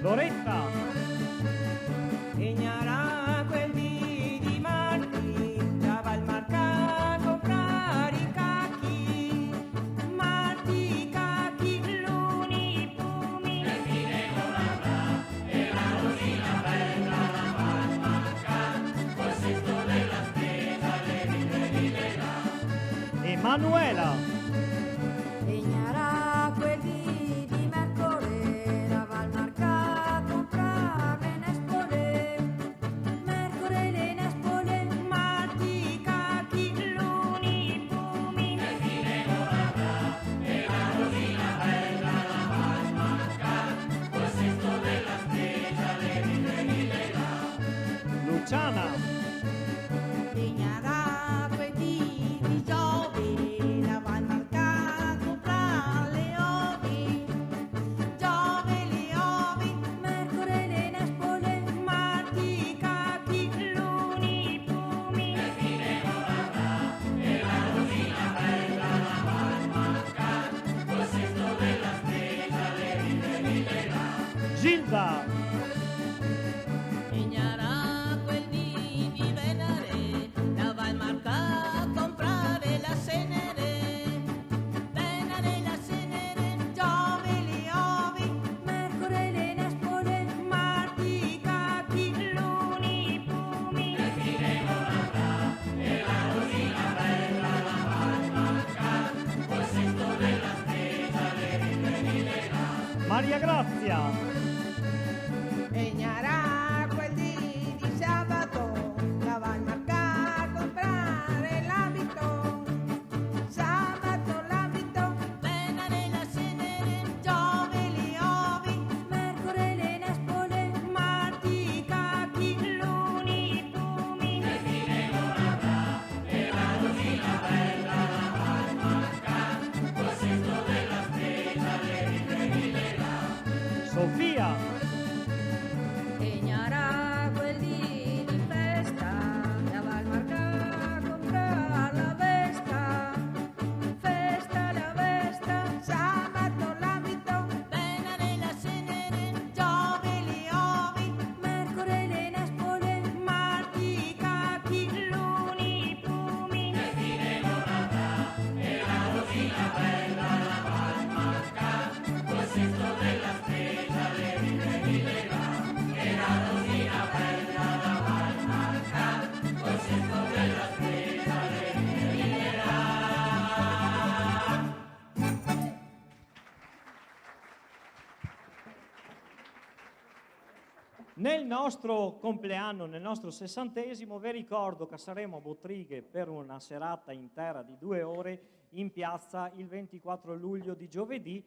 Loretta. Ignara quel di Marti, andava al marca a comprare i cacchi, Marti i cacchi, l'uni pumi, e fine con la e la rosina bella, la palmanca, col sesto della spesa, le vite là. Emanuela. Ignara quel di Mercore, va al marca a comprare nespole, Mercore le nespole, Marti cacchi, l'uni pumi, e fine con la e la rosina bella, la palmanca, col sesto della spesa, le vite là. Luciana. Ignara quel di Giove, va al marca a comprare le ovi, Giove le ovi, Mercore le nespole, Marti cacchi, l'uni pumi, e fine con la e la rosina bella, la palmanca, col sesto della spesa, le vite là. Gilda. Ignara quel di Venere, va al marca a comprare la Senere, Venere la Senere, Giove le ovi, Mercore le nespole, Marti cacchi, l'uni pumi, e fine con la e la rosina bella, la palmanca, col sesto della spesa, le vite là. Maria Grazia. Ignara quel di sabato, la va al marca a comprare l'abito, sabato l'abito, Venere la Senere, Giove le ovi, Mercore le nespole, Marti cacchi, l'uni pumi, e fine con la e la rosina bella, la palmanca, col sesto della spesa, le vite là. Sofia. Ignara quel di festa, va al marca a comprare la vesta, festa la vesta, sabato l'abito, Venere la Senere, Giove le ovi, Mercore le nespole, Marti cacchi, l'uni pumi, e fine con la e la rosina bella, la palmanca, col sesto della spesa, le vite là. E la rosina bella, la palmanca, col sesto della spesa, le vite là. Nel nostro compleanno, nel nostro 60esimo, vi ricordo che saremo a Bottrighe per una serata intera di 2 ore in piazza il 24 luglio di giovedì.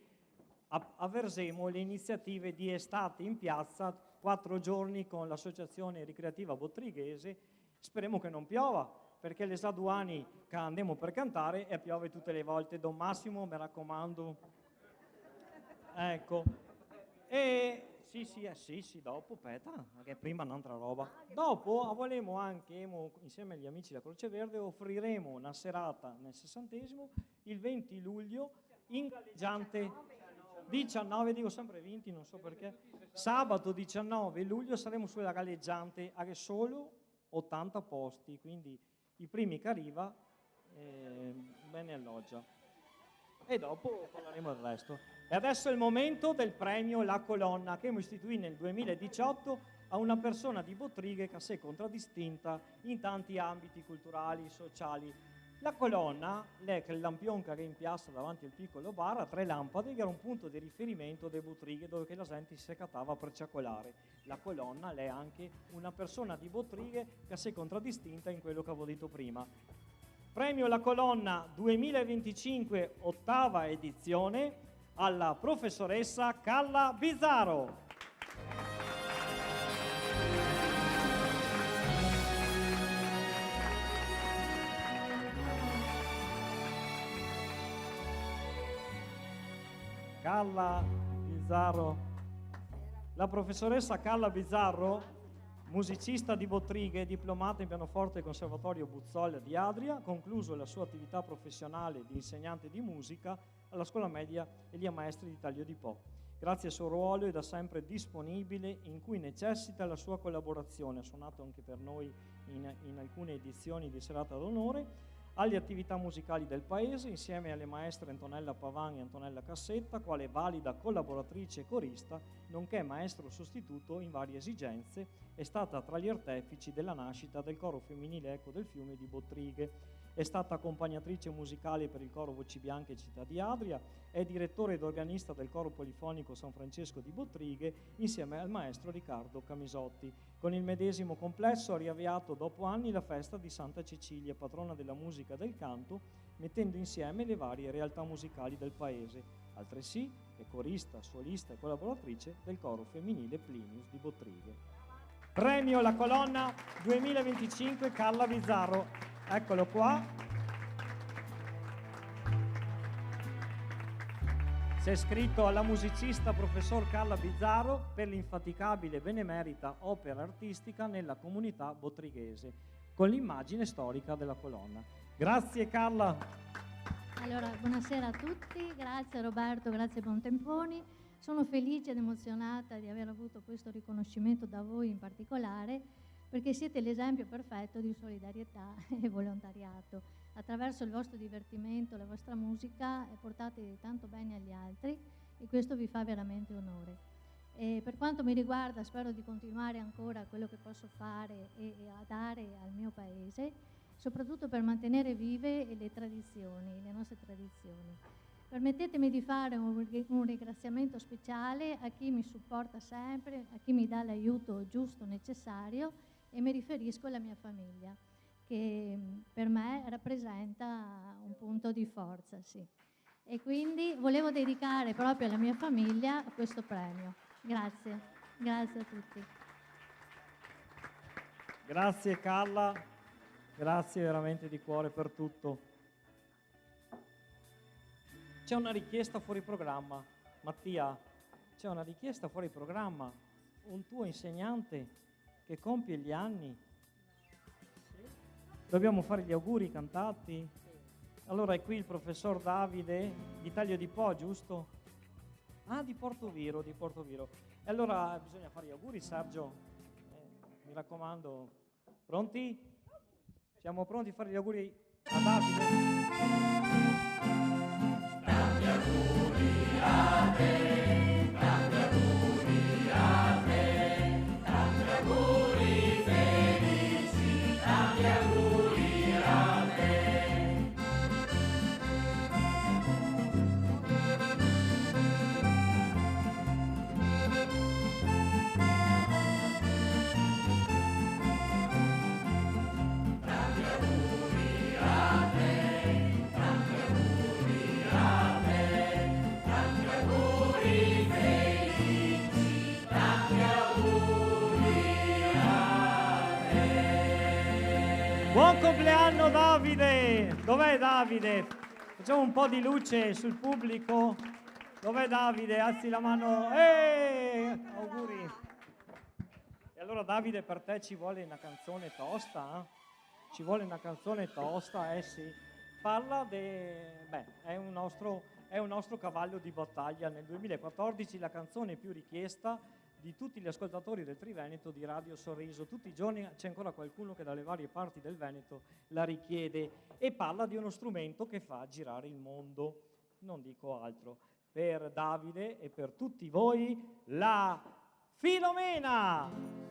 Avverremo le iniziative di estate in piazza, 4 giorni con l'associazione ricreativa bottrighese. Speriamo che non piova, perché le Saduani che andiamo per cantare e piove tutte le volte. Don Massimo, mi raccomando. Ecco. E sì, dopo, aspetta, che prima un'altra roba. Dopo volemo anche, insieme agli amici della Croce Verde, offriremo una serata nel 60esimo, il 20 luglio, in galleggiante 19, dico sempre 20, non so perché. Sabato 19 luglio saremo sulla galleggiante a solo 80 posti, quindi i primi che arriva, bene alloggia. E dopo parleremo del resto. E adesso è il momento del premio La Colonna, che abbiamo istituito nel 2018 a una persona di Bottrighe che si è contraddistinta in tanti ambiti culturali, sociali. La Colonna, lei che è il lampione che è in piazza davanti al piccolo bar, ha 3 lampade, che era un punto di riferimento dei Bottrighe dove che la gente si cattava per ciacolare. La Colonna, lei è anche una persona di Bottrighe che si è contraddistinta in quello che avevo detto prima. Premio La Colonna 2025, 8ª edizione, alla professoressa Carla Bizzarro. Carla Bizzarro. La professoressa Carla Bizzarro, musicista di Bottrighe, diplomata in pianoforte al Conservatorio Buzzolla di Adria, ha concluso la sua attività professionale di insegnante di musica alla Scuola Media Elia Maestri di Taglio di Po. Grazie al suo ruolo è da sempre disponibile in cui necessita la sua collaborazione. Ha suonato anche per noi in alcune edizioni di Serata d'Onore, alle attività musicali del paese, insieme alle maestre Antonella Pavan e Antonella Cassetta, quale valida collaboratrice e corista, nonché maestro sostituto in varie esigenze, è stata tra gli artefici della nascita del coro femminile Eco del Fiume di Bottrighe. È stata accompagnatrice musicale per il coro Voci Bianche Città di Adria, è direttore ed organista del coro polifonico San Francesco di Bottrighe, insieme al maestro Riccardo Camisotti. Con il medesimo complesso ha riavviato dopo anni la festa di Santa Cecilia, patrona della musica e del canto, mettendo insieme le varie realtà musicali del paese. Altresì è corista, solista e collaboratrice del coro femminile Plinius di Bottrighe. Premio La Colonna 2025 Carla Bizzarro. Eccolo qua. C'è scritto alla musicista professor Carla Bizzarro per l'infaticabile e benemerita opera artistica nella comunità bottrighese, con l'immagine storica della colonna. Grazie Carla. Allora, buonasera a tutti, grazie Roberto, grazie Bontemponi. Sono felice ed emozionata di aver avuto questo riconoscimento da voi in particolare, perché siete l'esempio perfetto di solidarietà e volontariato. Attraverso il vostro divertimento, la vostra musica, portate tanto bene agli altri e questo vi fa veramente onore. E per quanto mi riguarda, spero di continuare ancora quello che posso fare e a dare al mio paese, soprattutto per mantenere vive le tradizioni, le nostre tradizioni. Permettetemi di fare un ringraziamento speciale a chi mi supporta sempre, a chi mi dà l'aiuto giusto, necessario, e mi riferisco alla mia famiglia, che per me rappresenta un punto di forza, sì. E quindi volevo dedicare proprio alla mia famiglia questo premio. Grazie, grazie a tutti. Grazie Carla, grazie veramente di cuore per tutto. C'è una richiesta fuori programma, Mattia, c'è una richiesta fuori programma, un tuo insegnante che compie gli anni. Dobbiamo fare gli auguri cantati. Allora è qui il professor Davide di Taglio di Po, giusto? Ah, di Portoviro, di Portoviro. E allora bisogna fare gli auguri, Sergio. Mi raccomando. Pronti? Siamo pronti a fare gli auguri a Davide? Tanti auguri a te, tanti auguri a te, tanti auguri felici, tanti auguri a te. Tanti auguri a te, tanti auguri a te, tanti auguri felici, tanti auguri a te. Buon compleanno Davide! Dov'è Davide? Facciamo un po' di luce sul pubblico. Dov'è Davide? Alzi la mano. Auguri! E allora Davide, per te ci vuole una canzone tosta? Ci vuole una canzone tosta, eh sì. Parla è un nostro cavallo di battaglia. Nel 2014 la canzone più richiesta di tutti gli ascoltatori del Triveneto di Radio Sorriso. Tutti i giorni c'è ancora qualcuno che dalle varie parti del Veneto la richiede e parla di uno strumento che fa girare il mondo. Non dico altro. Per Davide e per tutti voi, la Filomena!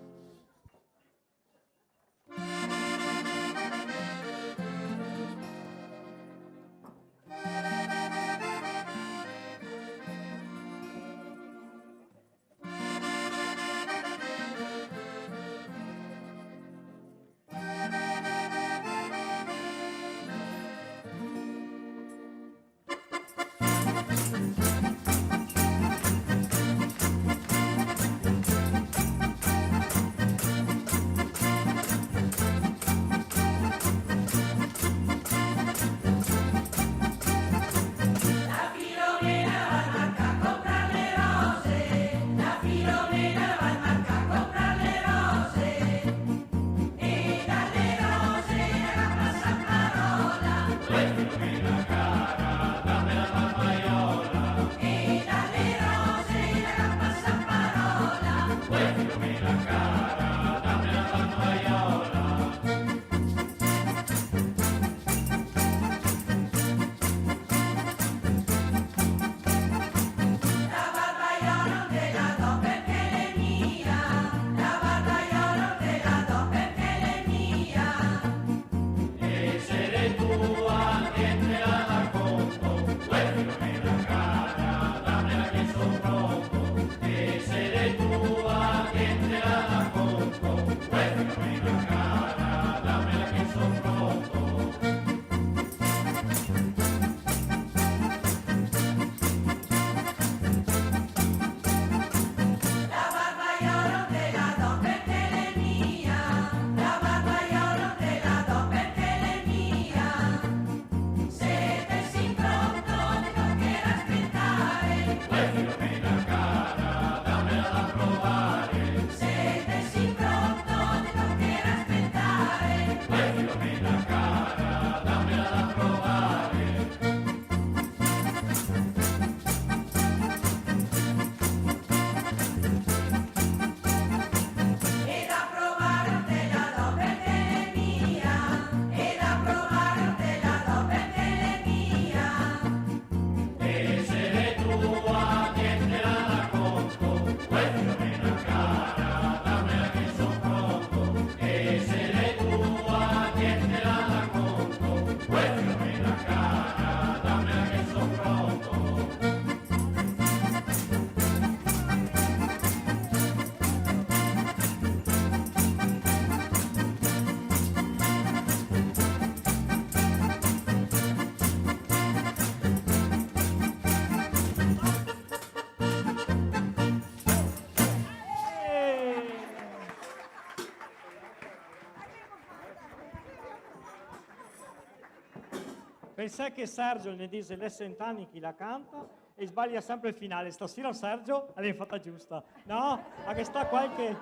Pensai che Sergio ne dice le 100 anni chi la canta e sbaglia sempre il finale. Stasera Sergio l'hai fatta giusta. No? Ma che sta qualche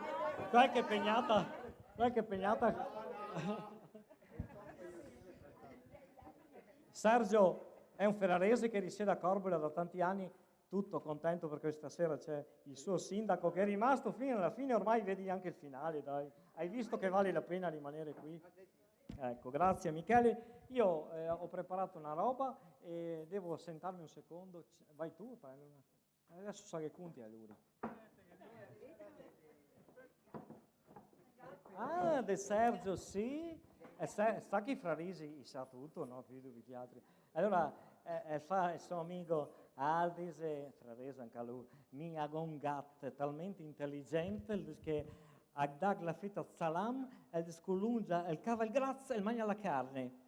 pegnata. Sergio è un ferrarese che risiede a Corbola da tanti anni, tutto contento perché stasera c'è il suo sindaco che è rimasto fino alla fine, ormai vedi anche il finale, dai. Hai visto che vale la pena rimanere qui? Ecco, grazie Michele. Io ho preparato una roba e devo sentarmi un secondo. Vai tu a prenderla. Adesso sa che conti è lui. Ah, De Sergio, sì. Sa che i Frarisi sa tutto, no? Più di tutti gli altri. Allora, fa il suo amico Aldis, Frarese anche lui, mi ha un gatto talmente intelligente che a dar la fetta salam, e scolungia, il cava il grazia e mangia la carne.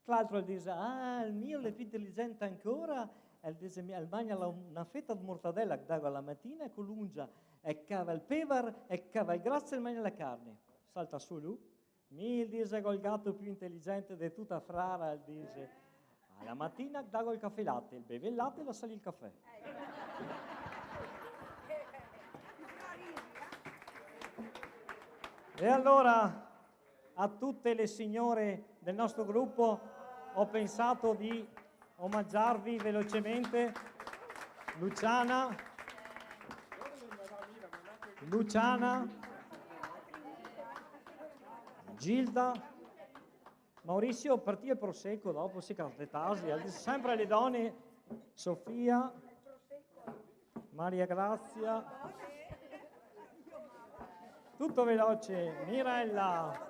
L'altro dice, il mio è più intelligente ancora, e dice, mangia una fetta di mortadella che dava la mattina e colungia, e cava il peper, e cava il grazia e mangia la carne. Salta su lui, mi dice col gatto più intelligente di tutta Frara, dice, alla mattina davo il caffè latte, il beve il latte e la sali il caffè. E allora a tutte le signore del nostro gruppo ho pensato di omaggiarvi velocemente Luciana, Gilda, Maurizio, per te il prosecco, dopo si cartetasi, sempre le donne, Sofia, Maria Grazia, tutto veloce, Mirella,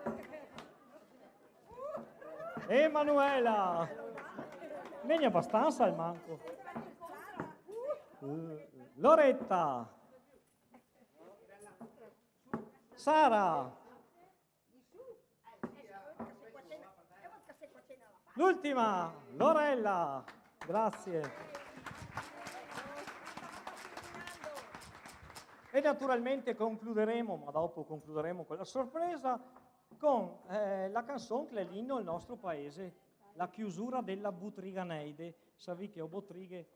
Emanuela, vieni abbastanza al manco, Loretta, Sara, l'ultima, Lorella, grazie. E naturalmente concluderemo, ma dopo concluderemo con la sorpresa, con la canzone che è l'inno del nostro paese, la chiusura della Butriganeide. Savi che o Butrighe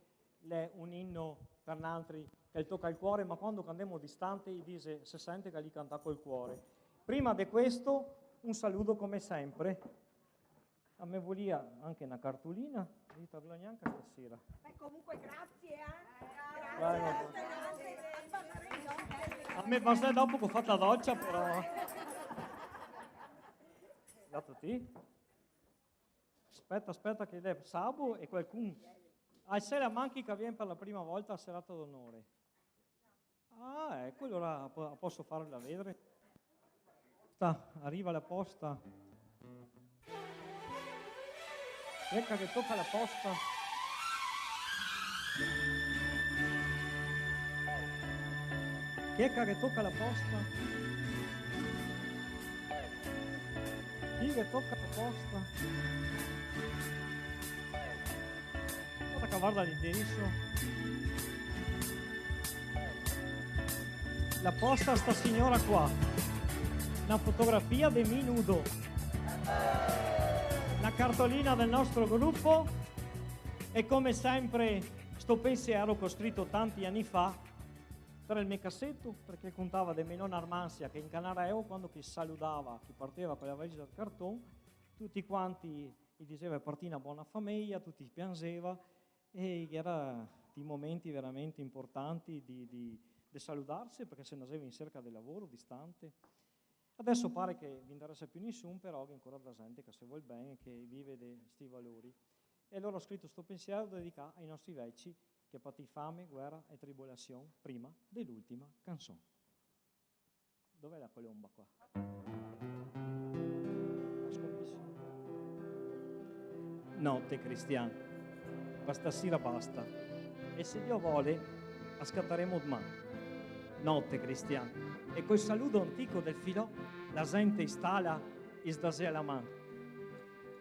è un inno per altri che tocca il cuore, ma quando andiamo distanti dice si sente che gli canta col cuore. Prima di questo un saluto come sempre. A me volia anche una cartolina, di torno neanche stasera. Comunque grazie, A me basta dopo che ho fatto la doccia, però. Dato te? Aspetta che è Sabo e qualcuno. A sera manchi che viene per la prima volta a serata d'onore. Ah, ecco, allora posso farla vedere. Arriva la posta. Ecco che tocca la posta. Che tocca la posta? Chi che tocca la posta? Guarda che guarda l'indirizzo. La posta sta signora qua. Una fotografia di me nudo. La cartolina del nostro gruppo. E come sempre sto pensiero che ho scritto tanti anni fa per il mio cassetto, perché contava di me non Armansia che in Canareo, quando chi salutava, chi partiva con la valigia del cartone, tutti quanti gli diceva parti una buona famiglia, tutti piangeva e era di momenti veramente importanti di salutarsi perché se ne andava in cerca del lavoro distante. Adesso pare che vi interessa più nessuno, però che ancora da gente che se vuol bene, che vive di questi valori. E allora ho scritto questo pensiero dedicato ai nostri vecchi che patì fame, guerra e tribolazione prima dell'ultima canzone. Dov'è la colomba qua? Notte cristiana, questa sera basta, e se Dio vuole ascatteremo domani. Notte cristiana, e col saluto antico del filò la gente instala e sdasea la mano.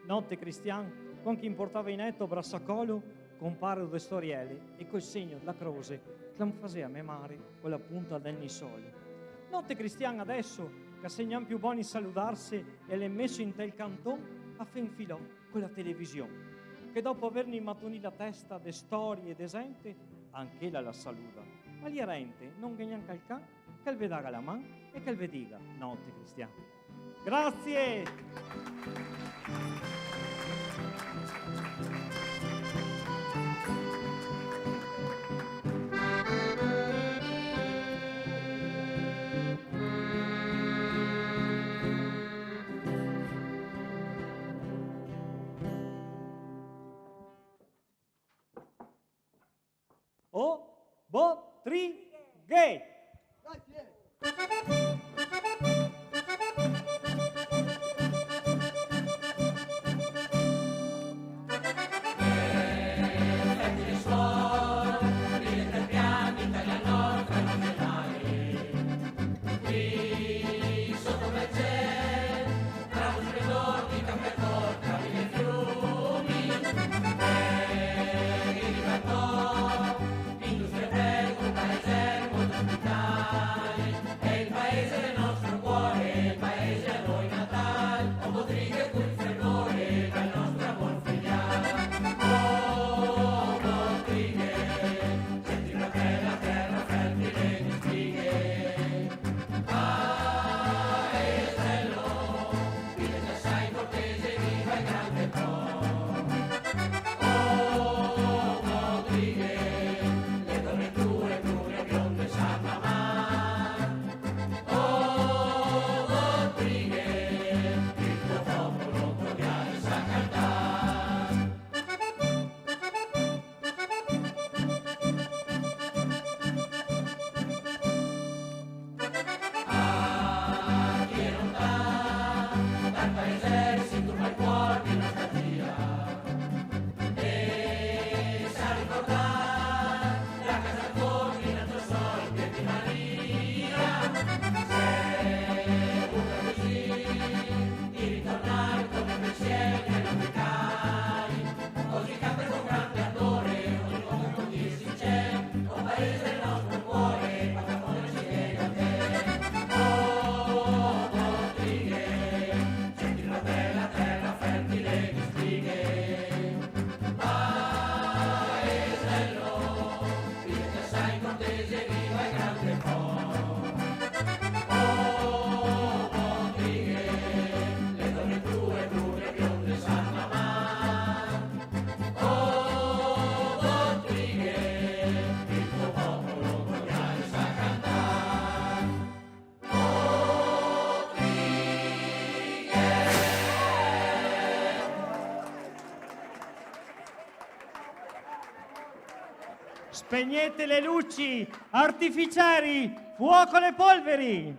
Notte cristiana, con chi importava in netto brassacolo, compare due storielle e col segno della croce che faceva memare con la punta del nisolo. Notte cristiana adesso, che segnano più buoni salutarsi e l'è messo in tel canton, a fin filò con la televisione, che dopo avermi matunì la testa de storie ed esente, anche la saluta. Ma gli rente non che neanche al can, che il vedaga la man e che il vediga notte cristiana. Grazie! O, bo, tri, gay! Spegnete le luci, artificieri, fuoco le polveri!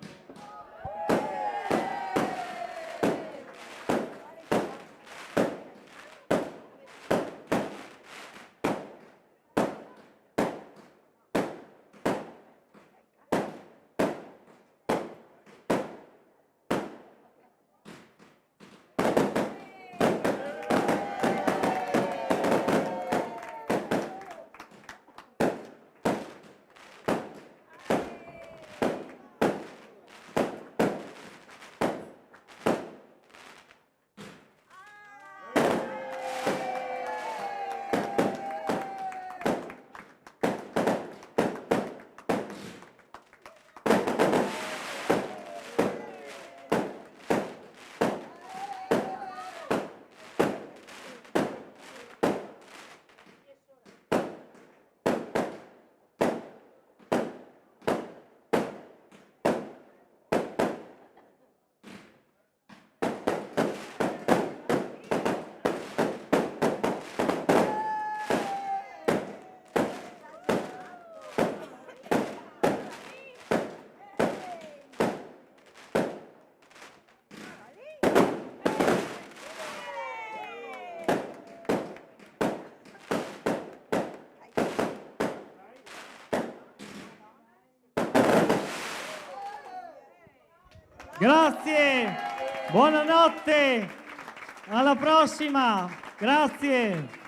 Grazie, buonanotte, alla prossima, grazie.